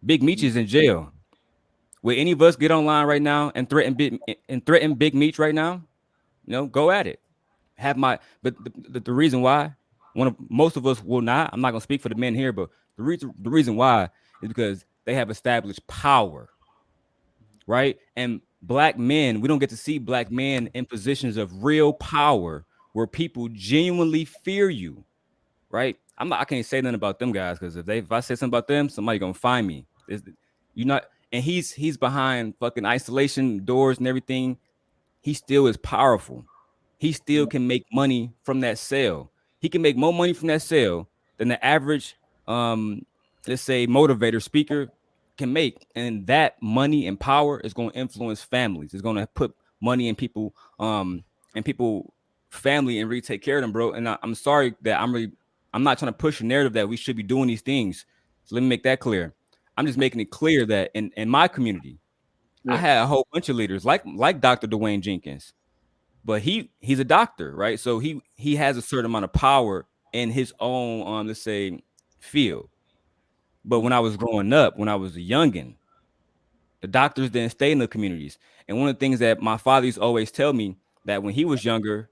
Big Meech is in jail. Will any of us get online right now and threaten Big Meech right now? You know, go at it. But the reason why most of us will not. I'm not gonna speak for the men here, but the reason why is because they have established power, right? And black men, we don't get to see black men in positions of real power where people genuinely fear you, right? I can't say nothing about them guys, because if I say something about them, somebody gonna find me. You're not, and he's behind fucking isolation doors and everything. He still is powerful. He still can make money from that sale. He can make more money from that sale than the average, let's say, motivator speaker can make. And that money and power is going to influence families. It's going to put money in people, family, and really take care of them, bro. And I'm sorry that I'm not trying to push a narrative that we should be doing these things. So let me make that clear. I'm just making it clear that in my community, I had a whole bunch of leaders like Dr. Dwayne Jenkins, but he's a doctor, right? So he has a certain amount of power in his own, let's say, field. But when I was growing up, when I was a youngin', the doctors didn't stay in the communities. And one of the things that my father used to always tell me, that when he was younger,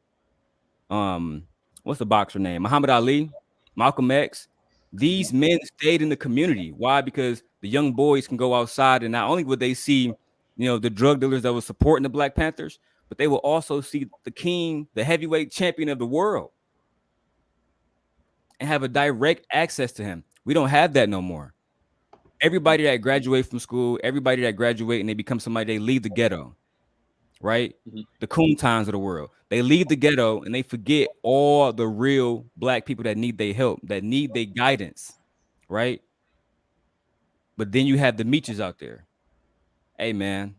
what's the boxer name? Muhammad Ali, Malcolm X, these men stayed in the community. Why? Because the young boys can go outside, and not only would they see, the drug dealers that were supporting the Black Panthers, but they will also see the king, the heavyweight champion of the world, and have a direct access to him. We don't have that no more. Everybody that graduate from school, everybody that graduate and they become somebody, they leave the ghetto, right? The Kuntans of the world. They leave the ghetto and they forget all the real Black people that need their help, that need their guidance, right? But then you have the Meeches out there. Hey, man,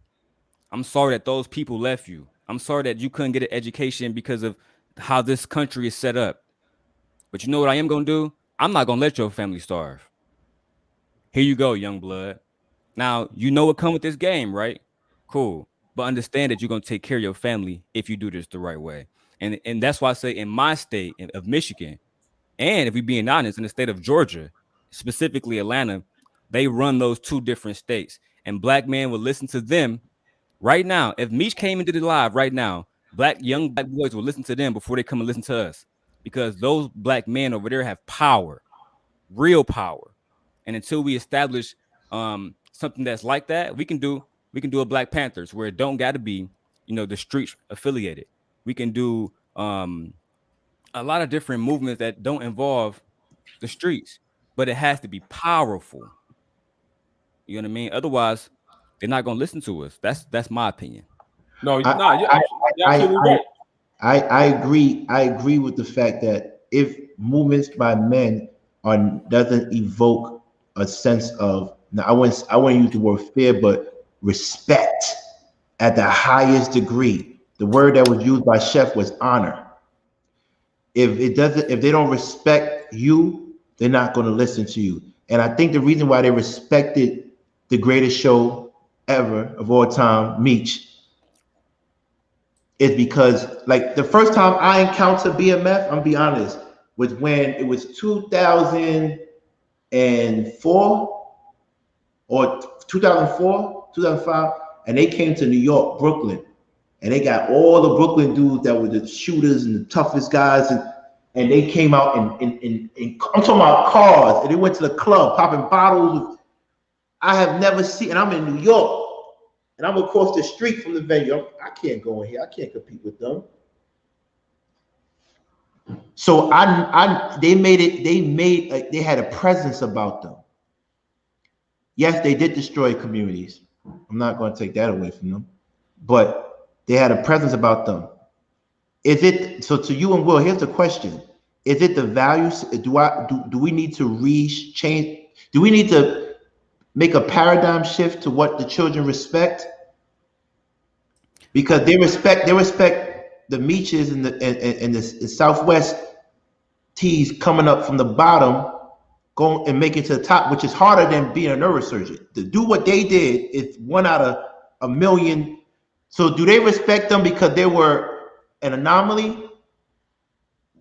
I'm sorry that those people left you. I'm sorry that you couldn't get an education because of how this country is set up. But you know what I am going to do? I'm not going to let your family starve. Here you go, young blood. Now, you know what comes with this game, right? Cool. But understand that you're going to take care of your family if you do this the right way. And that's why I say in my state of Michigan, and if we're being honest, in the state of Georgia, specifically Atlanta, they run those two different states. And Black men will listen to them right now. If Meech came into the live right now, young Black boys will listen to them before they come and listen to us, because those Black men over there have power, real power. And until we establish something that's like that, we can do a Black Panthers where it don't got to be, the streets affiliated. We can do a lot of different movements that don't involve the streets, but it has to be powerful. You know what I mean? Otherwise, they're not gonna listen to us. That's my opinion. No, you're absolutely right. I agree. I agree with the fact that if movements by men doesn't evoke a sense of, now I wouldn't use the word fear, but respect at the highest degree. The word that was used by Chef was honor. If they don't respect you, they're not going to listen to you. And I think the reason why they respected the greatest show ever of all time, Meech, is because, like, the first time I encountered BMF, I'm gonna be honest, was when it was 2004 or 2004, 2005, and they came to New York, Brooklyn, and they got all the Brooklyn dudes that were the shooters and the toughest guys, and they came out in I'm talking about cars, and they went to the club popping bottles. I have never seen, and I'm in New York, and I'm across the street from the venue. I can't go in here. I can't compete with them. So they had a presence about them. Yes, they did destroy communities. I'm not going to take that away from them, but they had a presence about them. Is it so? To you and Will, here's the question: is it the values? Do we need to change? Do we need to make a paradigm shift to what the children respect? Because they respect the Meaches and the Southwest T's coming up from the bottom, going and making it to the top, which is harder than being a neurosurgeon. To do what they did is 1 out of a million. So do they respect them because they were an anomaly?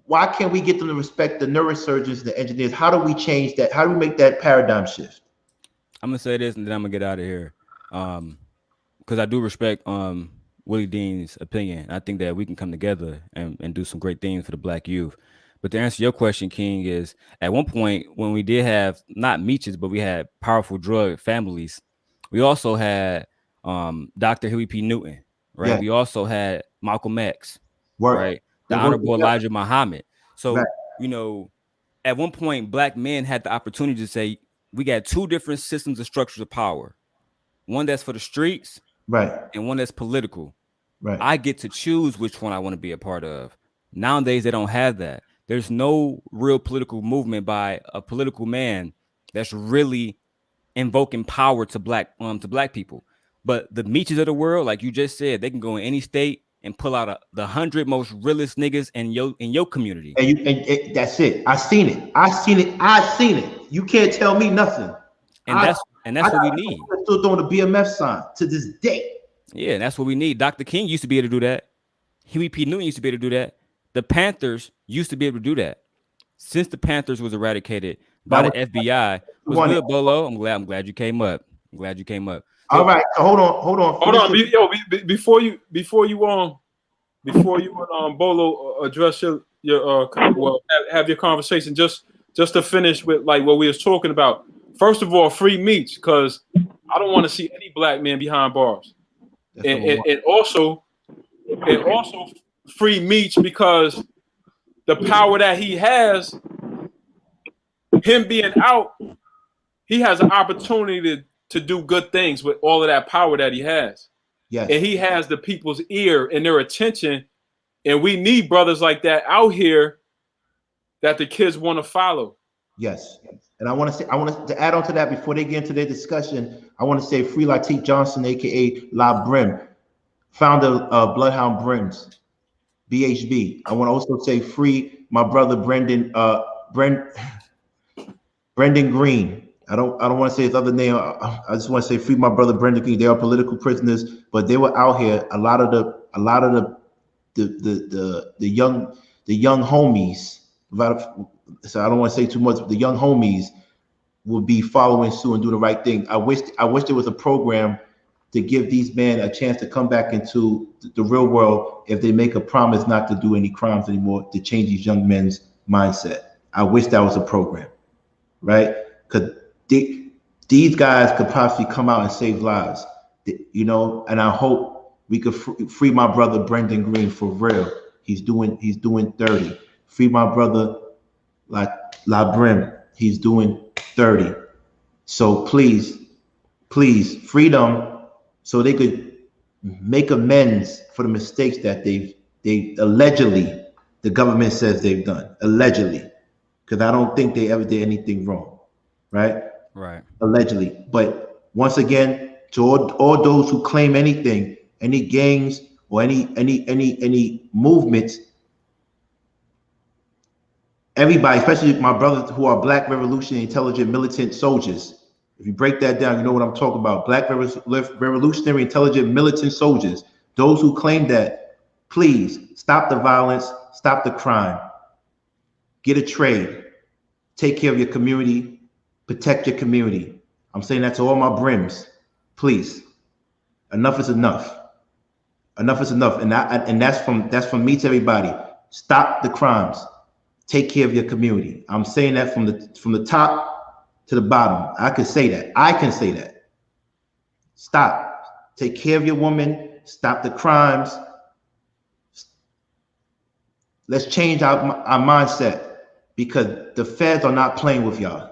Why can't we get them to respect the neurosurgeons, the engineers? How do we change that? How do we make that paradigm shift? I'm gonna say this and then I'm gonna get out of here. Because I do respect Willie Dean's opinion. I think that we can come together and do some great things for the Black youth. But to answer your question, King, is at one point when we did have not Meaches, but we had powerful drug families, we also had Dr. Huey P. Newton, right? Yeah. We also had Malcolm X, right? The Honorable Elijah Muhammad. So, you know, at one point, Black men had the opportunity to say, we got two different systems and structures of power. One that's for the streets, right, and one that's political. Right. I get to choose which one I want to be a part of. Nowadays, they don't have that. There's no real political movement by a political man that's really invoking power to black people. But the Meaches of the world, like you just said, they can go in any state and pull out the 100 most realest niggas in your community. And that's it. I seen it. You can't tell me nothing. And that's what we need. Still doing the BMF sign to this day. Yeah, and that's what we need. Dr. King used to be able to do that. Huey P. Newton used to be able to do that. The Panthers used to be able to do that. Since the Panthers was eradicated by the FBI, was good, Bolo. I'm glad you came up. So, all right, so hold on. Before you Bolo address your have your conversation. Just to finish with like what we was talking about. First of all, free Meach, because I don't want to see any black men behind bars, and also free Meach because the power that he has, him being out, he has an opportunity to do good things with all of that power that he has. Yes. And he has the people's ear and their attention. And we need brothers like that out here that the kids want to follow. Yes. And I want to add on to that before they get into their discussion. I want to say free Latif Johnson, aka La Brim, founder of Bloodhound Brims, BHB. I want to also say free my brother Brendan Green. I don't want to say his other name. I just want to say free my brother Brendan Green. They are political prisoners, but they were out here. A lot of the young homies. So I don't want to say too much. The young homies will be following suit and do the right thing. I wish there was a program to give these men a chance to come back into the real world if they make a promise not to do any crimes anymore, to change these young men's mindset. I wish that was a program, right? Because these guys could possibly come out and save lives, you know. And I hope we could free my brother Brendan Green for real. He's doing 30. Free my brother like La Brim. He's doing 30. So please free them so they could make amends for the mistakes that they allegedly, the government says they've done, allegedly, because I don't think they ever did anything wrong, right? Right. Allegedly. But once again, to all those who claim anything, any gangs or any movements, everybody, especially my brothers who are Black Revolutionary Intelligent Militant Soldiers. If you break that down, you know what I'm talking about. Black Revolutionary Intelligent Militant Soldiers. Those who claim that, please stop the violence, stop the crime. get a trade, take care of your community, protect your community. I'm saying that to all my brims. Please, enough is enough. Enough is enough, and that's from me to everybody. Stop the crimes. Take care of your community. I'm saying that from the top to the bottom. I can say that. I can say that. Stop. Take care of your woman. Stop the crimes. Let's change our mindset, because the feds are not playing with y'all.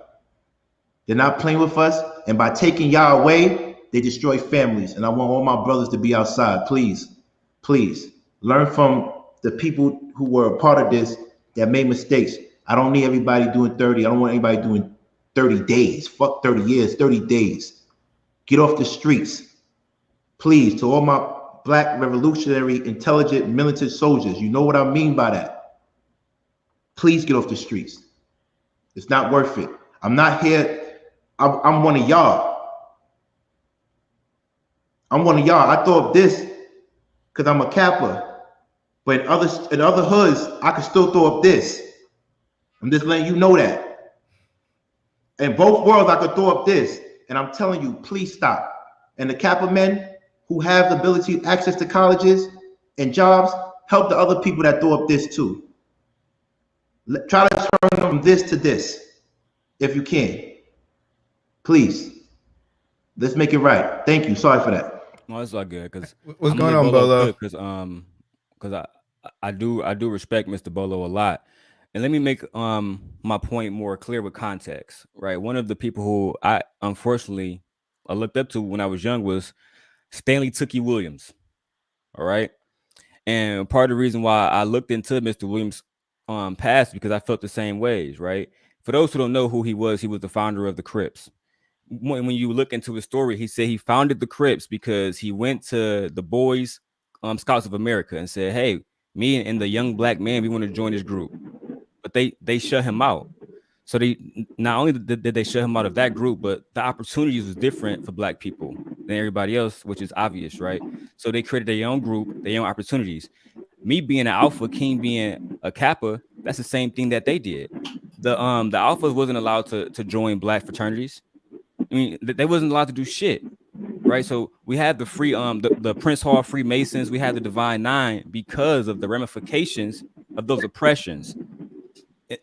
They're not playing with us, and by taking y'all away, they destroy families. And I want all my brothers to be outside. Please, please learn from the people who were a part of this that made mistakes. I don't need everybody doing 30. I don't want anybody doing 30 days. Fuck 30 years, 30 days. Get off the streets. Please, to all my Black revolutionary, intelligent, militant soldiers, you know what I mean by that. Please get off the streets. It's not worth it. I'm not here. I'm one of y'all. I'm one of y'all. I throw up this because I'm a Kappa. But in other hoods, I can still throw up this. I'm just letting you know that. In both worlds, I could throw up this. And I'm telling you, please stop. And the Kappa men who have the ability, access to colleges and jobs, help the other people that throw up this too. Try to turn from this to this, if you can. Please. Let's make it right. Thank you. Sorry for that. No, it's all good. Because what's going on, Bolo? Because I do respect Mr. Bolo a lot. And let me make my point more clear with context, right? One of the people who I looked up to when I was young was Stanley Tookie Williams. All right. And part of the reason why I looked into Mr. Williams' past, because I felt the same ways, right? For those who don't know who he was the founder of the Crips. When you look into his story, he said he founded the Crips because he went to the Boys Scouts of America and said, hey, me and the young black man, we want to join this group. But they shut him out. So they not only did they shut him out of that group, but the opportunities was different for black people than everybody else, which is obvious, right? So they created their own group, their own opportunities. Me being an alpha, King being a Kappa, that's the same thing that they did. The alphas wasn't allowed to join black fraternities. I mean, they wasn't allowed to do shit, right? So we had the free the Prince Hall Freemasons, we had the Divine Nine because of the ramifications of those oppressions.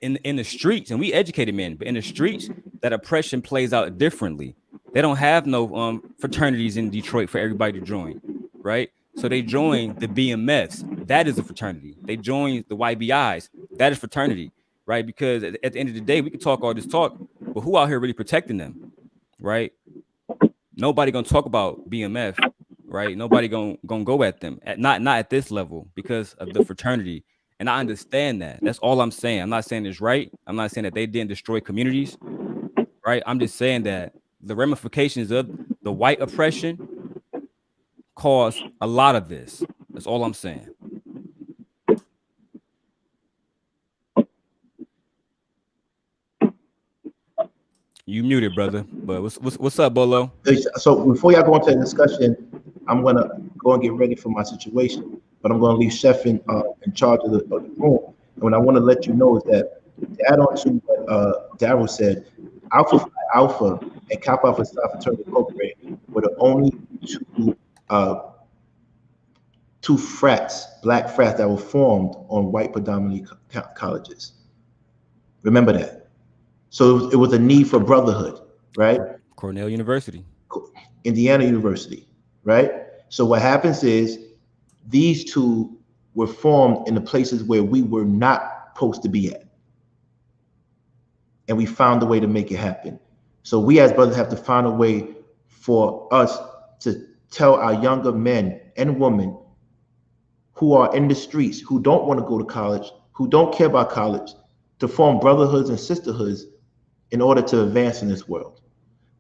In the streets, and we educated men, but in the streets, that oppression plays out differently. They don't have no fraternities in Detroit for everybody to join, right? So they join the BMFs. That is a fraternity. They join the YBIs. That is fraternity, right? Because at the end of the day, we can talk all this talk, but who out here really protecting them, right? Nobody gonna talk about BMF, right? Nobody gonna go at them, not at this level because of the fraternity. And I understand that. That's all I'm saying. I'm not saying it's right. I'm not saying that they didn't destroy communities, right? I'm just saying that the ramifications of the white oppression caused a lot of this. That's all I'm saying. You muted, brother. But what's up, Bolo? So before y'all go into the discussion, I'm gonna go and get ready for my situation. But I'm going to leave Chef in charge of the room. And what I want to let you know is that, to add on to what Darryl said, Alpha and Kappa Alpha Psi Fraternity Incorporated were the only two frats, black frats, that were formed on white predominantly colleges. Remember that. So it was a need for brotherhood, right? Cornell University. Indiana University, right? So what happens is, these two were formed in the places where we were not supposed to be at. And we found a way to make it happen. So we as brothers have to find a way for us to tell our younger men and women who are in the streets, who don't want to go to college, who don't care about college, to form brotherhoods and sisterhoods in order to advance in this world.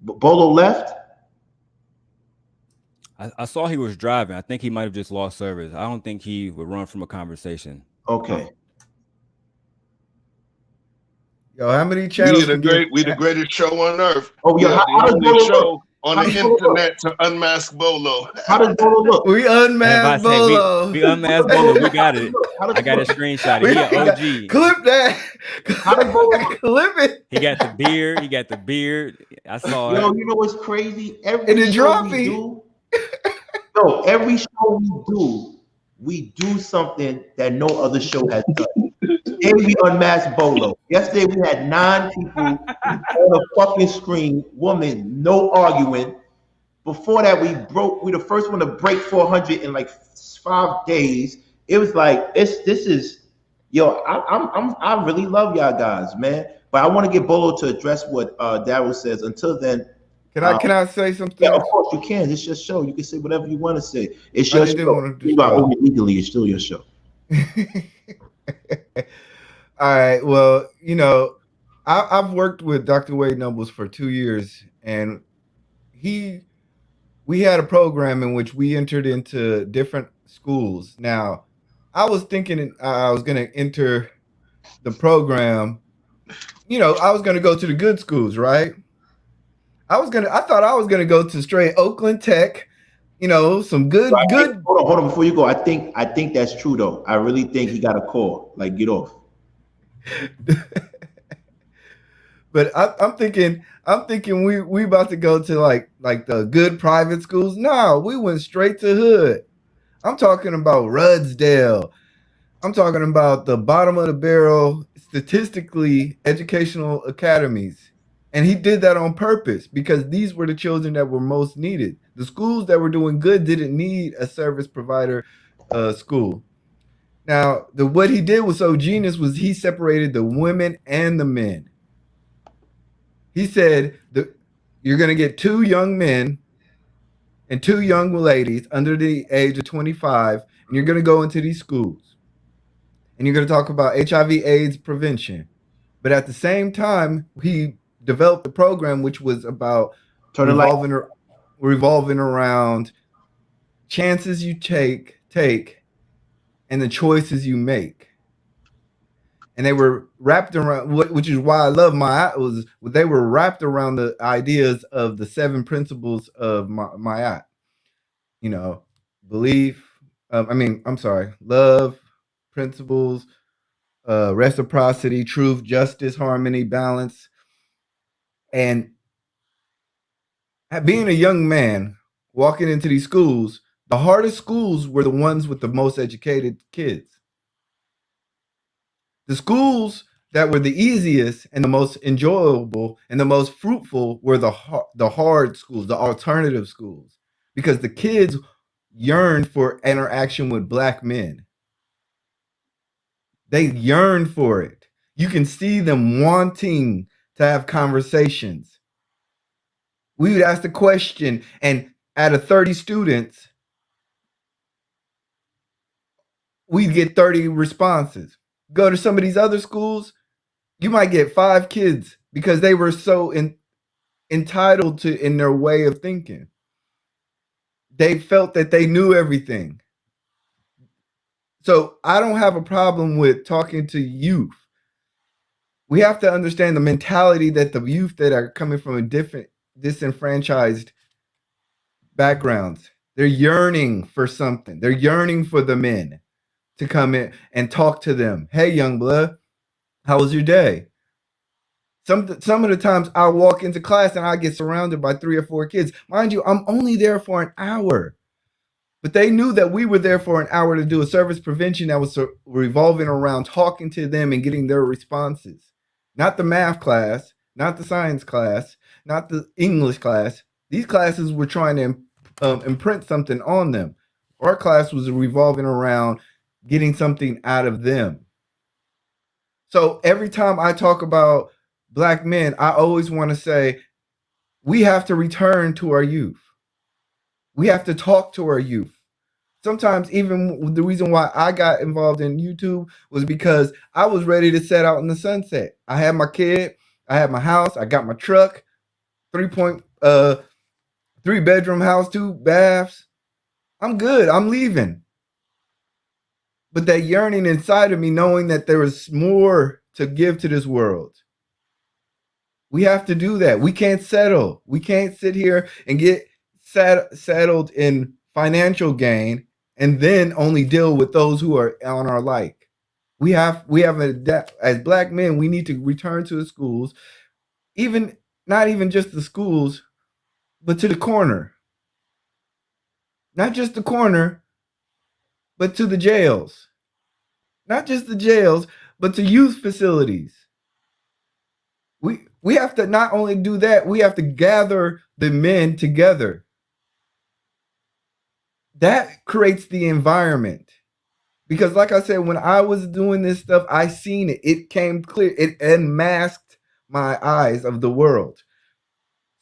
But Bolo left. I saw he was driving. I think he might have just lost service. I don't think he would run from a conversation. Okay. Yo, how many channels? We the greatest show on earth. Oh yeah, how does Bolo look? on How the does Bolo look? internet to unmask Bolo. How does Bolo look? We And if I unmasked say Bolo. we unmasked How does Bolo, Bolo we got it. look? How does I he got look? a screenshot. We He an got- OG. Clip that. How does Bolo look? Clip it. He got the beard. He got the beard. I saw Yo, it. you know what's crazy? And Every the show we droppy. do, no, every show we do something that no other show has done. Today we unmasked Bolo. Yesterday we had 9 people on a fucking screen, woman, no arguing. Before that, we the first one to break 400 in like 5 days. It was like this is yo. I really love y'all guys, man. But I want to get Bolo to address what Daryl says. Until then, Can I say something? yeah, of course you can. It's your show. You can say whatever you want to say. It's I your just didn't show. want to You got describe. own it legally. It's still your show. All right. Well, you know, I've worked with Dr. Wade Nobles for 2 years, and we had a program in which we entered into different schools. Now, I was thinking I was going to enter the program. You know, I was going to go to the good schools, right? I thought I was going to go to straight Oakland Tech. You know, some good. Hold on, before you go. I think that's true though. I really think he got a call. Like, get off. But I'm thinking we about to go to like the good private schools. No, we went straight to hood. I'm talking about Rudsdale. I'm talking about the bottom of the barrel, statistically educational academies. And he did that on purpose because these were the children that were most needed. The schools that were doing good didn't need a service provider school. Now, what he did was so genius was he separated the women and the men. He said you're going to get 2 young men and 2 young ladies under the age of 25, and you're going to go into these schools. And you're going to talk about HIV/AIDS prevention. But at the same time, he developed a program which was about revolving around chances you take and the choices you make. And they were wrapped around, which is why I love they were wrapped around the ideas of the 7 principles of Ma'at. You know, belief, love, principles, reciprocity, truth, justice, harmony, balance. And being a young man walking into these schools, the hardest schools were the ones with the most educated kids. The schools that were the easiest and the most enjoyable and the most fruitful were the hard schools, the alternative schools, because the kids yearned for interaction with Black men. They yearned for it. You can see them wanting to have conversations. We would ask the question, and out of 30 students, we'd get 30 responses. Go to some of these other schools, you might get 5 kids because they were so entitled in their way of thinking. They felt that they knew everything. So I don't have a problem with talking to youth. We have to understand the mentality that the youth that are coming from a different disenfranchised backgrounds, they're yearning for something. They're yearning for the men to come in and talk to them. Hey, young blood, how was your day? Some of the times I walk into class and I get surrounded by 3 or 4 kids. Mind you, I'm only there for an hour. But they knew that we were there for an hour to do a service prevention that was revolving around talking to them and getting their responses. Not the math class, not the science class, not the English class. These classes were trying to imprint something on them. Our class was revolving around getting something out of them. So every time I talk about Black men, I always want to say, we have to return to our youth. We have to talk to our youth. Sometimes even the reason why I got involved in YouTube was because I was ready to set out in the sunset. I had my kid, I had my house, I got my truck, 3-bedroom house, 2 baths. I'm good. I'm leaving. But that yearning inside of me, knowing that there was more to give to this world, We have to do that. We can't settle. We can't sit here and get settled in financial gain and then only deal with those who are on our like. We have as black men, we need to return to the schools, even not even just the schools, but to the corner. Not just the corner, but to the jails. Not just the jails, but to youth facilities. We have to not only do that, we have to gather the men together. That creates the environment. Because like I said, when I was doing this stuff, I seen it. It came clear. It unmasked my eyes of the world.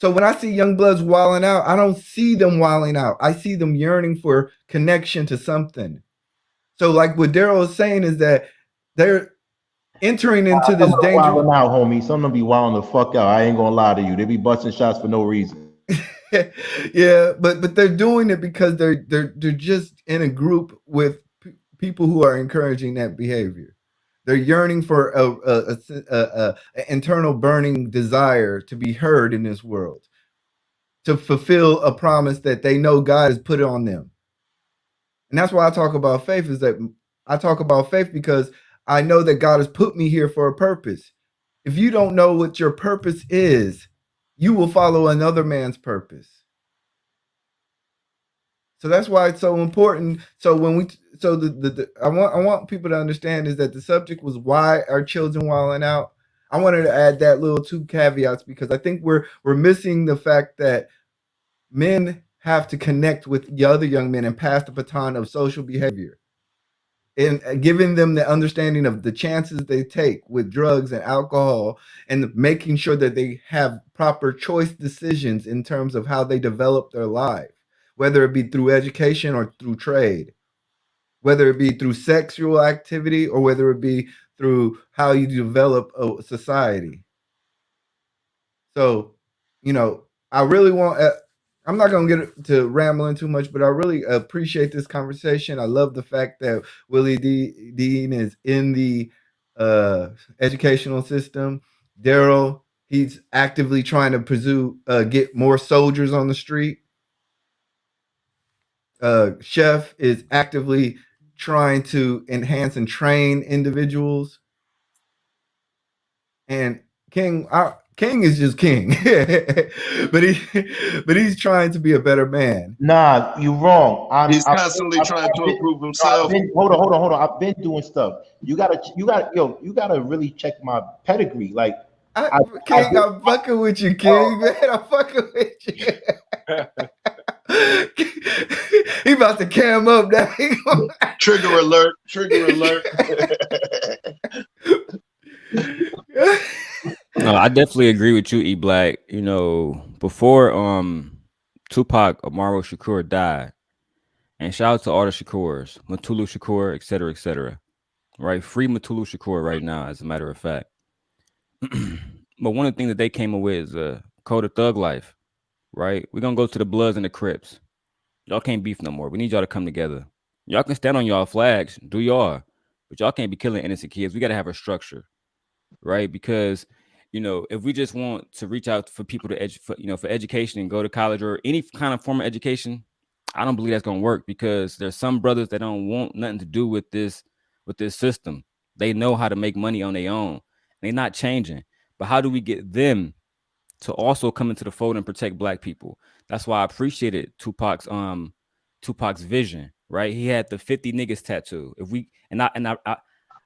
So when I see young bloods wilding out, I don't see them wilding out. I see them yearning for connection to something. So like what Daryl is saying is that they're entering into this danger. Wilding out, homie. Some of them be wilding the fuck out. I ain't gonna lie to you. They be busting shots for no reason. Yeah, but they're doing it because they're just in a group with people who are encouraging that behavior. They're yearning for a internal burning desire to be heard in this world, to fulfill a promise that they know God has put on them. And that's why I talk about faith, is that I talk about faith because I know that God has put me here for a purpose. If you don't know what your purpose is, you will follow another man's purpose. So that's why it's so important. So when I want people to understand is that the subject was why are children wilding out. I wanted to add that little 2 caveats because I think we're missing the fact that men have to connect with the other young men and pass the baton of social behavior, and giving them the understanding of the chances they take with drugs and alcohol, and making sure that they have proper choice decisions in terms of how they develop their life, whether it be through education or through trade, whether it be through sexual activity or whether it be through how you develop a society. So, I really want I'm not going to get to rambling too much, but I really appreciate this conversation. I love the fact that Willie Dean is in the educational system. Daryl, he's actively trying to get more soldiers on the street. Chef is actively trying to enhance and train individuals. And King is just King, but he's trying to be a better man. Nah, you wrong. He's constantly trying to improve himself. Hold on. I've been doing stuff. You gotta really check my pedigree. Like, King, I'm fucking with you, King. Man, I'm fucking with you. He about to cam up now. Trigger alert. No, I definitely agree with you, E Black. Before Tupac Amaru Shakur died, and shout out to all the Shakurs, Mutulu Shakur, etc. Right, free Mutulu Shakur right now, as a matter of fact. But one of the things that they came up with is a code of thug life. Right, we're gonna go to the Bloods and the Crips. Y'all can't beef no more. We need y'all to come together. Y'all can stand on y'all flags, do y'all, but y'all can't be killing innocent kids. We gotta have a structure, right? Because if we just want to reach out for people to for education and go to college or any kind of form of education, I don't believe that's gonna work, because there's some brothers that don't want nothing to do with this system. They know how to make money on their own. They're not changing. But how do we get them to also come into the fold and protect Black people? That's why I appreciated Tupac's vision, right? He had the 50 niggas tattoo.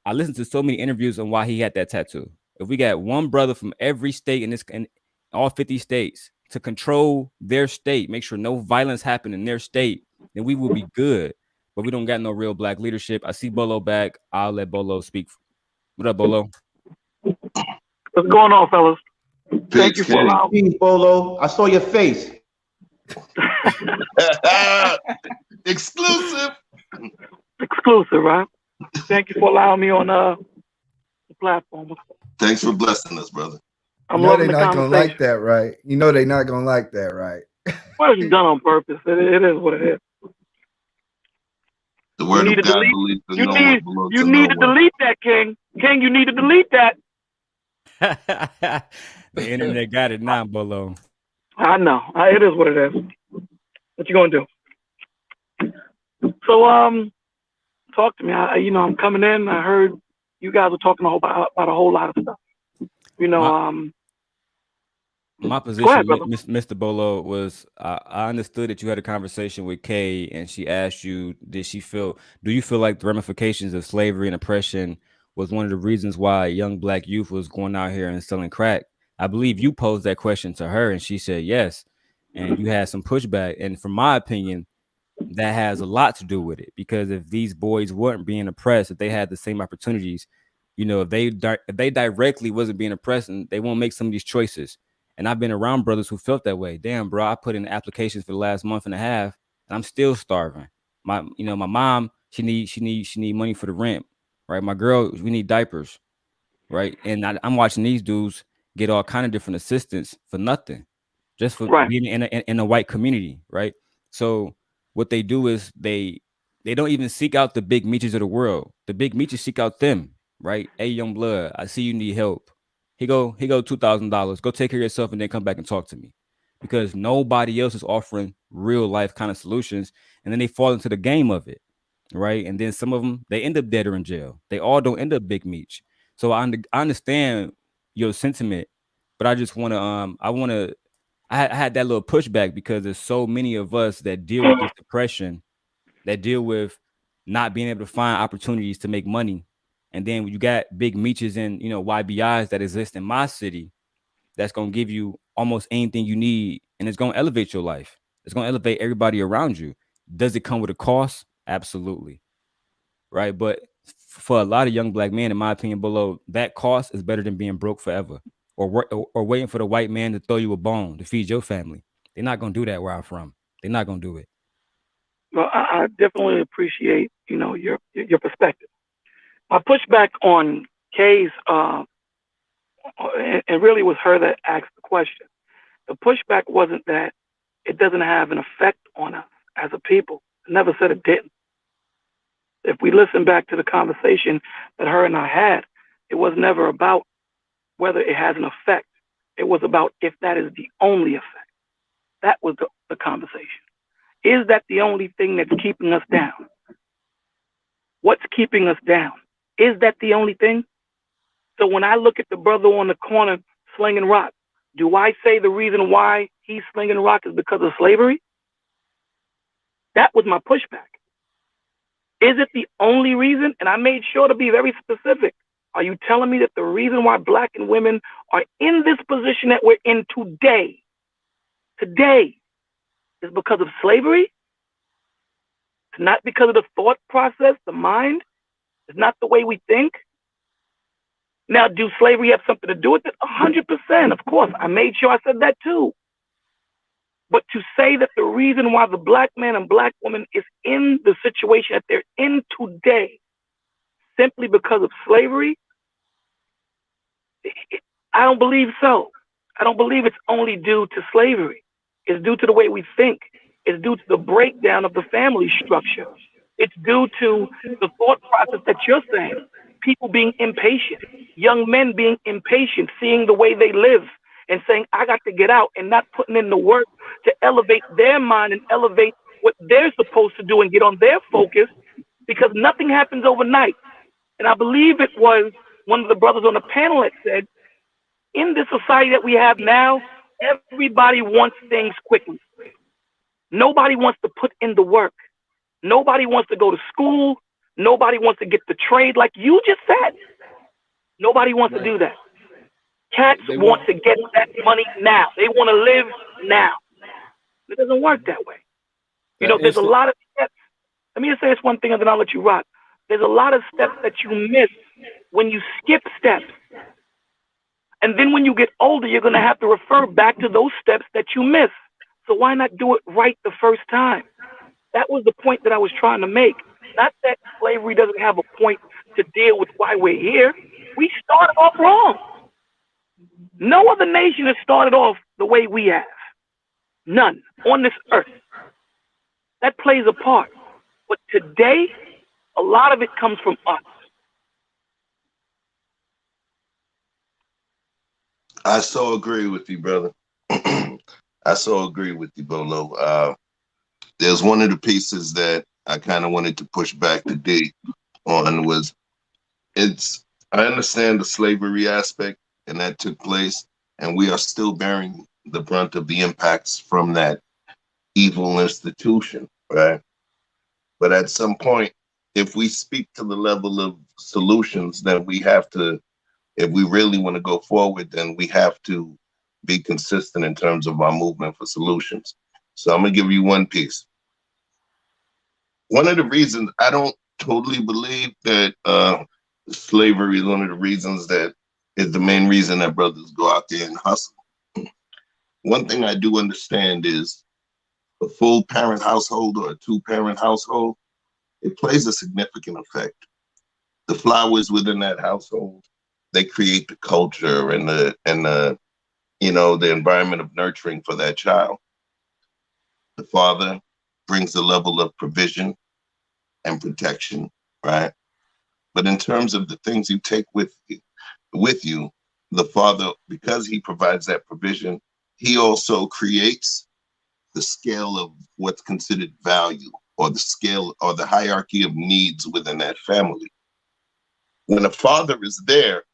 I listened to so many interviews on why he had that tattoo. If we got one brother from every state in all 50 states to control their state, make sure no violence happen in their state, then we will be good. But we don't got no real Black leadership. I see Bolo back. I'll let Bolo speak. What up, Bolo? What's going on, fellas? Thank you for allowing me. Bolo, I saw your face. Exclusive, right? Thank you for allowing me on the platform. Thanks for blessing us, brother. I'm loving the conversation. They're not gonna like that, right? They're not gonna like that, right? Well, it's done on purpose. It is what it is. The word of God believes that no one belongs to no one. You need to delete that, King. King, you need to delete that. The internet got it now, Bolo. I know. It is what it is. What you gonna do? So, talk to me. I'm coming in. I heard you guys were talking about a whole lot of stuff. My Go position, ahead, brother. Mr. Bolo, was I understood that you had a conversation with Kay, and she asked you, do you feel like the ramifications of slavery and oppression was one of the reasons why young black youth was going out here and selling crack? I believe you posed that question to her, and she said yes, and you had some pushback. And from my opinion, that has a lot to do with it, because if these boys weren't being oppressed, if they had the same opportunities, if they directly wasn't being oppressed, and they won't make some of these choices. And I've been around brothers who felt that way. Damn, bro, I put in applications for the last month and a half, and I'm still starving. My mom, she need money for the rent, right? My girl, we need diapers, right? And I'm watching these dudes get all kind of different assistance for nothing, just for being in a white community, right? So what they do is they don't even seek out the big meechers of the world. The big meechers seek out them, right? Hey, young blood, I see you need help. He go $2,000. Go take care of yourself and then come back and talk to me, because nobody else is offering real life kind of solutions, and then they fall into the game of it, right? And then some of them, they end up dead or in jail. They all don't end up big meech. So I understand your sentiment, but I just want to I had that little pushback, because there's so many of us that deal with this depression, that deal with not being able to find opportunities to make money. And then you got big meeches and YBIs that exist in my city that's going to give you almost anything you need, and it's going to elevate your life. It's going to elevate everybody around you. Does it come with a cost? Absolutely. Right. But for a lot of young black men, in my opinion, Below, that cost is better than being broke forever, or waiting for the white man to throw you a bone to feed your family. They're not going to do that where I'm from. They're not going to do it. Well, I definitely appreciate your perspective. My pushback on Kay's and really was her that asked the question. The pushback wasn't that it doesn't have an effect on us as a people. I never said it didn't. If we listen back to the conversation that her and I had, it was never about whether it has an effect. It was about if that is the only effect. That was the conversation. Is that the only thing that's keeping us down? What's keeping us down? Is that the only thing? So when I look at the brother on the corner slinging rock, do I say the reason why he's slinging rock is because of slavery? That was my pushback. Is it the only reason? And I made sure to be very specific. Are you telling me that the reason why black and women are in this position that we're in today, is because of slavery? It's not because of the thought process, the mind. It's not the way we think. Now, do slavery have something to do with it? 100%, of course. I made sure I said that too. But to say that the reason why the black man and black woman is in the situation that they're in today simply because of slavery, I don't believe so. I don't believe it's only due to slavery. It's due to the way we think. It's due to the breakdown of the family structure. It's due to the thought process that you're saying. People being impatient, young men being impatient, seeing the way they live and saying, I got to get out, and not putting in the work to elevate their mind and elevate what they're supposed to do and get on their focus, because nothing happens overnight. And I believe it was one of the brothers on the panel that said, in this society that we have now, everybody wants things quickly. Nobody wants to put in the work. Nobody wants to go to school. Nobody wants to get the trade like you just said. Nobody wants to do that. Cats want to get that money now. They want to live now. It doesn't work that way. There's a lot of steps. Let me just say this one thing and then I'll let you rock. There's a lot of steps that you miss when you skip steps. And then when you get older, you're going to have to refer back to those steps that you miss. So why not do it right the first time? That was the point that I was trying to make. Not that slavery doesn't have a point to deal with why we're here. We started off wrong. No other nation has started off the way we have. None on this earth. That plays a part. But today, a lot of it comes from us. I so agree with you, brother. I so agree with you, Bolo. There's one of the pieces that I kind of wanted to push back to D on was I understand the slavery aspect and that took place, and we are still bearing the brunt of the impacts from that evil institution, right? But at some point, if we speak to the level of solutions, then we have to, if we really want to go forward, then we have to be consistent in terms of our movement for solutions. So I'm going to give you one piece. One of the reasons I don't totally believe that slavery is one of the reasons that is the main reason that brothers go out there and hustle. One thing I do understand is a full parent household or a two-parent household, it plays a significant effect. The flowers within that household, they create the culture and the the environment of nurturing for that child. The father brings a level of provision and protection, right? But in terms of the things you take with you, the father, because he provides that provision, he also creates the scale of what's considered value, or the scale or the hierarchy of needs within that family. When a father is there,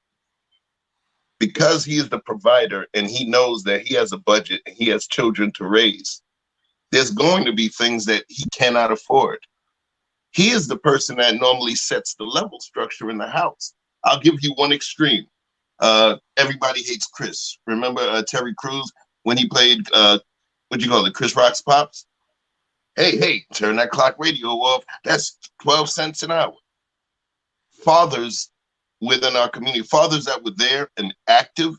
because he is the provider and he knows that he has a budget and he has children to raise, there's going to be things that he cannot afford. He is the person that normally sets the level structure in the house. I'll give you one extreme. Everybody hates Chris. Remember Terry Crews when he played, what'd you call it, Chris Rock's Pops? Hey, turn that clock radio off. That's 12 cents an hour. Fathers within our community, fathers that were there and active,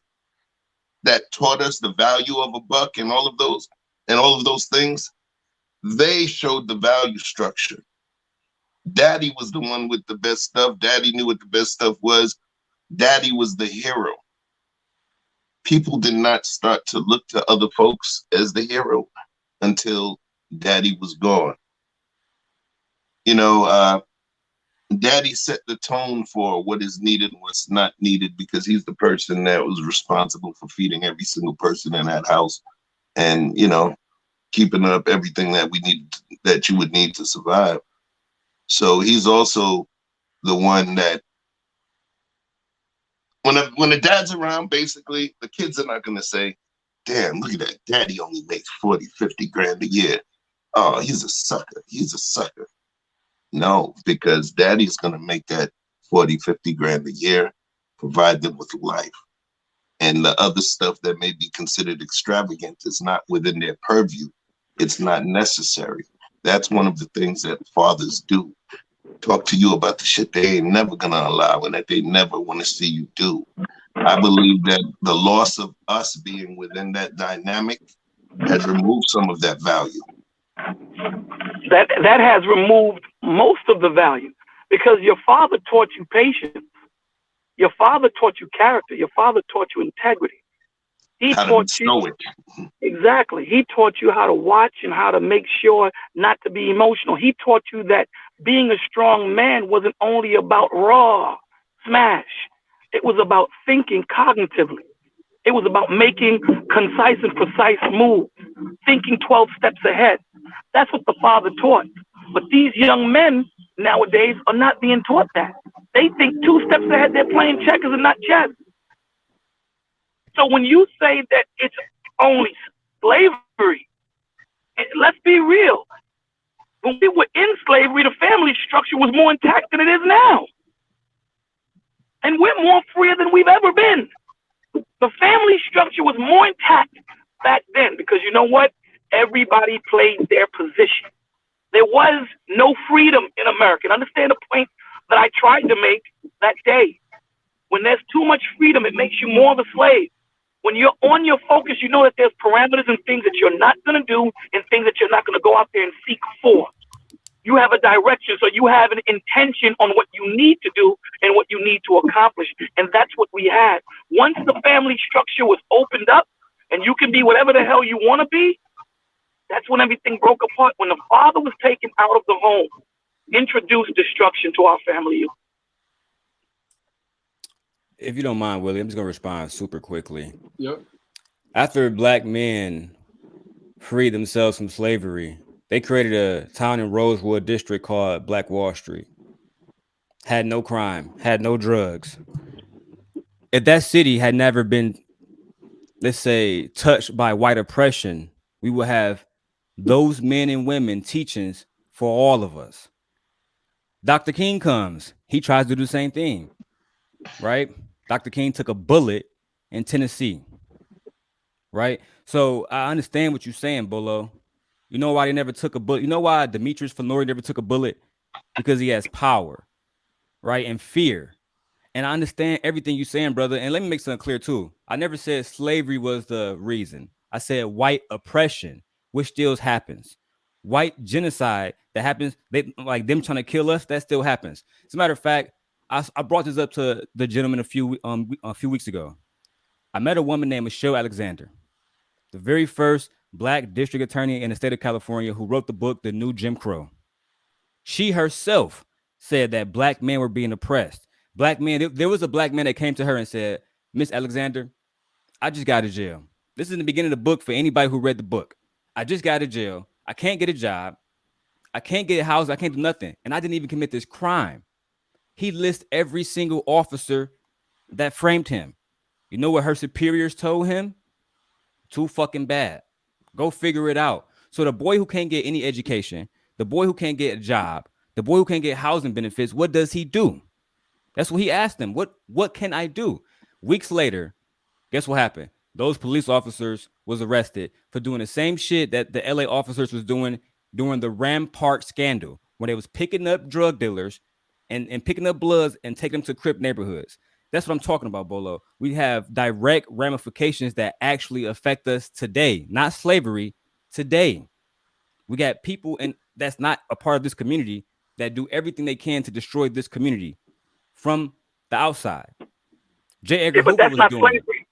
that taught us the value of a buck and all of those things, they showed the value structure. Daddy was the one with the best stuff. Daddy knew what the best stuff was. Daddy was the hero. People did not start to look to other folks as the hero until Daddy was gone. Daddy set the tone for what is needed and what's not needed, because he's the person that was responsible for feeding every single person in that house and, keeping up everything that that you would need to survive. So he's also the one that when the dad's around, basically, the kids are not going to say, damn, look at that. Daddy only makes 40, 50 grand a year. Oh, he's a sucker. He's a sucker. No, because daddy's going to make that 40, 50 grand a year, provide them with life. And the other stuff that may be considered extravagant is not within their purview. It's not necessary. That's one of the things that fathers do. Talk to you about the shit they ain't never going to allow and that they never want to see you do. I believe that the loss of us being within that dynamic has removed some of that value. That has removed most of the value, because your father taught you patience. Your father taught you character. Your father taught you integrity. He taught you exactly. He taught you how to watch and how to make sure not to be emotional. He taught you that being a strong man wasn't only about raw smash. It was about thinking cognitively. It was about making concise and precise moves, thinking 12 steps ahead. That's what the father taught. But these young men nowadays are not being taught that. They think 2 steps ahead, they're playing checkers and not chess. So when you say that it's only slavery, let's be real. When we were in slavery, the family structure was more intact than it is now. And we're more freer than we've ever been. The family structure was more intact back then, because you know what? Everybody played their position. There was no freedom in America. And understand the point that I tried to make that day. When there's too much freedom, it makes you more of a slave. When you're on your focus, you know that there's parameters and things that you're not going to do and things that you're not going to go out there and seek for. You have a direction, so you have an intention on what you need to do and what you need to accomplish. And that's what we had. Once the family structure was opened up and you can be whatever the hell you want to be, that's when everything broke apart. When the father was taken out of the home, introduced destruction to our family. If you don't mind, Willie, I'm just gonna respond super quickly. Yep. After black men freed themselves from slavery, they created a town in Rosewood district called Black Wall Street. Had no crime, had no drugs. If that city had never been, let's say, touched by white oppression, we would have those men and women teachings for all of us. Dr. King comes, he tries to do the same thing, right? Dr. King took a bullet in Tennessee, right? So I understand what you're saying, Bolo. You know why they never took a bullet? You know why Demetrius Fenori never took a bullet? Because he has power, right? And fear. And I understand everything you're saying, brother. And let me make something clear too. I never said slavery was the reason. I said white oppression, which still happens. White genocide that happens, they like them trying to kill us, that still happens. As a matter of fact, I brought this up to the gentleman a few weeks ago. I met a woman named Michelle Alexander, the very first black district attorney in the state of California who wrote the book, The New Jim Crow. She herself said that black men were being oppressed. Black men, there was a black man that came to her and said, Miss Alexander, I just got out of jail. This is in the beginning of the book for anybody who read the book. I just got out of jail. I can't get a job. I can't get a house. I can't do nothing. And I didn't even commit this crime. He lists every single officer that framed him. You know what her superiors told him? Too fucking bad. Go figure it out. So the boy who can't get any education, the boy who can't get a job, the boy who can't get housing benefits, what does he do? That's what he asked them. What can I do? Weeks later, guess what happened? Those police officers was arrested for doing the same shit that the LA officers was doing during the Rampart scandal, when they was picking up drug dealers and picking up bloods and taking them to Crip neighborhoods. That's what I'm talking about, Bolo. We have direct ramifications that actually affect us today, not slavery, today. We got people and that's not a part of this community that do everything they can to destroy this community from the outside. J. Edgar Hoover was doing slavery.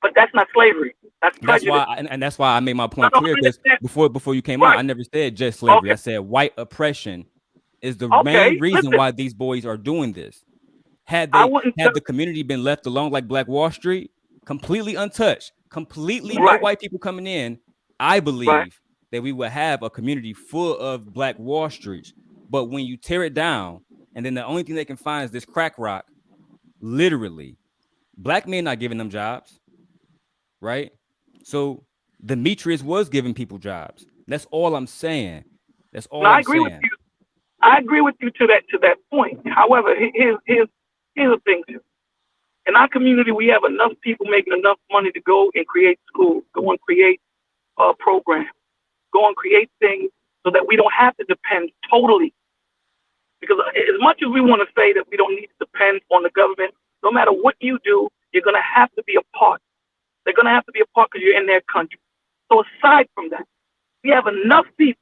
But that's not slavery. That's why, and that's why I made my point clear. Because before you came on, I never said just slavery. I said white oppression is the main reason why these boys are doing this. Had the community been left alone like Black Wall Street, completely untouched, completely no white people coming in, I believe that we would have a community full of Black Wall Streets. But when you tear it down, and then the only thing they can find is this crack rock, literally, black men not giving them jobs, right? So Demetrius was giving people jobs. That's all I'm saying. That's all I'm saying. With you. I agree with you to that point. However, here's the thing. In our community, we have enough people making enough money to go and create schools, go and create programs, go and create things so that we don't have to depend totally. Because as much as we want to say that we don't need to depend on the government, no matter what you do, you're going to have to be a part. They're going to have to be a part because you're in their country. So aside from that, we have enough people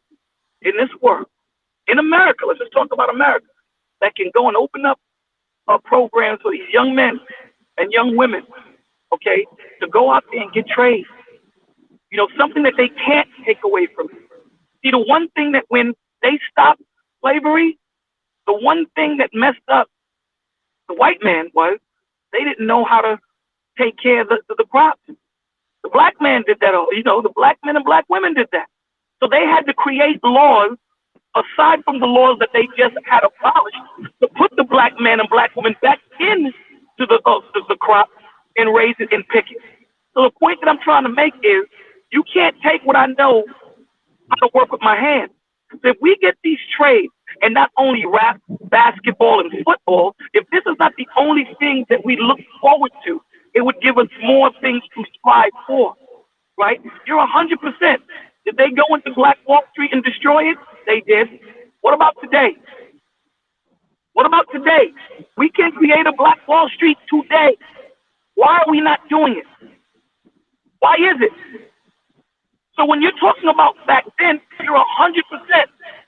in this world, in America, let's just talk about America, that can go and open up programs for these young men and young women, okay, to go out there and get trades. You know, something that they can't take away from you. See, the one thing that when they stopped slavery, the one thing that messed up the white man was they didn't know how to take care of the crops. The black man did that. You know, the black men and black women did that. So they had to create laws aside from the laws that they just had abolished to put the black man and black women back into the crop and raise it and pick it. So the point that I'm trying to make is you can't take what I know how to work with my hands. So if we get these trades and not only rap, basketball, and football, if this is not the only thing that we look forward to, it would give us more things to strive for, right? You're 100%. Did they go into Black Wall Street and destroy it? They did. What about today? What about today? We can create a Black Wall Street today. Why are we not doing it? Why is it? So when you're talking about back then, you're 100%.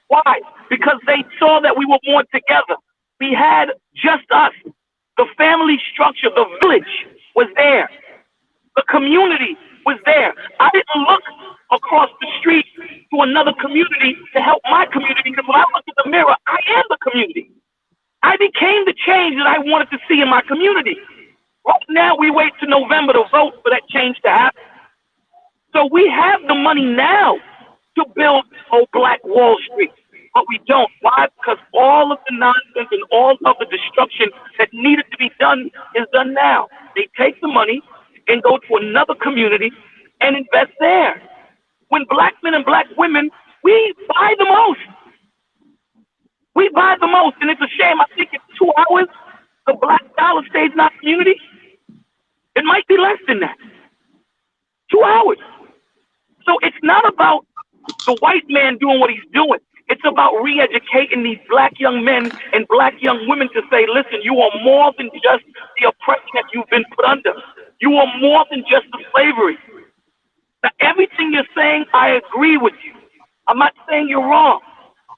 Why? Because they saw that we were more together. We had just us. The family structure, the village was there. The community was there. I didn't look across the street to another community to help my community, because when I look in the mirror, I am the community. I became the change that I wanted to see in my community. Right now, we wait to November to vote for that change to happen. So we have the money now to build Black Wall Street, but we don't. Why? Because all of the nonsense and all of the destruction that needed to be done is done now. They take the money and go to another community and invest there. When Black men and Black women, we buy the most. We buy the most, and it's a shame. I think in 2 hours, the Black dollar stays in our community. It might be less than that. 2 hours. So it's not about the white man doing what he's doing. It's about re-educating these Black young men and Black young women to say, listen, you are more than just the oppression that you've been put under. You are more than just the slavery. Now, everything you're saying, I agree with you. I'm not saying you're wrong.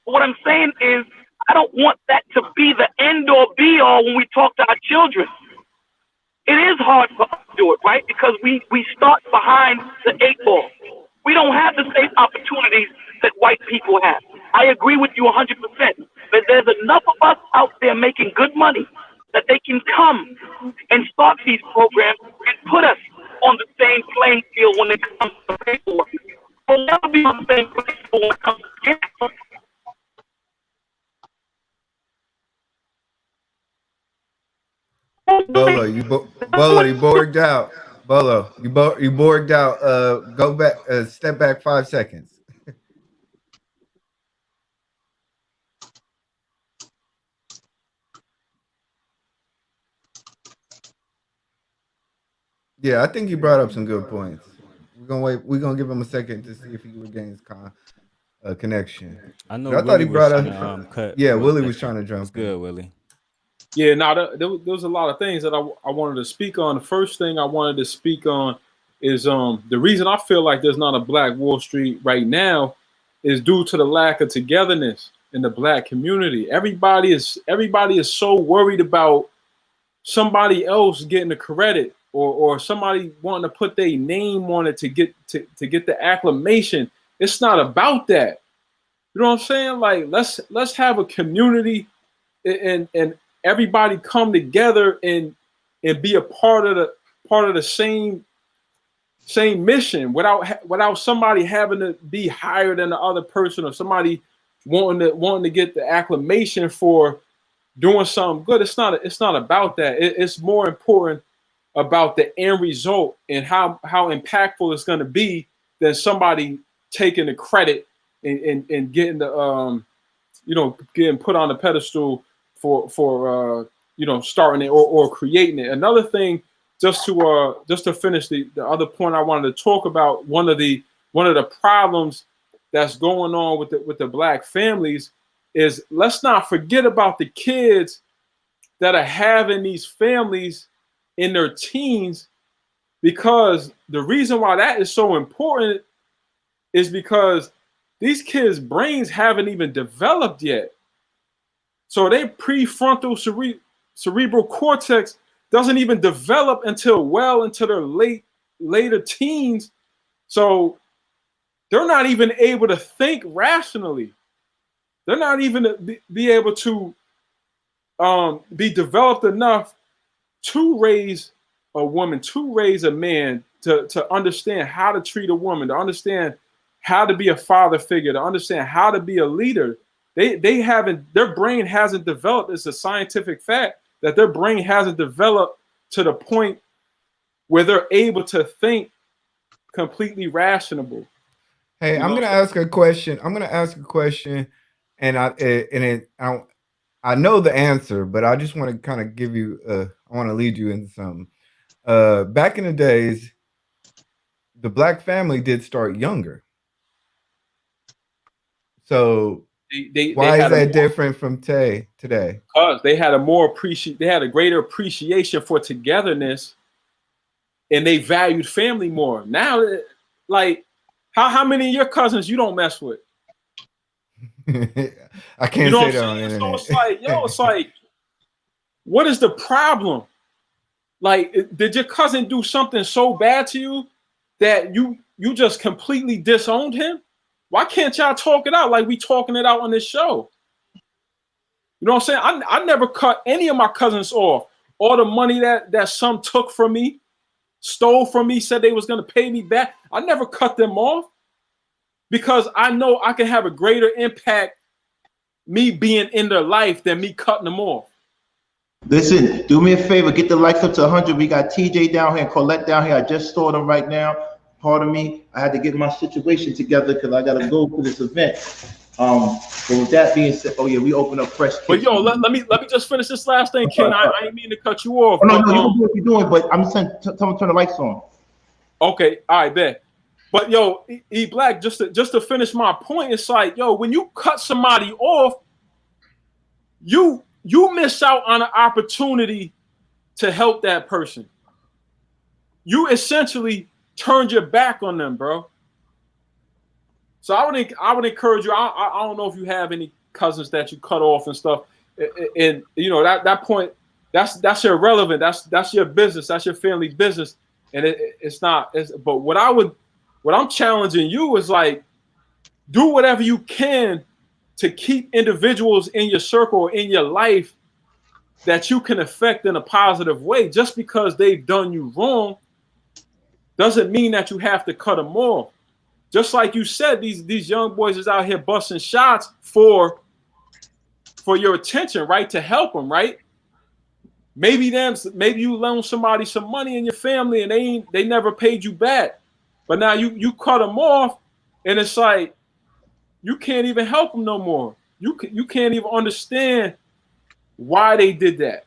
But what I'm saying is, I don't want that to be the end or be all when we talk to our children. It is hard for us to do it, right? Because we start behind the 8 ball. We don't have the same opportunities that white people have. I agree with you 100%. But there's enough of us out there making good money that they can come and start these programs and put us on the same playing field when it comes to paperwork. We'll never be on the same playing field when it comes to gas. Bolo, you borged out. Bolo, you borged out. Go back. Step back 5 seconds. Yeah, I think he brought up some good points. We're gonna wait. We're gonna give him a second to see if he regains connection. I know. I thought he brought up. cut. Yeah, Willie was trying to jump. That's good, Willie. Yeah, now there was a lot of things that I wanted to speak on. The first thing I wanted to speak on is the reason I feel like there's not a Black Wall Street right now is due to the lack of togetherness in the Black community. Everybody is so worried about somebody else getting the credit or somebody wanting to put their name on it to get the acclamation. It's not about that. You know what I'm saying? Like let's have a community and everybody come together and be a part of the same mission without somebody having to be higher than the other person or somebody wanting to get the acclamation for doing something good. It's not about that. It's more important about the end result and how impactful it's going to be than somebody taking the credit and getting the getting put on the pedestal for starting it or creating it. Another thing, just to finish the other point I wanted to talk about, one of the problems that's going on with the Black families is let's not forget about the kids that are having these families in their teens, because the reason why that is so important is because these kids' brains haven't even developed yet. So their prefrontal cerebral cortex doesn't even develop until well into their later teens. So they're not even able to think rationally. They're not even be able to be developed enough to raise a woman, to raise a man, to understand how to treat a woman, to understand how to be a father figure, to understand how to be a leader. Their brain hasn't developed. It's a scientific fact that their brain hasn't developed to the point where they're able to think completely rational. Hey, I'm gonna ask a question. And I know the answer, but I just want to kind of give you. I want to lead you into something. Back in the days, the Black family did start younger. So why is that different from today? Because they had a greater appreciation for togetherness, and they valued family more. Now, like, how many of your cousins you don't mess with? I can't say that on the internet. So it's like, what is the problem? Like, did your cousin do something so bad to you that you just completely disowned him? Why can't y'all talk it out like we talking it out on this show? You know what I'm saying? I never cut any of my cousins off. all the money that some took from me, stole from me, said they was going to pay me back, I never cut them off because I know I can have a greater impact me being in their life than me cutting them off. Listen, do me a favor, get the likes up to 100. We got TJ down here and Colette down here. I just saw them right now. Pardon me, I had to get my situation together because I got to go to this event. But with that being said, oh yeah, we open up fresh. But yo, let me just finish this last thing, King. I ain't mean to cut you off. Oh, no, you can do what you're doing, but I'm saying, tell me turn the lights on. Okay, all right, bet. But yo, E Black, just to finish my point, it's like, yo, when you cut somebody off, you miss out on an opportunity to help that person. You essentially turned your back on them, bro. So I would encourage you. I don't know if you have any cousins that you cut off and stuff, and you know that point, that's irrelevant. That's your business. That's your family business, and it's not. But what I'm challenging you is like, do whatever you can to keep individuals in your circle or in your life that you can affect in a positive way. Just because they've done you wrong doesn't mean that you have to cut them off. Just like you said, these young boys is out here busting shots for your attention, right? To help them, right? Maybe you loan somebody some money in your family and they never paid you back, but now you cut them off, and it's like you can't even help them no more. You can't even understand why they did that.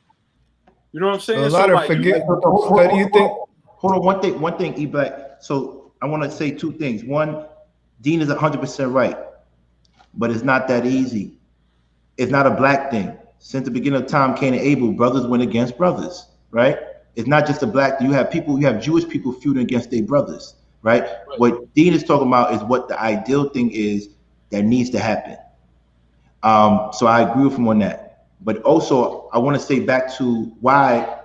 You know what I'm saying? So do you think? Hold on, one thing, E Black. So I want to say two things. One, Dean is 100% right, but it's not that easy. It's not a black thing. Since the beginning of time, Cain and Abel, brothers went against brothers, right? It's not just a black thing. You have Jewish people feuding against their brothers, right? What Dean is talking about is what the ideal thing is that needs to happen. So I agree with him on that. But also, I want to say back to why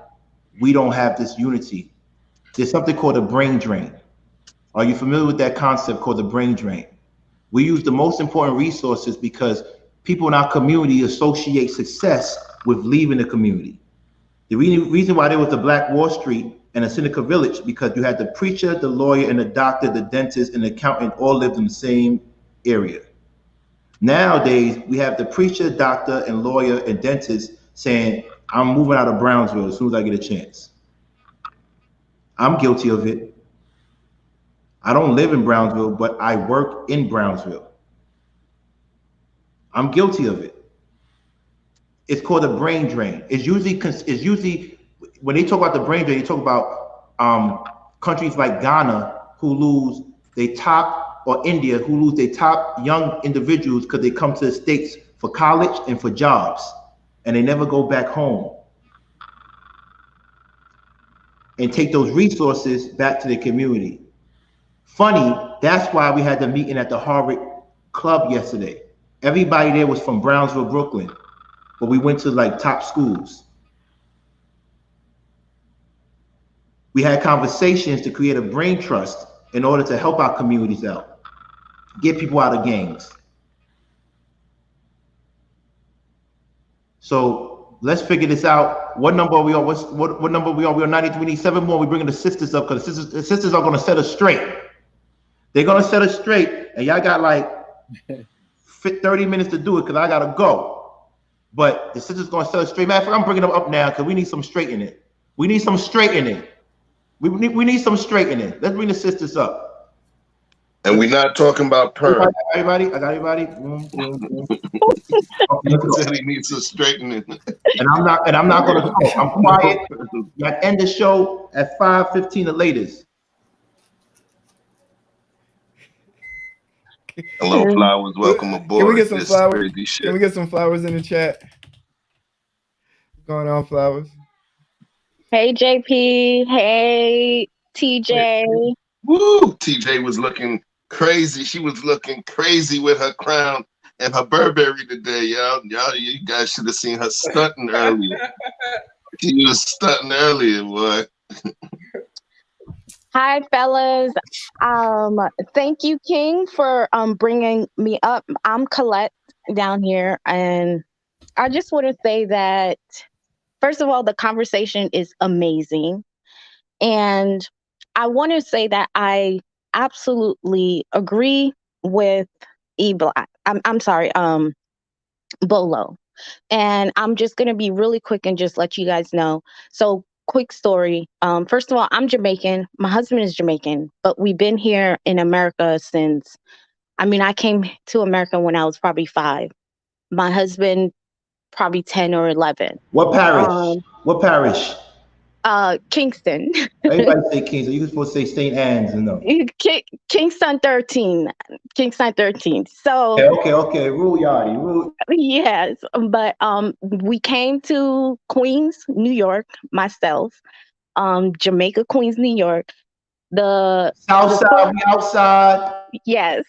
we don't have this unity. There's something called a brain drain. Are you familiar with that concept called the brain drain? We use the most important resources because people in our community associate success with leaving the community. The reason why there was a Black Wall Street and a Seneca Village, because you had the preacher, the lawyer, and the doctor, the dentist, and the accountant all lived in the same area. Nowadays, we have the preacher, doctor, and lawyer, and dentist saying, I'm moving out of Brownsville as soon as I get a chance. I'm guilty of it. I don't live in Brownsville, but I work in Brownsville. I'm guilty of it. It's called a brain drain. It's usually when they talk about the brain drain, they talk about countries like Ghana who lose their top, or India who lose their top young individuals because they come to the States for college and for jobs, and they never go back home and take those resources back to the community. Funny, that's why we had the meeting at the Harvard Club yesterday. Everybody there was from Brownsville, Brooklyn, but we went to like top schools. We had conversations to create a brain trust in order to help our communities out, get people out of gangs. So let's figure this out. What number are we on? What number are we on? We're on 93. We need 7 more. We're bringing the sisters up because the sisters are going to set us straight. They're going to set us straight, and y'all got like 30 minutes to do it because I got to go. But the sisters going to set us straight. Matter of fact, I'm bringing them up now because we need some straightening. We need some straightening. We need some straightening. Let's bring the sisters up. And we're not talking about perm. Everybody, I got everybody. He said he needs some straightening. And I'm not going to talk. I'm quiet. I end the show at 5:15 the latest. Hello, flowers. Welcome aboard. Can we get some flowers? Can we get some flowers in the chat? What's going on, flowers? Hey, JP. Hey, TJ. Woo! TJ was looking crazy. She was looking crazy with her crown and her Burberry today, y'all. You guys should have seen her stunting earlier. She was stunting earlier, boy. Hi, fellas. Thank you, King, for bringing me up. I'm Colette down here, and I just want to say that first of all, the conversation is amazing. And I want to say that I absolutely agree with E-Black. I'm sorry, Bolo. And I'm just going to be really quick and just let you guys know. So, quick story. First of all, I'm Jamaican. My husband is Jamaican, but we've been here in America since, I came to America when I was probably 5. My husband, probably 10 or 11. What parish? What parish? Kingston. Everybody say Kings. You supposed to say St. Anne's, no? Kingston 13. Kingston 13. So okay. Rule Yachty. Rule. Yes, but we came to Queens, New York, myself. Jamaica, Queens, New York. The South side, we outside. Yes.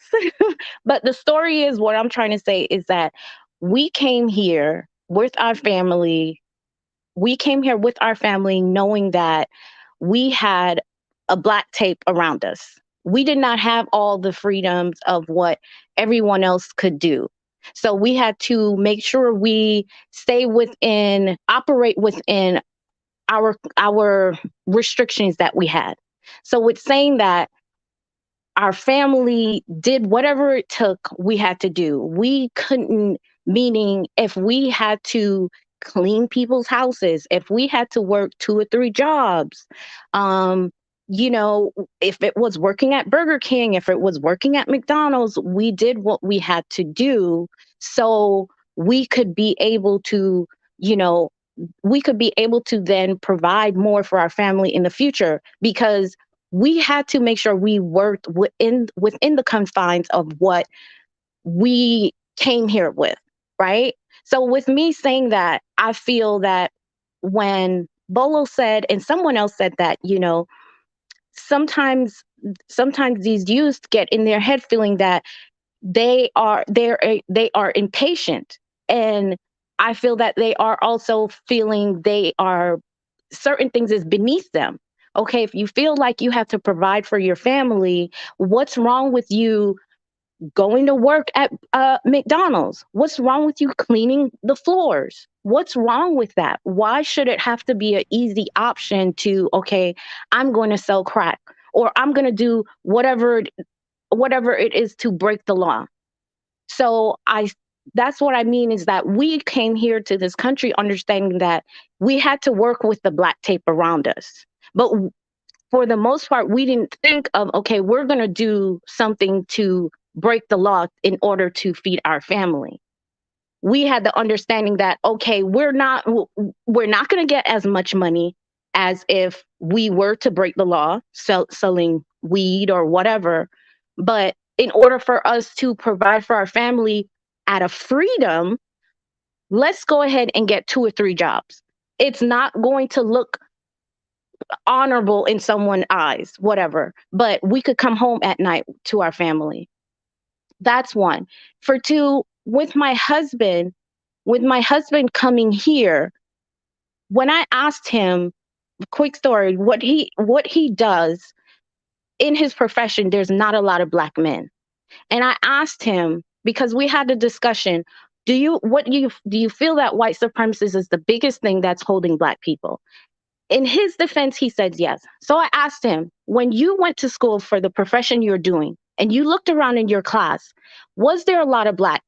But the story is, what I'm trying to say is that we came here with our family. We came here with our family knowing that we had a black tape around us. We did not have all the freedoms of what everyone else could do. So we had to make sure we operate within our restrictions that we had. So with saying that, our family did whatever it took, we had to do. We couldn't, meaning if we had to clean people's houses, if we had to work 2 or 3 jobs, if it was working at Burger King, if it was working at McDonald's, we did what we had to do so we could be able to, then provide more for our family in the future, because we had to make sure we worked within the confines of what we came here with, right? So with me saying that, I feel that when Bolo said, and someone else said that, sometimes these youth get in their head feeling that they are impatient, and I feel that they are also feeling certain things is beneath them. Okay, if you feel like you have to provide for your family, what's wrong with you going to work at McDonald's? What's wrong with you cleaning the floors? What's wrong with that? Why should it have to be an easy option to, okay, I'm going to sell crack, or I'm going to do whatever it is to break the law? So that's what I mean, is that we came here to this country understanding that we had to work with the black tape around us. But for the most part, we didn't think of, okay, we're going to do something to break the law in order to feed our family. We had the understanding that, okay, we're not going to get as much money as if we were to break the law, selling weed or whatever. But in order for us to provide for our family at a freedom, let's go ahead and get 2 or 3 jobs. It's not going to look honorable in someone's eyes, whatever, but we could come home at night to our family. That's one. For 2, with my husband coming here, when I asked him, quick story, what he does in his profession, there's not a lot of black men. And I asked him, because we had a discussion, do you feel that white supremacy is the biggest thing that's holding black people? In his defense, he said yes. So I asked him, when you went to school for the profession you're doing and you looked around in your class, was there a lot of black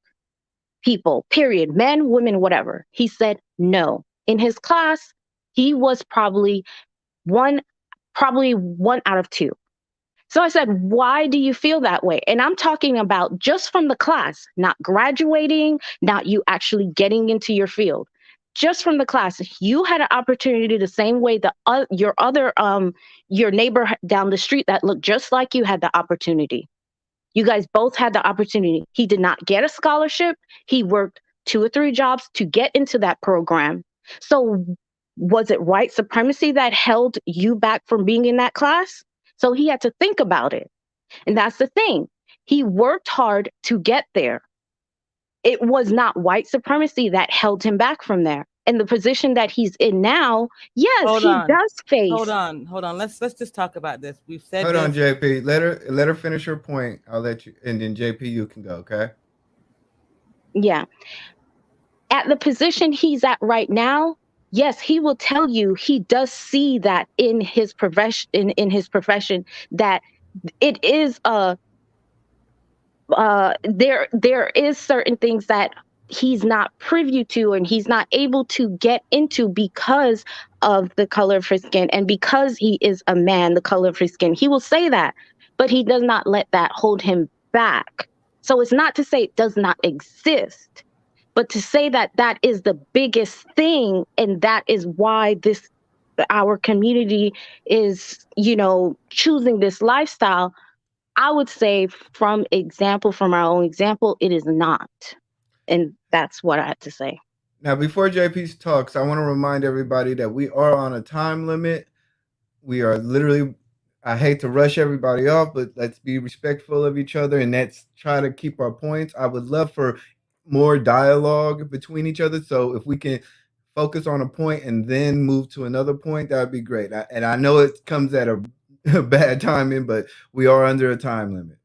people, period, men, women, whatever? He said no. In his class, he was probably one out of 2. So I said, why do you feel that way? And I'm talking about just from the class, not graduating, not you actually getting into your field. Just from the class, you had an opportunity the same way your neighbor down the street that looked just like you had the opportunity. You guys both had the opportunity. He did not get a scholarship. He worked 2 or 3 jobs to get into that program. So was it white supremacy that held you back from being in that class? So he had to think about it. And that's the thing. He worked hard to get there. It was not white supremacy that held him back from there. And the position that he's in now, yes, does face. Hold on. Let's just talk about this. We've said. Hold on, JP. Let her finish her point. I'll let you, and then JP, you can go. Okay. Yeah. At the position he's at right now, yes, he will tell you he does see that in his profession, in his profession, that it is there is certain things that he's not privy to and he's not able to get into because of the color of his skin and because he is a man, the color of his skin. He will say that, but he does not let that hold him back. So it's not to say it does not exist, but to say that that is the biggest thing and that is why our community is, choosing this lifestyle. I would say from our own example, it is not. And that's what I had to say. Now, before JP talks, I want to remind everybody that we are on a time limit. We are literally, I hate to rush everybody off, but let's be respectful of each other and let's try to keep our points. I would love for more dialogue between each other. So if we can focus on a point and then move to another point, that would be great. And I know it comes at a bad timing, but we are under a time limit.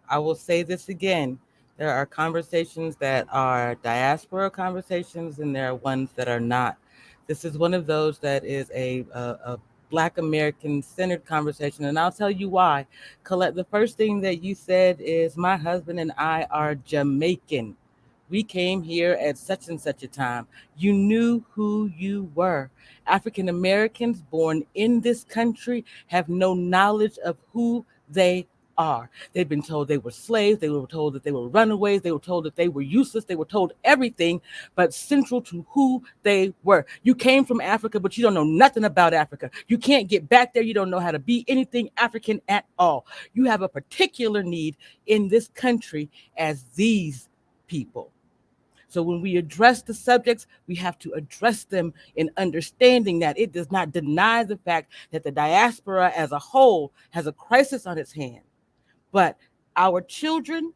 I will say this again. There are conversations that are diaspora conversations, and there are ones that are not. This is one of those that is a Black American centered conversation, and I'll tell you why. Colette, the first thing that you said is my husband and I are Jamaican. We came here at such and such a time. You knew who you were. African Americans born in this country have no knowledge of who they are. They've been told they were slaves. They were told that they were runaways. They were told that they were useless. They were told everything but central to who they were. You came from Africa, but you don't know nothing about Africa. You can't get back there. You don't know how to be anything African at all. You have a particular need in this country as these people. So when we address the subjects, we have to address them in understanding that it does not deny the fact that the diaspora as a whole has a crisis on its hand. But our children,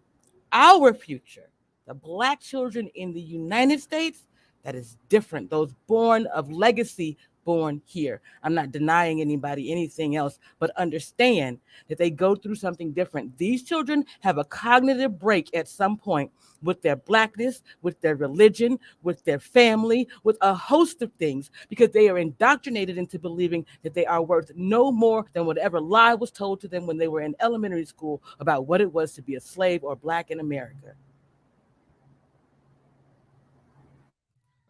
our future, the Black children in the United States, that is different. Those born of legacy, born here. I'm not denying anybody anything else, but understand that they go through something different. These children have a cognitive break at some point with their Blackness, with their religion, with their family, with a host of things, because they are indoctrinated into believing that they are worth no more than whatever lie was told to them when they were in elementary school about what it was to be a slave or Black in America.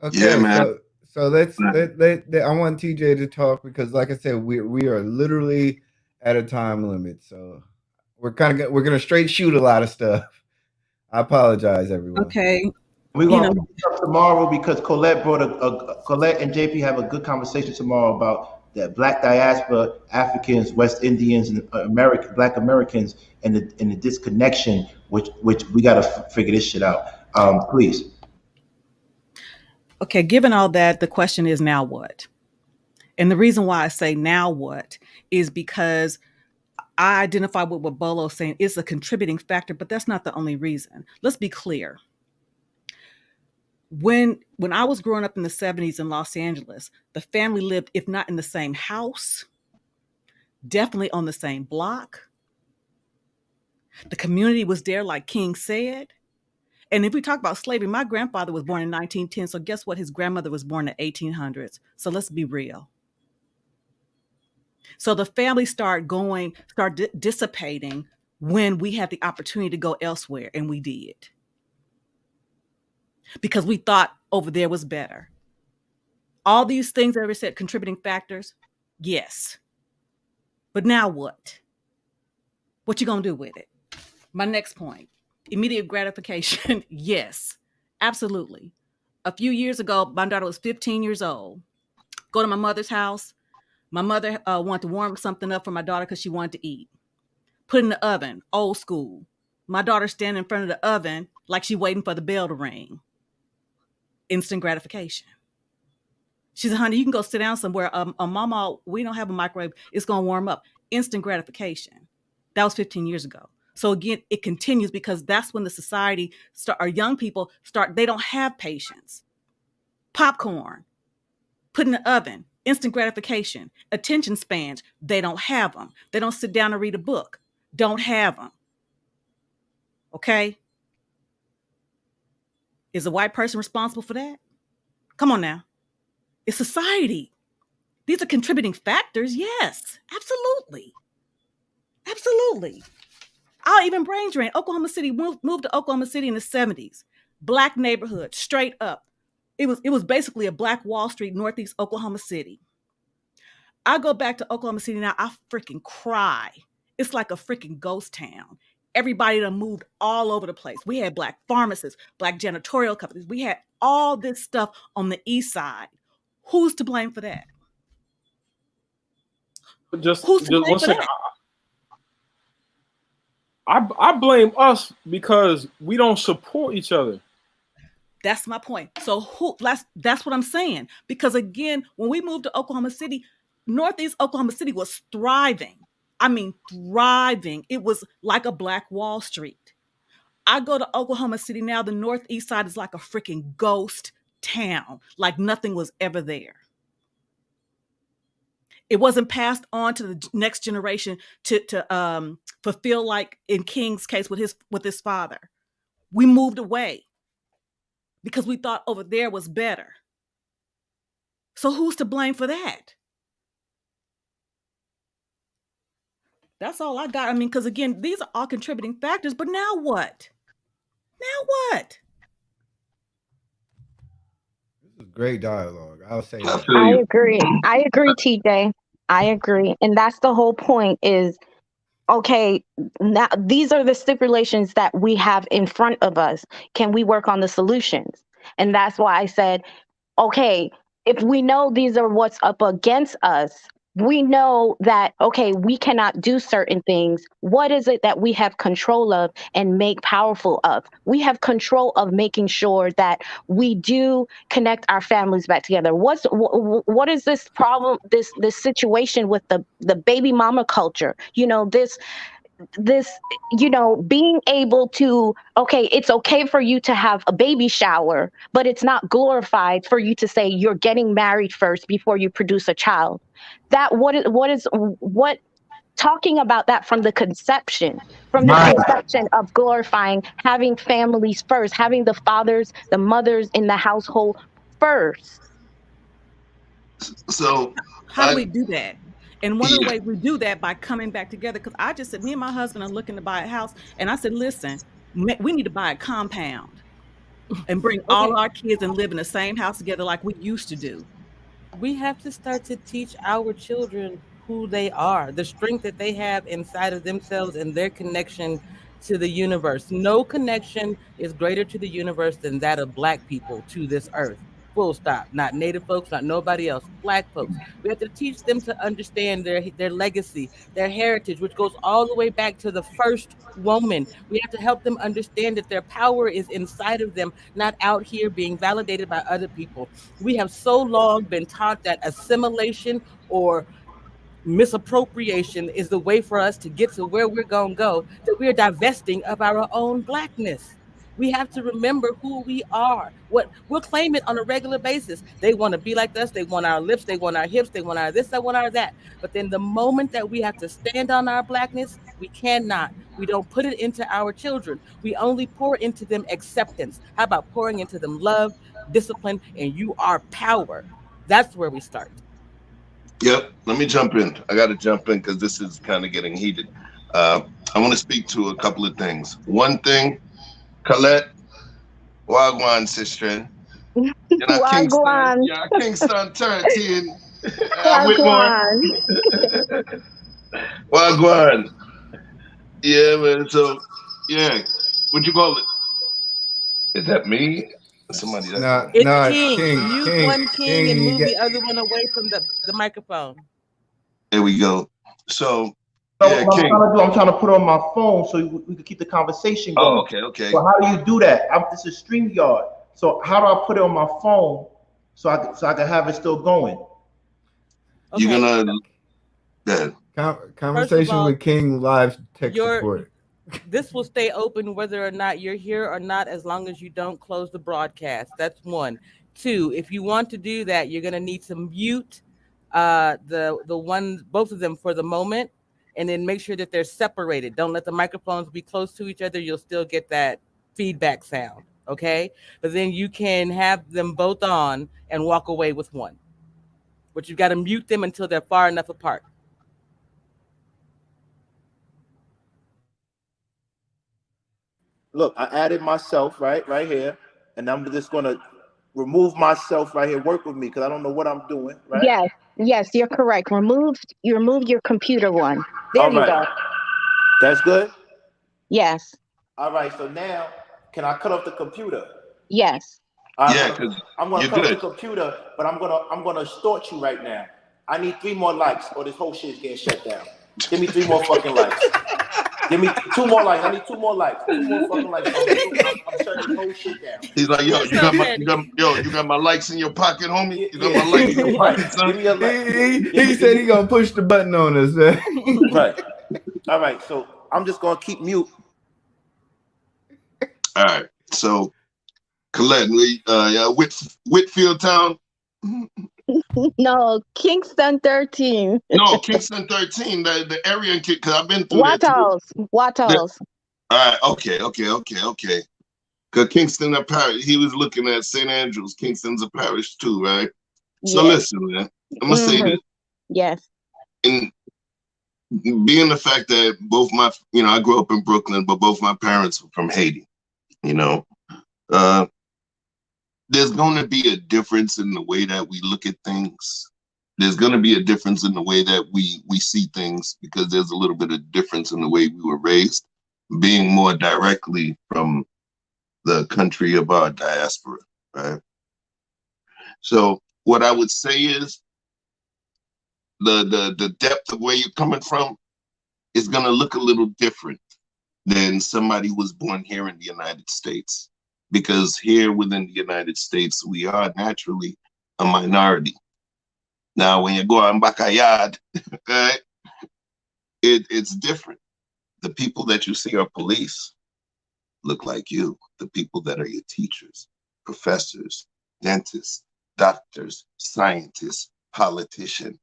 Okay, Yeah, man. so let's I want TJ to talk because, like I said, we are literally at a time limit. So we're gonna straight shoot a lot of stuff. I apologize, everyone. Okay. We're gonna pick it up tomorrow because Colette brought Colette and JP have a good conversation tomorrow about the Black diaspora, Africans, West Indians, and Black Americans, and the disconnection, which we gotta figure this shit out. Please. Okay, given all that, the question is now what? And the reason why I say now what is because I identify with what Bolo's saying. It's a contributing factor, but that's not the only reason. Let's be clear. When I was growing up in the 70s in Los Angeles, the family lived, if not in the same house, definitely on the same block. The community was there, like King said. And if we talk about slavery, my grandfather was born in 1910. So guess what? His grandmother was born in the 1800s. So let's be real. So the family start dissipating when we had the opportunity to go elsewhere. And we did. Because we thought over there was better. All these things that I said, contributing factors, yes. But now what? What you gonna do with it? My next point, immediate gratification. Yes, absolutely. A few years ago, my daughter was 15 years old. Go to my mother's house. My mother wanted to warm something up for my daughter because she wanted to eat. Put in the oven, old school. My daughter standing in front of the oven like she waiting for the bell to ring. Instant gratification. She said, honey, you can go sit down somewhere. Mama, we don't have a microwave. It's going to warm up. Instant gratification. That was 15 years ago. So again, it continues because that's when the society, our young people start, they don't have patience. Popcorn, put in the oven, instant gratification, attention spans, they don't have them. They don't sit down and read a book. Don't have them. Okay? Is a white person responsible for that? Come on now. It's society. These are contributing factors. Yes, absolutely. Absolutely. I'll even brain drain. Oklahoma City moved to Oklahoma City in the 70s. Black neighborhood, straight up. It was basically a Black Wall Street, Northeast Oklahoma City. I go back to Oklahoma City now, I freaking cry. It's like a freaking ghost town. Everybody done moved all over the place. We had Black pharmacists, Black janitorial companies. We had all this stuff on the east side. Who's to blame for that? Just Who's to blame one for second. that? I blame us because we don't support each other. That's my point. So that's what I'm saying. Because again, when we moved to Oklahoma City, Northeast Oklahoma City was thriving. I mean, thriving. It was like a Black Wall Street. I go to Oklahoma City now, the Northeast side is like a freaking ghost town, like nothing was ever there. It wasn't passed on to the next generation to fulfill, like in King's case with his father. We moved away because we thought over there was better. So who's to blame for that? That's all I got. I mean, because again, these are all contributing factors, but now what? Now what? This is great dialogue. I'll say that. I agree. I agree, TJ. I agree. And that's the whole point is, okay, now these are the stipulations that we have in front of us. Can we work on the solutions? And that's why I said, okay, if we know these are what's up against us, we know that, okay, we cannot do certain things. What is it that we have control of and make powerful of? We have control of making sure that we do connect our families back together. What is this problem, this situation with the baby mama culture? You know, this, being able to, okay, it's okay for you to have a baby shower, but it's not glorified for you to say you're getting married first before you produce a child. That what talking about that from the conception of glorifying having families first, having the fathers, the mothers in the household first. So how do we do that? And one of the ways we do that by coming back together, because I just said, me and my husband are looking to buy a house. And I said, listen, we need to buy a compound and bring all our kids and live in the same house together like we used to do. We have to start to teach our children who they are, the strength that they have inside of themselves and their connection to the universe. No connection is greater to the universe than that of Black people to this earth. Full stop. Not Native folks, not nobody else. Black folks. We have to teach them to understand their legacy, their heritage, which goes all the way back to the first woman. We have to help them understand that their power is inside of them, not out here being validated by other people. We have so long been taught that assimilation or misappropriation is the way for us to get to where we're going to go, that we're divesting of our own Blackness. We have to remember who we are. What we'll claim it on a regular basis. They want to be like us. They want our lips. They want our hips. They want our this. They want our that. But then the moment that we have to stand on our Blackness, we cannot. We don't put it into our children. We only pour into them acceptance. How about pouring into them love, discipline, and you are power? That's where we start. Yep. Let me jump in. I got to jump in because this is kind of getting heated. I want to speak to a couple of things. One thing, Colette, Wagwan sister. Wagwan. Kingston 13. Wagwan. Wagwan. Yeah, man. So, yeah. What you call it? Is that me? Somebody else? It's King. Mute one King and move the other one away from the microphone. There we go. So, I'm trying to put on my phone so we can keep the conversation going. Oh, okay. So how do you do that? This is StreamYard. So how do I put it on my phone so I can have it still going? Okay. You're gonna conversation with King live tech support. This will stay open whether or not you're here or not, as long as you don't close the broadcast. That's one. Two, if you want to do that, you're gonna need to mute both of them for the moment, and then make sure that they're separated. Don't let the microphones be close to each other. You'll still get that feedback sound. Okay, but then you can have them both on and walk away with one, but you've got to mute them until they're far enough apart. Look, I added myself right here, and I'm just gonna remove myself right here. Work with me because I don't know what I'm doing. Right. Yes, you're correct. You remove your computer one. There All you right. go. That's good. Yes. All right. So now, can I cut off the computer? Yes. Yeah, because I'm gonna you're cut off the good. computer, but I'm gonna extort you right now. I need 3 more likes, or this whole shit is getting shut down. Give me 3 more fucking likes. Give me 2 more likes. I need 2 more likes. 2 more fucking likes. I'm shutting this whole shit down. He's like, yo, you got my likes in your pocket, homie. You got my likes in your pocket, son. Give me a like. He said he gonna push the button on us, man. Right. All right. So I'm just gonna keep mute. All right. So, Colette, Whitfield Town. No, Kingston 13. No, Kingston 13. The area in because I've been through that too. Wattles. All right. Okay. Because Kingston, a parish. He was looking at St. Andrews. Kingston's a parish too, right? So listen, man. I'm gonna say this. Yes. And being the fact that both my, I grew up in Brooklyn, but both my parents were from Haiti. There's going to be a difference in the way that we look at things. There's going to be a difference in the way that we see things because there's a little bit of difference in the way we were raised, being more directly from the country of our diaspora, right? So what I would say is the depth of where you're coming from is going to look a little different than somebody who was born here in the United States. Because here within the United States, we are naturally a minority. Now, when you go on backyard, right, it's different. The people that you see are police look like you. The people that are your teachers, professors, dentists, doctors, scientists, politicians,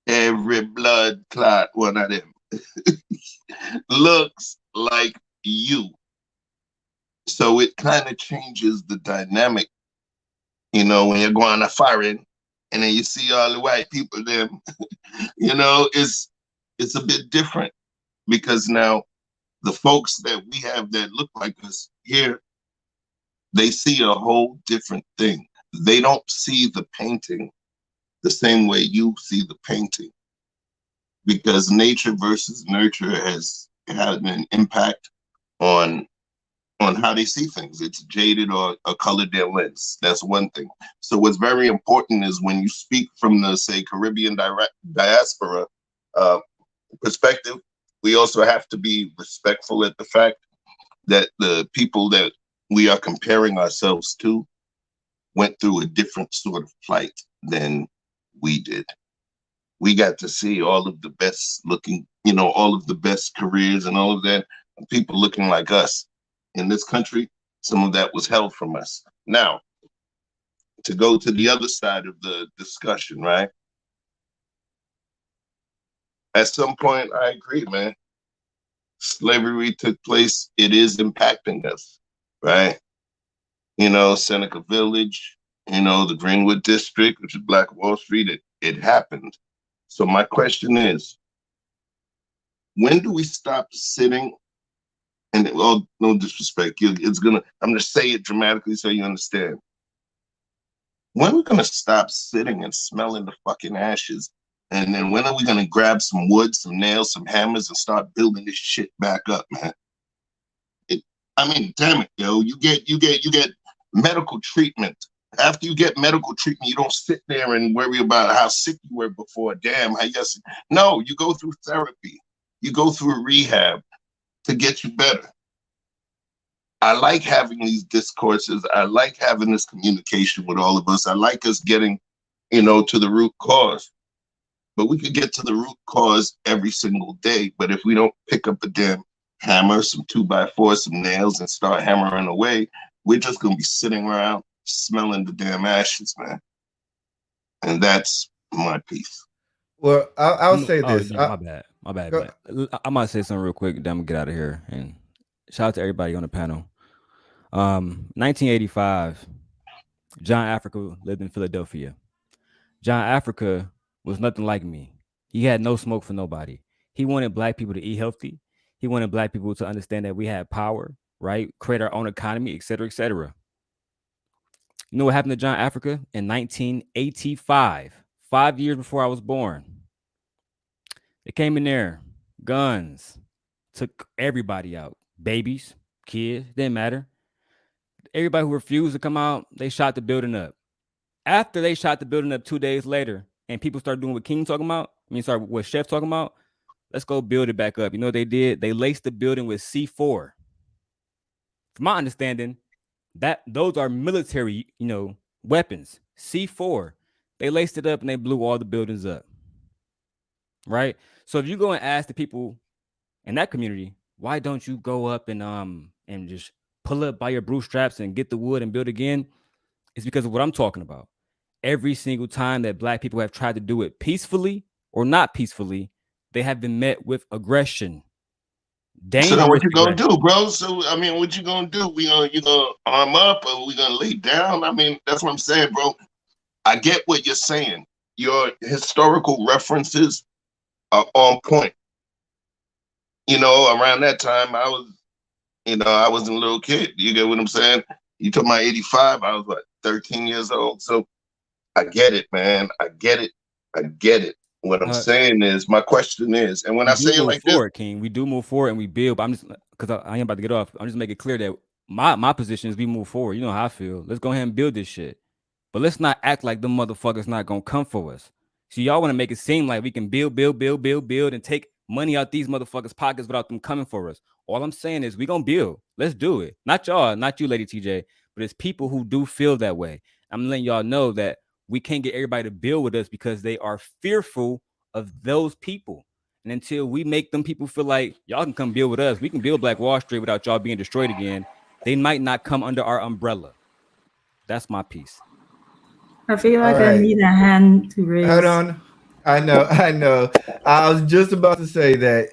every blood clot one of them looks like you. So it kind of changes the dynamic, when you're going to foreign and then you see all the white people there, it's a bit different because now the folks that we have that look like us here, they see a whole different thing. They don't see the painting the same way you see the painting because nature versus nurture has had an impact on how they see things. It's jaded or colored their lens. That's one thing. So what's very important is when you speak from the, say, Caribbean diaspora perspective, we also have to be respectful at the fact that the people that we are comparing ourselves to went through a different sort of plight than we did. We got to see all of the best looking, all of the best careers and all of that, people looking like us. In this country, some of that was held from us. Now, to go to the other side of the discussion, right? At some point, I agree, man. Slavery took place. It is impacting us, right? Seneca Village, the Greenwood District, which is Black Wall Street, it happened. So my question is, when do we stop sitting? And no disrespect, I'm gonna say it dramatically so you understand. When are we gonna stop sitting and smelling the fucking ashes? And then when are we gonna grab some wood, some nails, some hammers, and start building this shit back up, man? Damn it, yo. You get medical treatment. After you get medical treatment, you don't sit there and worry about how sick you were before. Damn, no, you go through therapy. You go through rehab to get you better. I like having these discourses. I like having this communication with all of us. I like us getting, to the root cause. But we could get to the root cause every single day. But if we don't pick up a damn hammer, some 2x4, some nails, and start hammering away, we're just going to be sitting around smelling the damn ashes, man. And that's my piece. Well, I'll say this. Yeah, my bad. I might say something real quick, then I'm gonna get out of here. And shout out to everybody on the panel. 1985, John Africa lived in Philadelphia. John Africa was nothing like me. He had no smoke for nobody. He wanted black people to eat healthy. He wanted black people to understand that we had power, right? Create our own economy, et cetera, et cetera. You know what happened to John Africa in 1985, 5 years before I was born? They came in there, guns, took everybody out, babies, kids, didn't matter. Everybody who refused to come out, they shot the building up. After they shot the building up 2 days later, and people started doing what King talking about, what Chef talking about, let's go build it back up. You know what they did? They laced the building with C4. From my understanding, those are military, weapons. C4. They laced it up and they blew all the buildings up. Right? So if you go and ask the people in that community, why don't you go up and just pull up by your bootstraps and get the wood and build again? It's because of what I'm talking about. Every single time that black people have tried to do it peacefully or not peacefully, they have been met with aggression. So then what you gonna do, bro? So I mean, what you gonna do? You gonna arm up or we gonna lay down? I mean, that's what I'm saying, bro. I get what you're saying. Your historical references are on point. Around that time I was a little kid. You get what I'm saying? You talking about 85, I was what, 13 years old. So I get it, man. I get it. What I'm saying is, my question is, and when I say it like this, King, we do move forward and we build. But I'm just, because I ain't about to get off, I'm just making it clear that my position is we move forward. You know how I feel. Let's go ahead and build this shit. But let's not act like them motherfuckers not gonna come for us. So y'all want to make it seem like we can build, and take money out these motherfuckers' pockets without them coming for us. All I'm saying is we gonna build. Let's do it. Not y'all, not you, Lady TJ, but it's people who do feel that way. I'm letting y'all know that we can't get everybody to build with us because they are fearful of those people. And until we make them people feel like y'all can come build with us, we can build Black Wall Street without y'all being destroyed again, they might not come under our umbrella. That's my piece. I feel like I need a hand to raise. Hold on. I know. I was just about to say that,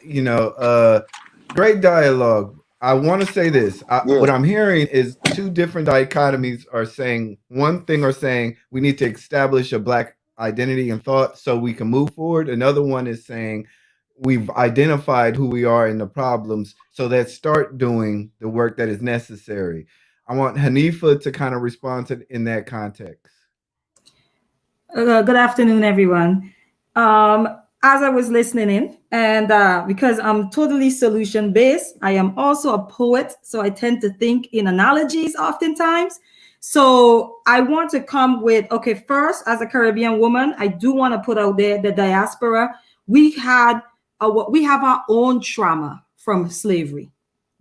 great dialogue. I want to say this. What I'm hearing is two different dichotomies are saying one thing, are saying we need to establish a Black identity and thought so we can move forward. Another one is saying we've identified who we are and the problems, so let's start doing the work that is necessary. I want Hanifa to kind of respond to in that context. Good afternoon, everyone. As I was listening in, and because I'm totally solution-based, I am also a poet, so I tend to think in analogies oftentimes. So I want to come with, okay, first, as a Caribbean woman, I do want to put out there the diaspora. We have our own trauma from slavery.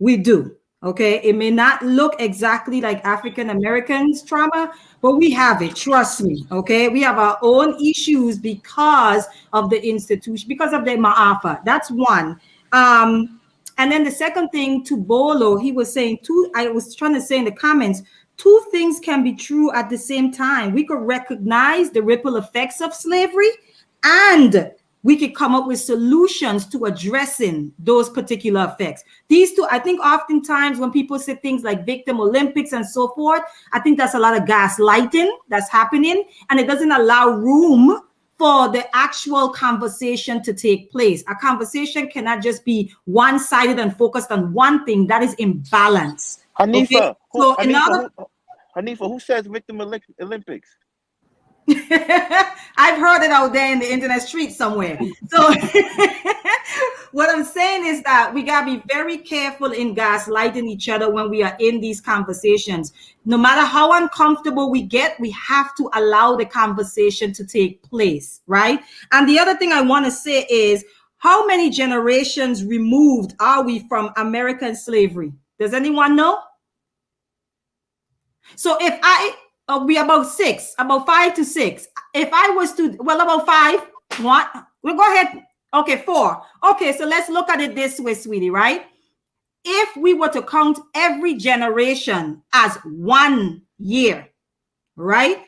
We do. Okay, it may not look exactly like African Americans' trauma, but we have it. Trust me. Okay, we have our own issues because of the institution, because of the Ma'afa. That's one. And then the second thing, to Bolo, he was saying I was trying to say in the comments, two things can be true at the same time. We could recognize the ripple effects of slavery, and we could come up with solutions to addressing those particular effects. These two, I think oftentimes when people say things like victim Olympics and so forth, I think that's a lot of gaslighting that's happening, and it doesn't allow room for the actual conversation to take place. A conversation cannot just be one-sided and focused on one thing. That is imbalance. Hanifa, okay? Hanifa, who says victim Olympics? I've heard it out there in the internet street somewhere. So what I'm saying is that we gotta be very careful in gaslighting each other when we are in these conversations. No matter how uncomfortable we get, we have to allow the conversation to take place, right? And the other thing I want to say is, how many generations removed are we from American slavery? Does anyone know? So if we about 5 to 6. If I was to, about 5, we'll go ahead. Okay, 4. Okay, so let's look at it this way, sweetie, right? If we were to count every generation as 1 year, right?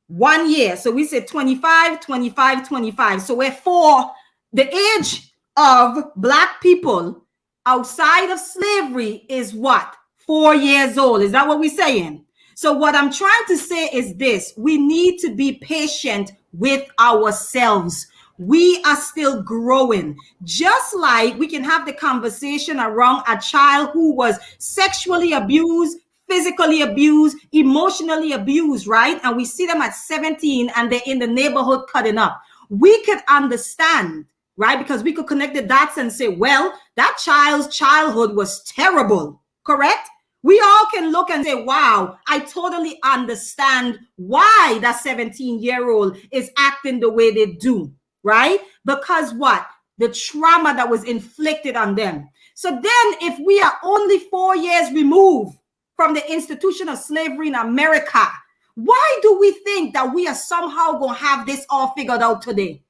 1 year. So we said 25, 25, 25. So we're for the age of Black people outside of slavery is what? 4 years old. Is that what we're saying? So what I'm trying to say is this: we need to be patient with ourselves. We are still growing. Just like we can have the conversation around a child who was sexually abused, physically abused, emotionally abused, right? And we see them at 17 and they're in the neighborhood cutting up. We could understand, right? Because we could connect the dots and say, well, that child's childhood was terrible, correct? We all can look and say, wow, I totally understand why that 17-year-old is acting the way they do, right? Because what? The trauma that was inflicted on them. So then if we are only 4 years removed from the institution of slavery in America, why do we think that we are somehow going to have this all figured out today?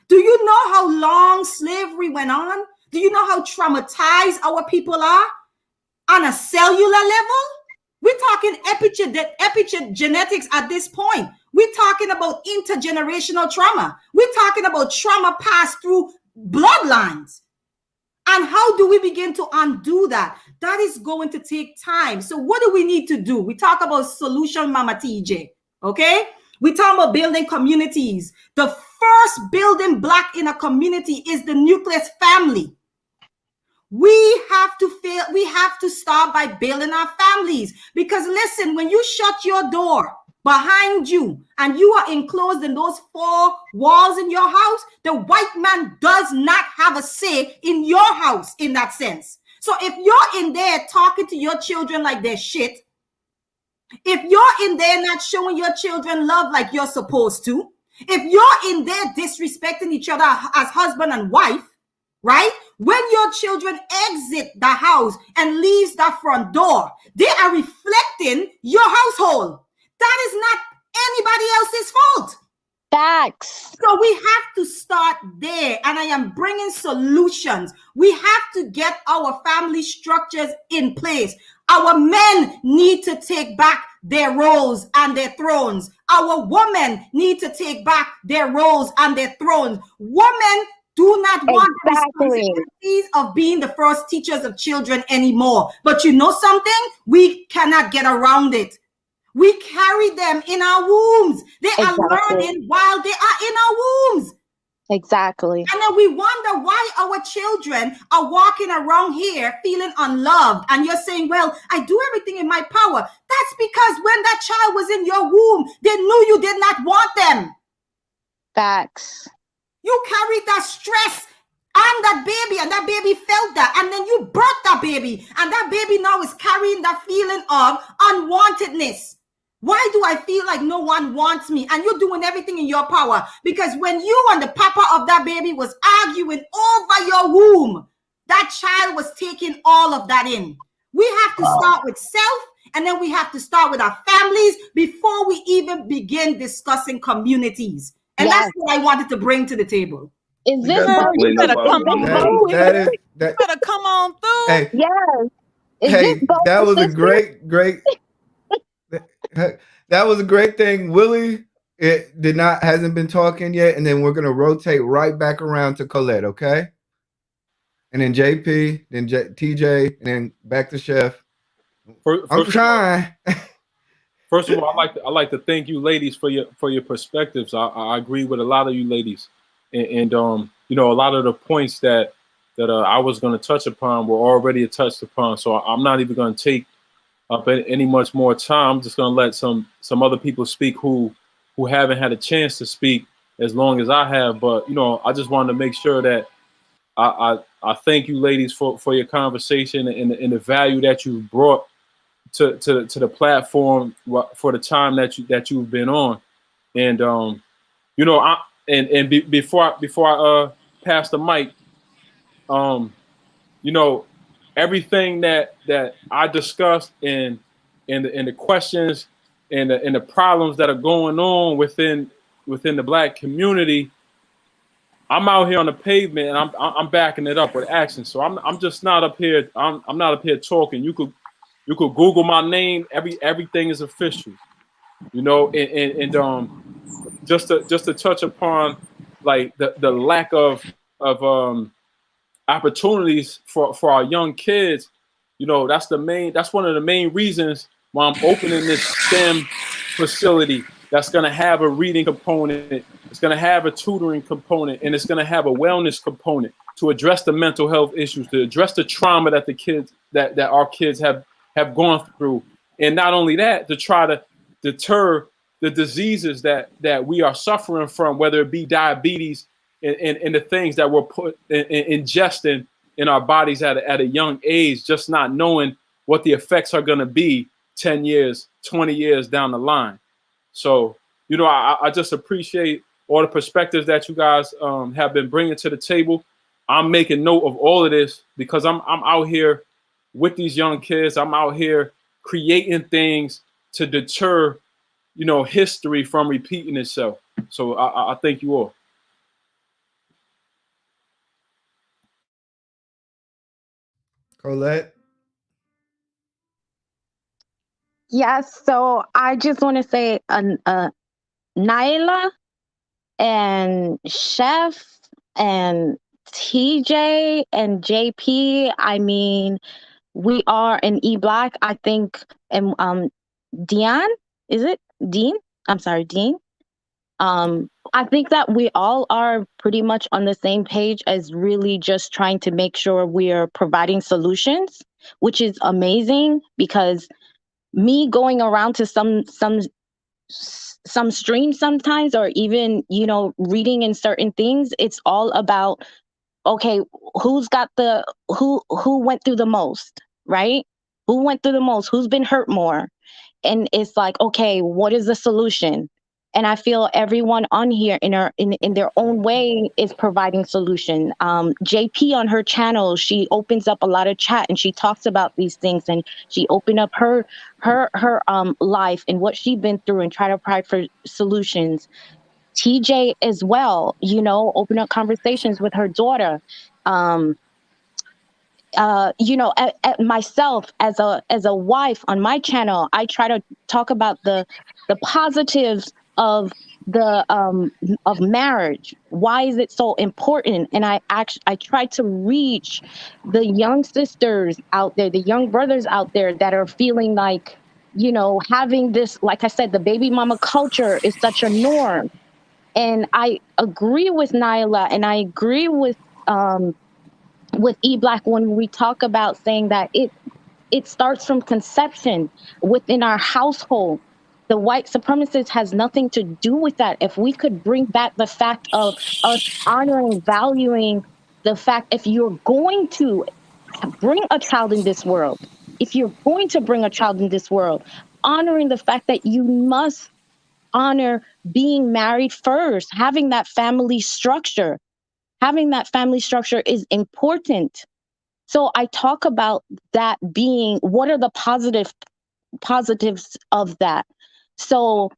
Do you know how long slavery went on? Do you know how traumatized our people are on a cellular level? We're talking epigenetics at this point. We're talking about intergenerational trauma. We're talking about trauma passed through bloodlines. And how do we begin to undo that? That is going to take time. So what do we need to do? We talk about solution, Mama TJ, okay? We talk about building communities. The first building block in a community is the nucleus family. We have to start by building our families. Because listen, when you shut your door behind you and you are enclosed in those 4 walls in your house, the white man does not have a say in your house in that sense. So if you're in there talking to your children like they're shit, if you're in there not showing your children love like you're supposed to, if you're in there disrespecting each other as husband and wife, right? When your children exit the house and leaves that front door, they are reflecting your household. That is not anybody else's fault. Facts. So we have to start there, and I am bringing solutions. We have to get our family structures in place. Our men need to take back their roles and their thrones. Our women need to take back their roles and their thrones. Women do not want the responsibilities of being the first teachers of children anymore. But you know something? We cannot get around it. We carry them in our wombs. They are learning while they are in our wombs. Exactly. And then we wonder why our children are walking around here feeling unloved. And you're saying, well, I do everything in my power. That's because when that child was in your womb, they knew you did not want them. Facts. You carried that stress on that baby, and that baby felt that. And then you birthed that baby, and that baby now is carrying that feeling of unwantedness. Why do I feel like no one wants me? And you're doing everything in your power. Because when you and the papa of that baby was arguing over your womb, that child was taking all of that in. We have to start with self, and then we have to start with our families before we even begin discussing communities. And that's what I wanted to bring to the table. Is this you better come on through? That You better come on through. Hey, yes. Hey, that was a great. That was a great thing. Willie, it hasn't been talking yet, and then we're gonna rotate right back around to Colette, okay? And then JP, then TJ, and then back to Chef. I'm trying. First of all, I like to thank you ladies for your perspectives. I agree with a lot of you ladies, and you know, a lot of the points that I was going to touch upon were already touched upon. So I'm not even going to take up any much more time. I'm just going to let some other people speak who haven't had a chance to speak as long as I have. But you know, I just wanted to make sure that I thank you ladies for your conversation and the value that you brought to the platform for the time that you've been on. And you know, before I pass the mic, you know, everything that I discussed and the questions and the problems that are going on within the Black community, I'm out here on the pavement and I'm backing it up with action. So I'm just not up here. I'm not up here talking. You could Google my name. Everything is official, you know. And just to touch upon like the lack of opportunities for our young kids, You know, that's one of the main reasons why I'm opening this STEM facility that's going to have a reading component, it's going to have a tutoring component, and it's going to have a wellness component to address the mental health issues, to address the trauma that the kids that our kids have gone through. And not only that, to try to deter the diseases that we are suffering from, whether it be diabetes and the things that we're ingesting in our bodies at a young age, just not knowing what the effects are going to be 10 years, 20 years down the line. So, you know, I just appreciate all the perspectives that you guys have been bringing to the table. I'm making note of all of this because I'm out here with these young kids. I'm out here creating things to deter, you know, history from repeating itself. So I thank you all. Colette? Yes, so I just want to say Nyla and Chef and TJ and JP, I mean, we are in E-Black, I think, and Dean, is it? Dean? I'm sorry, Dean. I think that we all are pretty much on the same page as really just trying to make sure we're providing solutions, which is amazing because me going around to some streams sometimes, or even, you know, reading in certain things, it's all about, okay, who went through the most, right? Who went through the most? Who's been hurt more? And it's like, okay, what is the solution? And I feel everyone on here in their own way is providing solution. JP on her channel, she opens up a lot of chat and she talks about these things, and she opened up her life and what she's been through and try to provide for solutions. TJ as well, you know, open up conversations with her daughter. You know, at myself as a wife on my channel, I try to talk about the positives of of marriage. Why is it so important? And I try to reach the young sisters out there, the young brothers out there that are feeling like, you know, having this, like I said, the baby mama culture is such a norm. And I agree with Nyla, and I agree with E-Black when we talk about saying that it starts from conception within our household. The white supremacist has nothing to do with that. If we could bring back the fact of us honoring, valuing the fact, if you're going to bring a child in this world, if you're going to bring a child in this world, honoring the fact that you must honor being married first, having that family structure. Having that family structure is important. So I talk about that being, what are the positives of that? So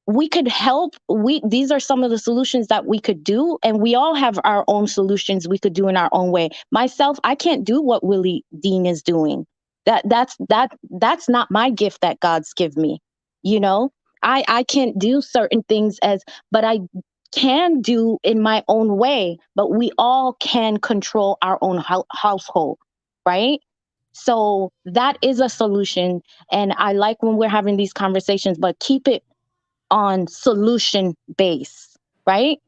we could help. These are some of the solutions that we could do, and we all have our own solutions we could do in our own way. Myself, I can't do what Willie Dean is doing. That's not my gift that God's give me. You know, I can't do certain things but I can do in my own way. But we all can control our own household, right? So that is a solution, and I like when we're having these conversations, but keep it on solution base, right?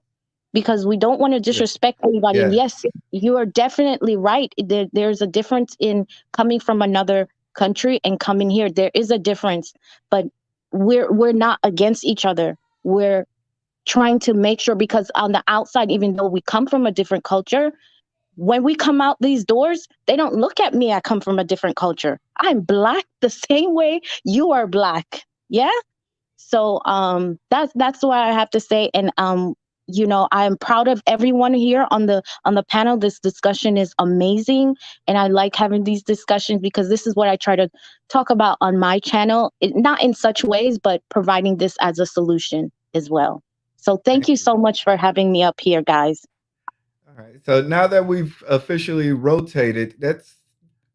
Because we don't want to disrespect anybody. And yes, you are definitely right. There's a difference in coming from another country and coming here. There is a difference, but we're not against each other. We're trying to make sure, because on the outside, even though we come from a different culture, when we come out these doors, they don't look at me. I come from a different culture. I'm Black the same way you are Black. Yeah. So that's what I have to say. And you know, I'm proud of everyone here on the panel. This discussion is amazing, and I like having these discussions because this is what I try to talk about on my channel. Not in such ways, but providing this as a solution as well. So thank you so much for having me up here, guys. All right. So now that we've officially rotated,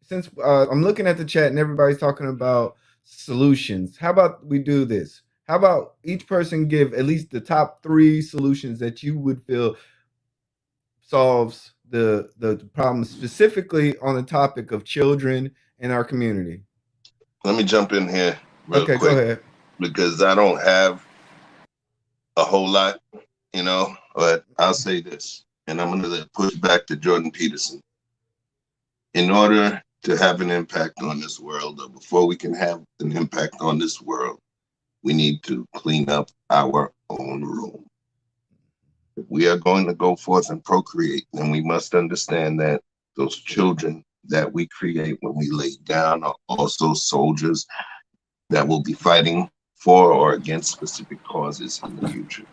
since I'm looking at the chat and everybody's talking about solutions. How about we do this? How about each person give at least the top 3 solutions that you would feel solves the problem, specifically on the topic of children in our community? Let me jump in here real Okay, quick go ahead. because I don't have a whole lot, but I'll say this, and I'm going to push back to Jordan Peterson. In order to have an impact on this world, or before we can have an impact on this world, we need to clean up our own room. If we are going to go forth and procreate, then we must understand that those children that we create when we lay down are also soldiers that will be fighting for or against specific causes in the future.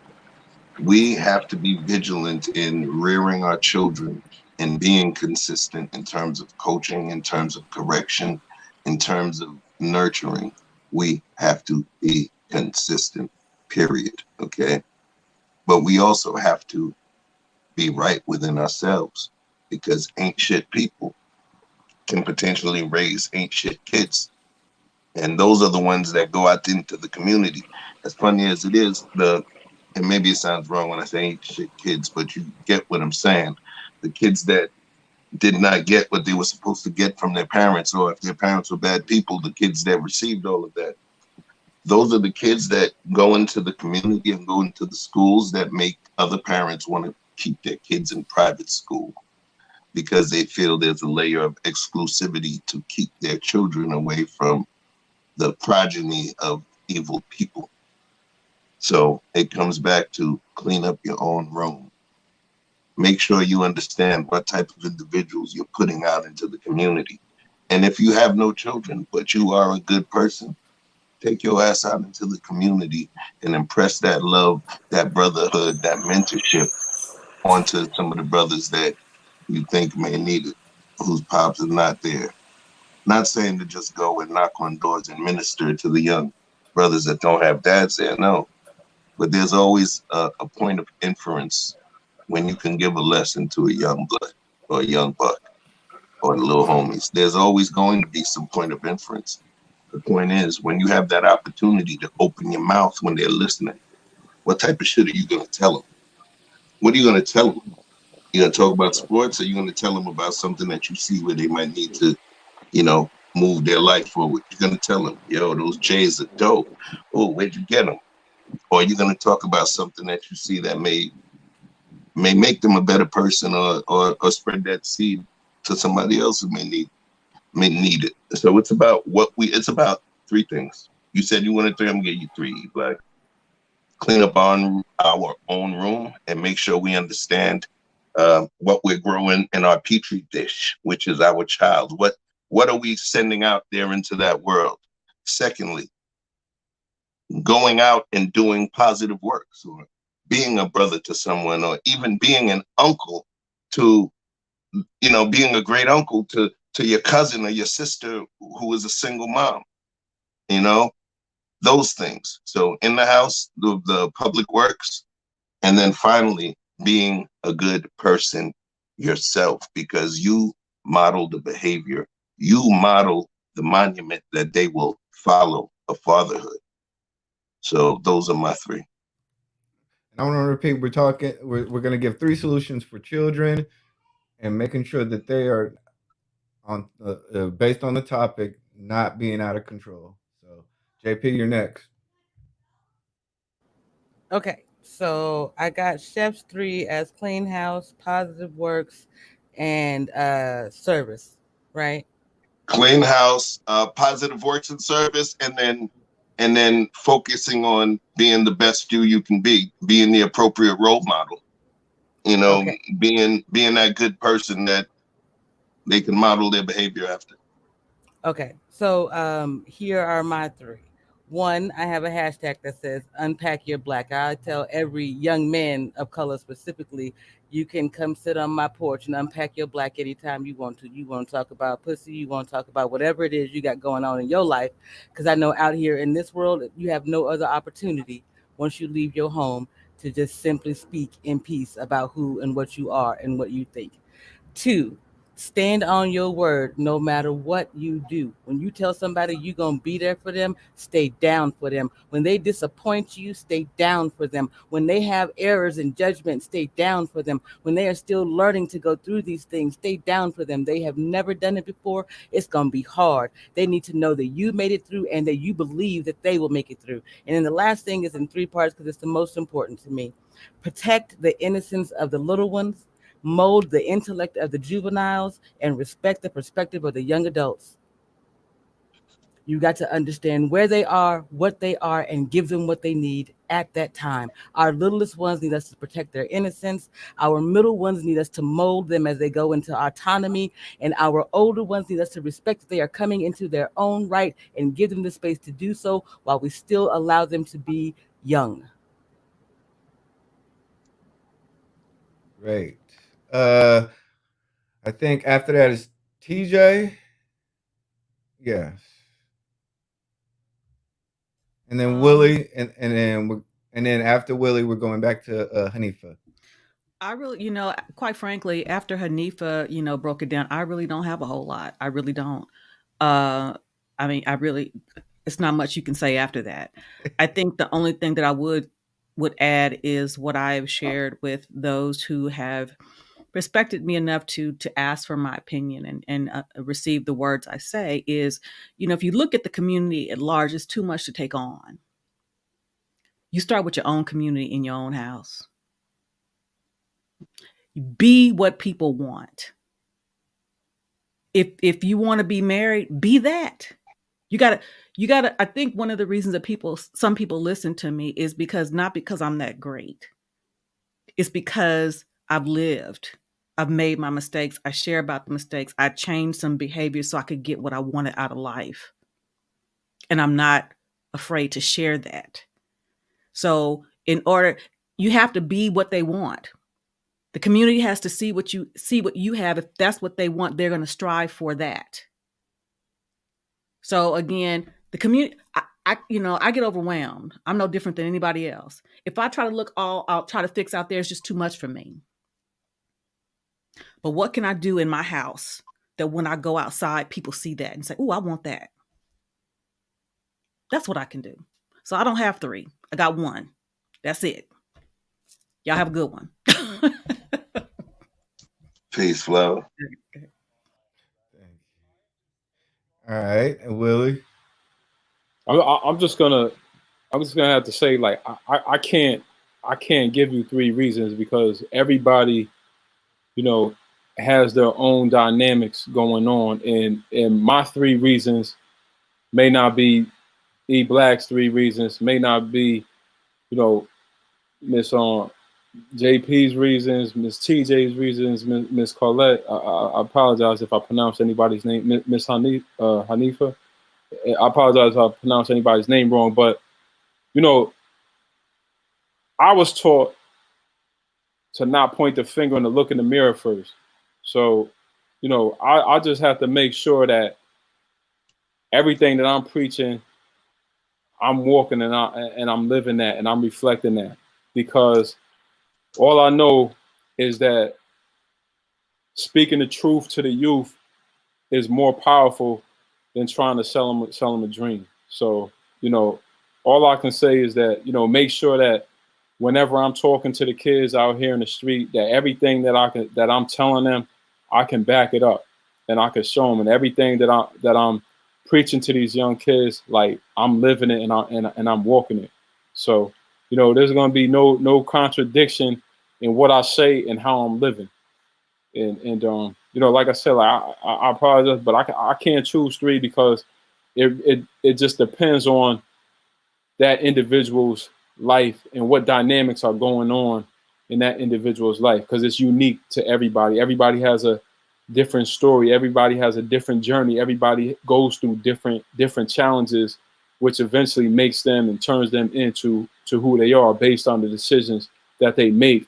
We have to be vigilant in rearing our children and being consistent in terms of coaching, in terms of correction, in terms of nurturing. We have to be consistent, period. Okay. But we also have to be right within ourselves, because ain't shit people can potentially raise ain't shit kids. And those are the ones that go out into the community. As funny as it is, and maybe it sounds wrong when I say ain't shit kids, but you get what I'm saying. The kids that did not get what they were supposed to get from their parents, or if their parents were bad people, the kids that received all of that. Those are the kids that go into the community and go into the schools that make other parents want to keep their kids in private school, because they feel there's a layer of exclusivity to keep their children away from the progeny of evil people. So it comes back to clean up your own room. Make sure you understand what type of individuals you're putting out into the community. And if you have no children, but you are a good person, take your ass out into the community and impress that love, that brotherhood, that mentorship onto some of the brothers that you think may need it, whose pops are not there. Not saying to just go and knock on doors and minister to the young brothers that don't have dads there, no. But there's always a point of inference when you can give a lesson to a young blood or a young buck or the little homies. There's always going to be some point of inference. The point is, when you have that opportunity to open your mouth when they're listening, what type of shit are you going to tell them? What are you going to tell them? You're going to talk about sports, or you're going to tell them about something that you see where they might need to, move their life forward? You're going to tell them, yo, those J's are dope. Oh, where'd you get them? Or you're going to talk about something that you see that may make them a better person, or spread that seed to somebody else who may need it. So it's about three things. You said you wanted three, I'm going to give you three. Like, clean up on our own room and make sure we understand what we're growing in our petri dish, which is our child. What are we sending out there into that world? Secondly, going out and doing positive works, or being a brother to someone, or even being an uncle to, being a great uncle to your cousin or your sister who is a single mom, those things. So in the house, the public works, and then finally being a good person yourself, because you model the behavior, you model the monument that they will follow of fatherhood. So those are my three. And I want to repeat, we're going to give three solutions for children, and making sure that they are on based on the topic, not being out of control. So JP, you're next. Okay, so I got Chef's 3 as clean house, positive works, and service, right? Clean house, positive works and service, and then focusing on being the best you can be, being the appropriate role model. Okay. Being that good person that they can model their behavior after. Okay, so here are my three. One, I have a hashtag that says unpack your black. I tell every young man of color specifically, you can come sit on my porch and unpack your black anytime you want to. You want to talk about pussy, you want to talk about whatever it is you got going on in your life. Because I know out here in this world, you have no other opportunity once you leave your home to just simply speak in peace about who and what you are and what you think. Two, Stand on your word no matter what you do. When you tell somebody you're going to be there for them, stay down for them. When they disappoint you, stay down for them. When they have errors in judgment, stay down for them. When they are still learning to go through these things, stay down for them. They have never done it before. It's going to be hard. They need to know that you made it through and that you believe that they will make it through. And then the last thing is in 3 parts because it's the most important to me. Protect the innocence of the little ones, mold the intellect of the juveniles, and respect the perspective of the young adults. You got to understand where they are, what they are, and give them what they need at that time. Our littlest ones need us to protect their innocence. Our middle ones need us to mold them as they go into autonomy. And our older ones need us to respect that they are coming into their own right and give them the space to do so while we still allow them to be young. Great. I think after that is TJ. Yes. And then Willie, and then after Willie, we're going back to Hanifa. I really, quite frankly, after Hanifa, broke it down, I really don't have a whole lot. I really don't. I mean, it's not much you can say after that. I think the only thing that I would add is what I have shared with those who have respected me enough to ask for my opinion and receive the words I say is, if you look at the community at large, it's too much to take on. You start with your own community in your own house. Be what people want. If you want to be married, be that. You gotta, I think one of the reasons that some people listen to me is not because I'm that great. It's because I've lived. I've made my mistakes. I share about the mistakes. I changed some behavior so I could get what I wanted out of life. And I'm not afraid to share that. So you have to be what they want. The community has to see what you have. If that's what they want, they're going to strive for that. So again, the community, I get overwhelmed. I'm no different than anybody else. If I try to look I'll try to fix out there, it's just too much for me. But what can I do in my house that when I go outside, people see that and say, "Oh, I want that." That's what I can do. So I don't have 3. I got 1. That's it. Y'all have a good one. Peace, Flower. All right, and Willie. I'm just gonna have to say, like, I can't give you 3 reasons because everybody, has their own dynamics going on, and my 3 reasons may not be E Black's 3 reasons, may not be, Miss JP's reasons, Miss TJ's reasons, Miss Colette. I apologize if I pronounced anybody's name, Miss Hanifa. I apologize if I pronounced anybody's name wrong, but I was taught to not point the finger and to look in the mirror first. So, I just have to make sure that everything that I'm preaching, I'm walking and I'm living that and I'm reflecting that, because all I know is that speaking the truth to the youth is more powerful than trying to sell them a dream. So, all I can say is that, make sure that whenever I'm talking to the kids out here in the street, that everything that I'm telling them, I can back it up and I can show them, and everything that I'm preaching to these young kids, like I'm living it and I'm walking it. So, there's going to be no contradiction in what I say and how I'm living. And like I said, like I apologize, but I can't choose 3 because it just depends on that individual's life and what dynamics are going on in that individual's life, because it's unique to everybody. Everybody has a different story. Everybody has a different journey. Everybody goes through different challenges, which eventually makes them and turns them into who they are based on the decisions that they make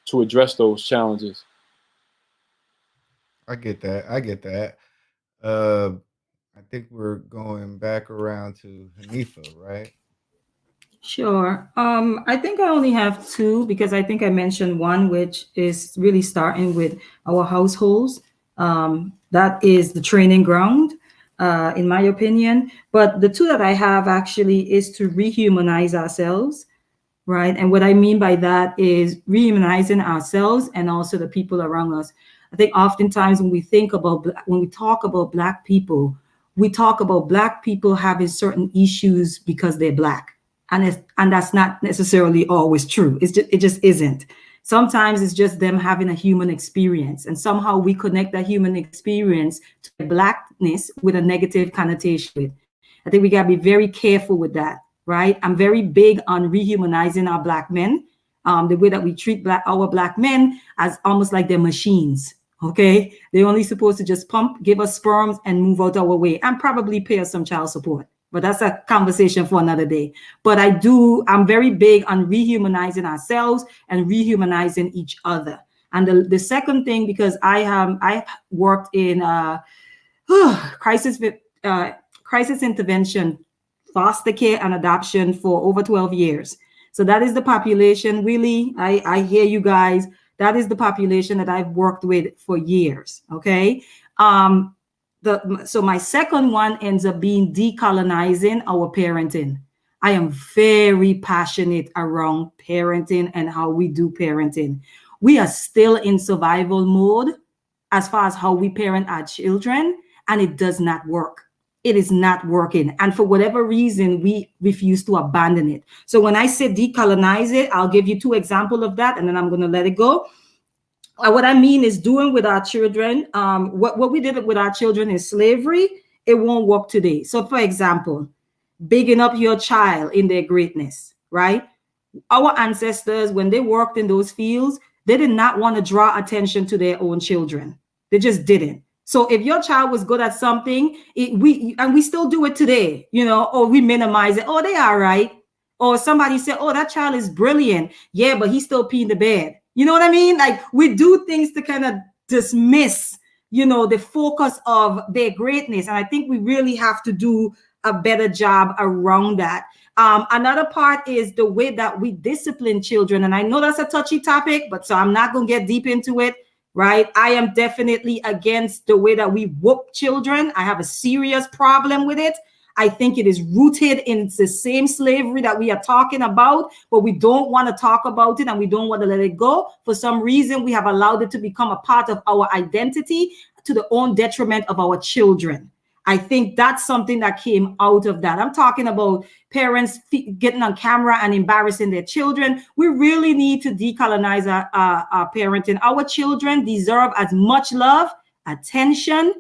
to address those challenges. I get that. I think we're going back around to Hanifa, right? Sure. I think I only have 2 because I think I mentioned one, which is really starting with our households That is the training ground, in my opinion. But the two that I have actually is to rehumanize ourselves, right? And what I mean by that is rehumanizing ourselves and also the people around us. I think oftentimes when we talk about Black people, we talk about Black people having certain issues because they're Black, and that's not necessarily always true. It just isn't. Sometimes it's just them having a human experience, and somehow we connect that human experience to Blackness with a negative connotation. I think we gotta be very careful with that, right? I'm very big on rehumanizing our Black men, the way that we treat our Black men as almost like they're machines. Okay, they're only supposed to just pump, give us sperms, and move out our way, and probably pay us some child support. But that's a conversation for another day. But I'm very big on rehumanizing ourselves and rehumanizing each other. And the second thing, because I worked in crisis intervention, foster care, and adoption for over 12 years. So that is the population. Really, I hear you guys. That is the population that I've worked with for years. Okay. So my second one ends up being decolonizing our parenting. I am very passionate around parenting and how we do parenting. We are still in survival mode as far as how we parent our children, and it does not work. It is not working. And for whatever reason, we refuse to abandon it. So when I say decolonize it, I'll give you two examples of that, and then I'm going to let it go. What I mean is doing with our children, what we did with our children in slavery, it won't work today. So for example, bigging up your child in their greatness, right? Our ancestors, when they worked in those fields, they did not want to draw attention to their own children. They just didn't. So if your child was good at something, we still do it today, or we minimize it. Oh, they are right. Or somebody said, oh, that child is brilliant. Yeah, but he's still peeing the bed. You know what I mean? Like, we do things to kind of dismiss, the focus of their greatness. And I think we really have to do a better job around that. Another part is the way that we discipline children. And I know that's a touchy topic, but so I'm not going to get deep into it, right? I am definitely against the way that we whoop children. I have a serious problem with it. I think it is rooted in the same slavery that we are talking about, but we don't want to talk about it and we don't want to let it go. For some reason, we have allowed it to become a part of our identity to the own detriment of our children. I think that's something that came out of that. I'm talking about parents getting on camera and embarrassing their children. We really need to decolonize our parenting. Our children deserve as much love, attention,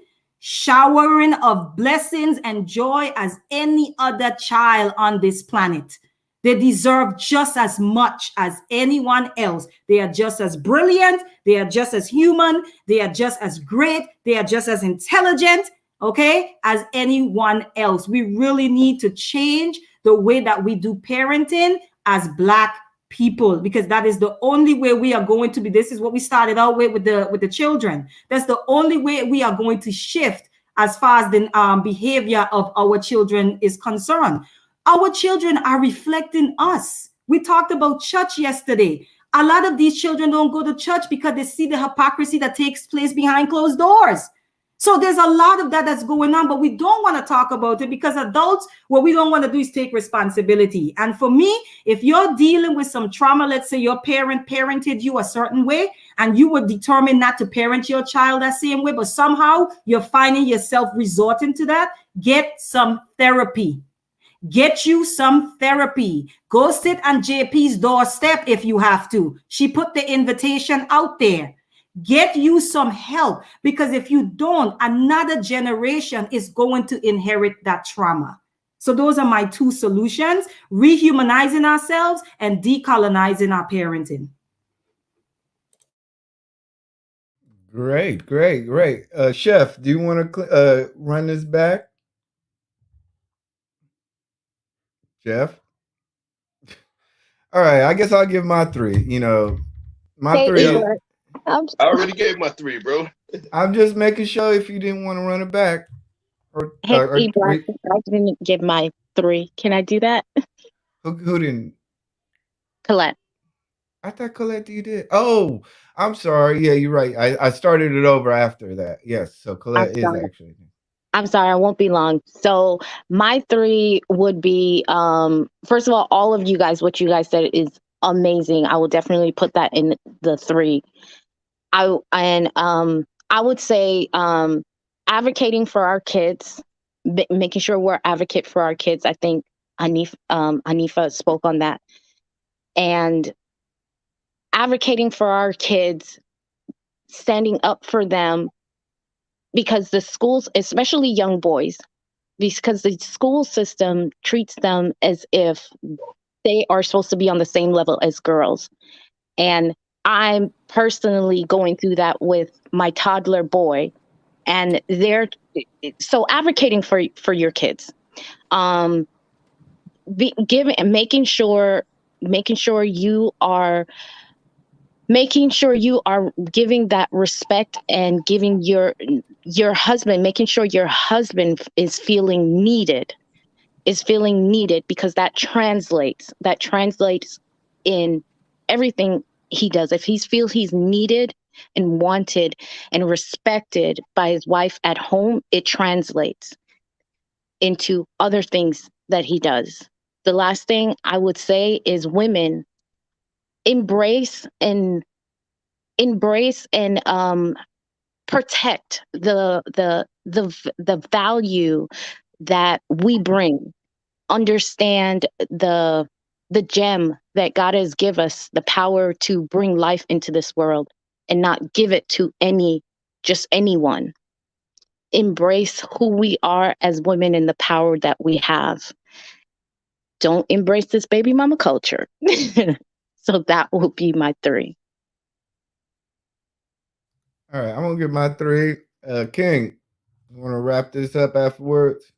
showering of blessings and joy as any other child on this planet. They deserve just as much as anyone else. They are just as brilliant. They are just as human. They are just as great. They are just as intelligent, okay, as anyone else. We really need to change the way that we do parenting as Black people, because that is the only way we are going to be. This is what we started out with the children. That's the only way we are going to shift as far as the behavior of our children is concerned. Our children are reflecting us. We talked about church yesterday. A lot of these children don't go to church because they see the hypocrisy that takes place behind closed doors. So there's a lot of that that's going on, but we don't want to talk about it because adults, what we don't want to do is take responsibility. And for me, if you're dealing with some trauma, let's say your parent parented you a certain way and you were determined not to parent your child that same way, but somehow you're finding yourself resorting to that, get some therapy. Get you some therapy. Go sit on JP's doorstep if you have to. She put the invitation out there. Get you some help, because if you don't, another generation is going to inherit that trauma. So those are my two solutions: rehumanizing ourselves and decolonizing our parenting. Great. Chef, do you want to run this back? Jeff? All right, I guess I'll give my three. My three. I already gave my three, bro. I'm just making sure if you didn't want to run it back. I didn't give my three. Can I do that? Who didn't? Colette. I thought Colette, you did. Oh, I'm sorry. Yeah, you're right. I started it over after that. Yes. So I'm Colette is sorry. actually. I'm sorry, I won't be long. So my three would be first of all of you guys, what you guys said is amazing. I will definitely put that in the three. I would say advocating for our kids, making sure we're advocate for our kids. I think Anifa spoke on that. And advocating for our kids, standing up for them, because the schools, especially young boys, because the school system treats them as if they are supposed to be on the same level as girls. And I'm personally going through that with my toddler boy, and they're so advocating for your kids, giving and making sure you are giving that respect, and giving your husband, making sure your husband is feeling needed, because that translates in everything he does. If he feels he's needed and wanted and respected by his wife at home, it translates into other things that he does. The last thing I would say is women embrace and protect the value that we bring. Understand the gem that God has give us, the power to bring life into this world, and not give it to just anyone. Embrace who we are as women and the power that we have. Don't embrace this baby mama culture. So that will be my three. All right, I'm gonna get my three. King, you want to wrap this up afterwards?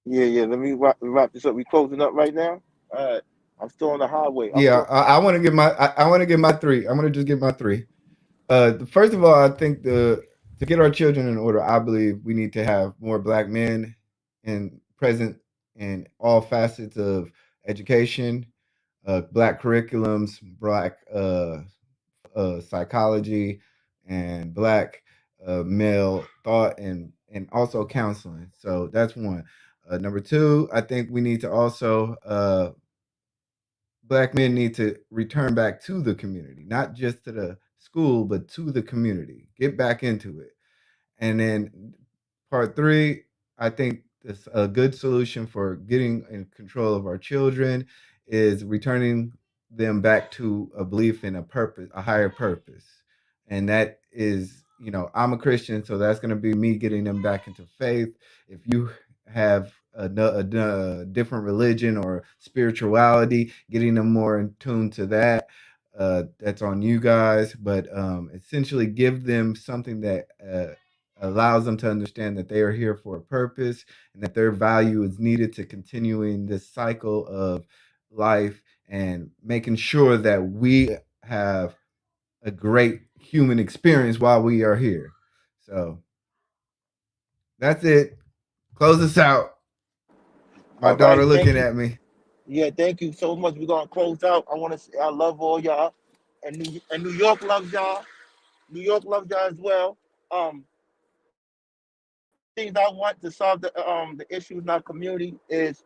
Yeah. Let me wrap this up. We closing up right now. All right. I'm still on the highway. Yeah, I want to get my. I want to get my three. I'm gonna just get my three. First of all, I think to get our children in order, I believe we need to have more black men present in all facets of education, black curriculums, black psychology, and black male thought, and also counseling. So that's one. Number two, I think we need to also black men need to return back to the community, not just to the school, but to the community. Get back into it. And then part three, I think this a good solution for getting in control of our children is returning them back to a belief in a purpose, a higher purpose. And that is, I'm a Christian, so that's going to be me getting them back into faith. If you have a different religion or spirituality, getting them more in tune to that, that's on you guys. But essentially, give them something that allows them to understand that they are here for a purpose, and that their value is needed to continuing this cycle of life, and making sure that we have a great human experience while we are here. So that's it. Close us out. My All right. daughter Thank looking you. at me. Yeah. Thank you so much. We're gonna close out. I want to say I love all y'all, and New York loves y'all. New York loves y'all as well. Um, things I want to solve the issues in our community is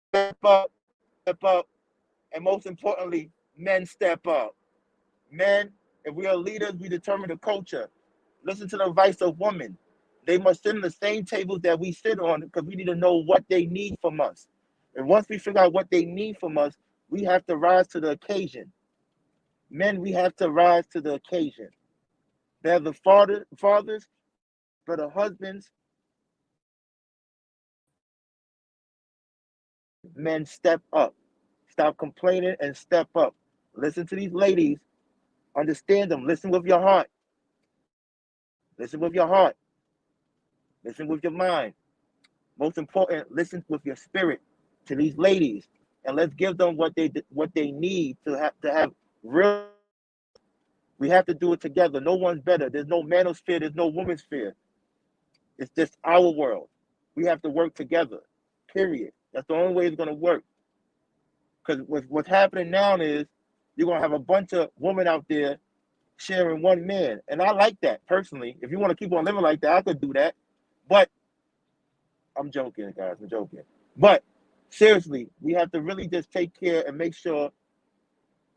step up, step up, and most importantly, men step up. Men, if we are leaders, we determine the culture. Listen to the advice of women. They must sit on the same tables that we sit on, because we need to know what they need from us. And once we figure out what they need from us, we have to rise to the occasion. Men, we have to rise to the occasion. They're the fathers, but the husbands, men, step up. Stop complaining and step up. Listen to these ladies. Understand them. Listen with your heart. Listen with your heart. Listen with your mind. Most important, listen with your spirit to these ladies, and let's give them what they need to have real. We have to do it together. No one's better. There's no manosphere. There's no woman's sphere. It's just our world. We have to work together. Period. That's the only way it's going to work. Because what's happening now is you're gonna have a bunch of women out there sharing one man. And I like that personally. If you want to keep on living like that, I could do that. But I'm joking, guys. I'm joking. But seriously, we have to really just take care and make sure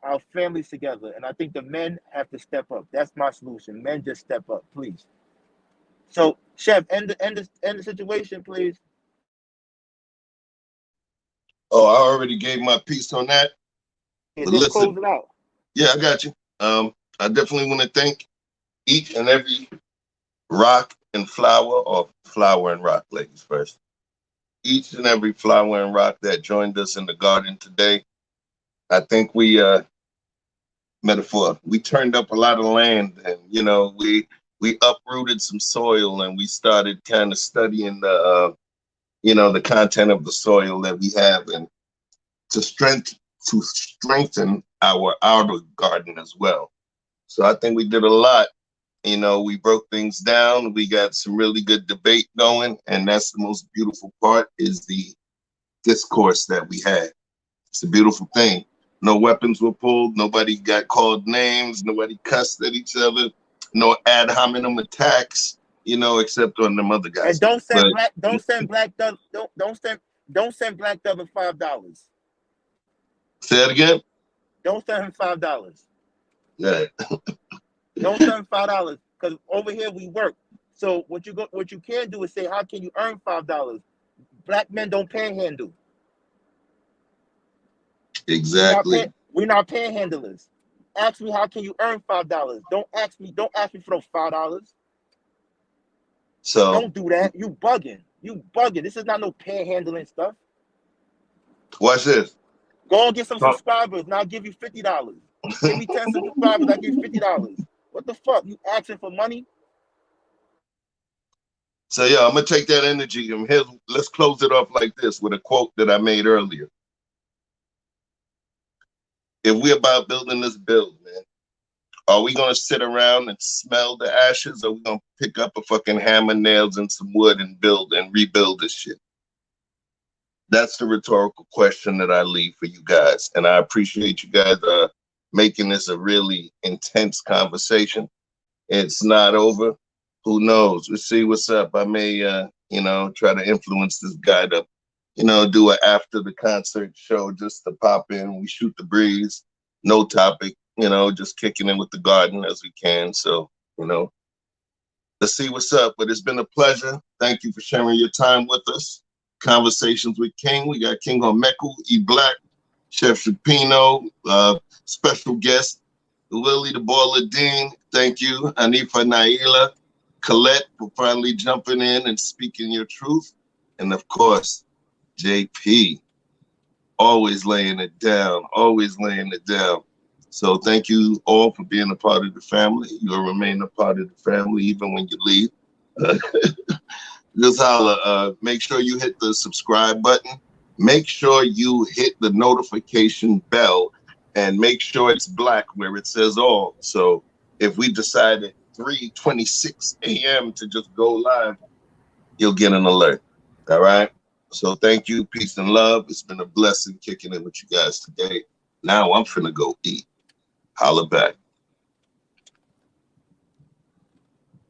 our families together. And I think the men have to step up. That's my solution. Men just step up, please. So, Chef, end the situation, please. Oh, I already gave my piece on that. Yeah, But just listen, close it out. yeah, I got you. I definitely want to thank each and every rock and flower, or flower and rock, ladies first. Each and every flower and rock that joined us in the garden today. I think we we turned up a lot of land, and we uprooted some soil, and we started kind of studying the the content of the soil that we have, and to strengthen our outer garden as well. So I think we did a lot. We broke things down. We got some really good debate going, and that's the most beautiful part, is the discourse that we had. It's a beautiful thing. No weapons were pulled. Nobody got called names. Nobody cussed at each other. No ad hominem attacks, except on them other guys. And don't send Black Thug $5. Say that again? Don't send him $5. Yeah. Don't send him $5, because over here we work. So what you can do is say, how can you earn $5? Black men don't panhandle. Exactly. We're not panhandlers. Ask me, how can you earn $5? Don't ask me for those $5. So don't do that. You bugging. This is not no panhandling stuff. Watch this. Go and get some subscribers, and I'll give you $50. Give me 10 subscribers, I'll give you $50. What the fuck? You asking for money? So yeah, I'm gonna take that energy, and let's close it off like this with a quote that I made earlier. If we're about building this build, man, are we gonna sit around and smell the ashes, or are we gonna pick up a fucking hammer, nails, and some wood and build and rebuild this shit? That's the rhetorical question that I leave for you guys. And I appreciate you guys making this a really intense conversation. It's not over. Who knows? We'll see what's up. I may, try to influence this guy to, do an after the concert show just to pop in. We shoot the breeze, no topic, just kicking in with the garden as we can. So, let's see what's up. But it's been a pleasure. Thank you for sharing your time with us. Conversations with King. We got Kinghormeku, E Black, Chef Shapino, special guest, Lily the Baller Dean. Thank you. Anifa Naila, Colette, for finally jumping in and speaking your truth. And of course, JP, always laying it down, So thank you all for being a part of the family. You'll remain a part of the family even when you leave. Just holla, make sure you hit the subscribe button. Make sure you hit the notification bell, and make sure it's black where it says all. So if we decide at 3:26 a.m. to just go live, you'll get an alert. All right. So thank you. Peace and love. It's been a blessing kicking in with you guys today. Now I'm finna go eat. Holla back.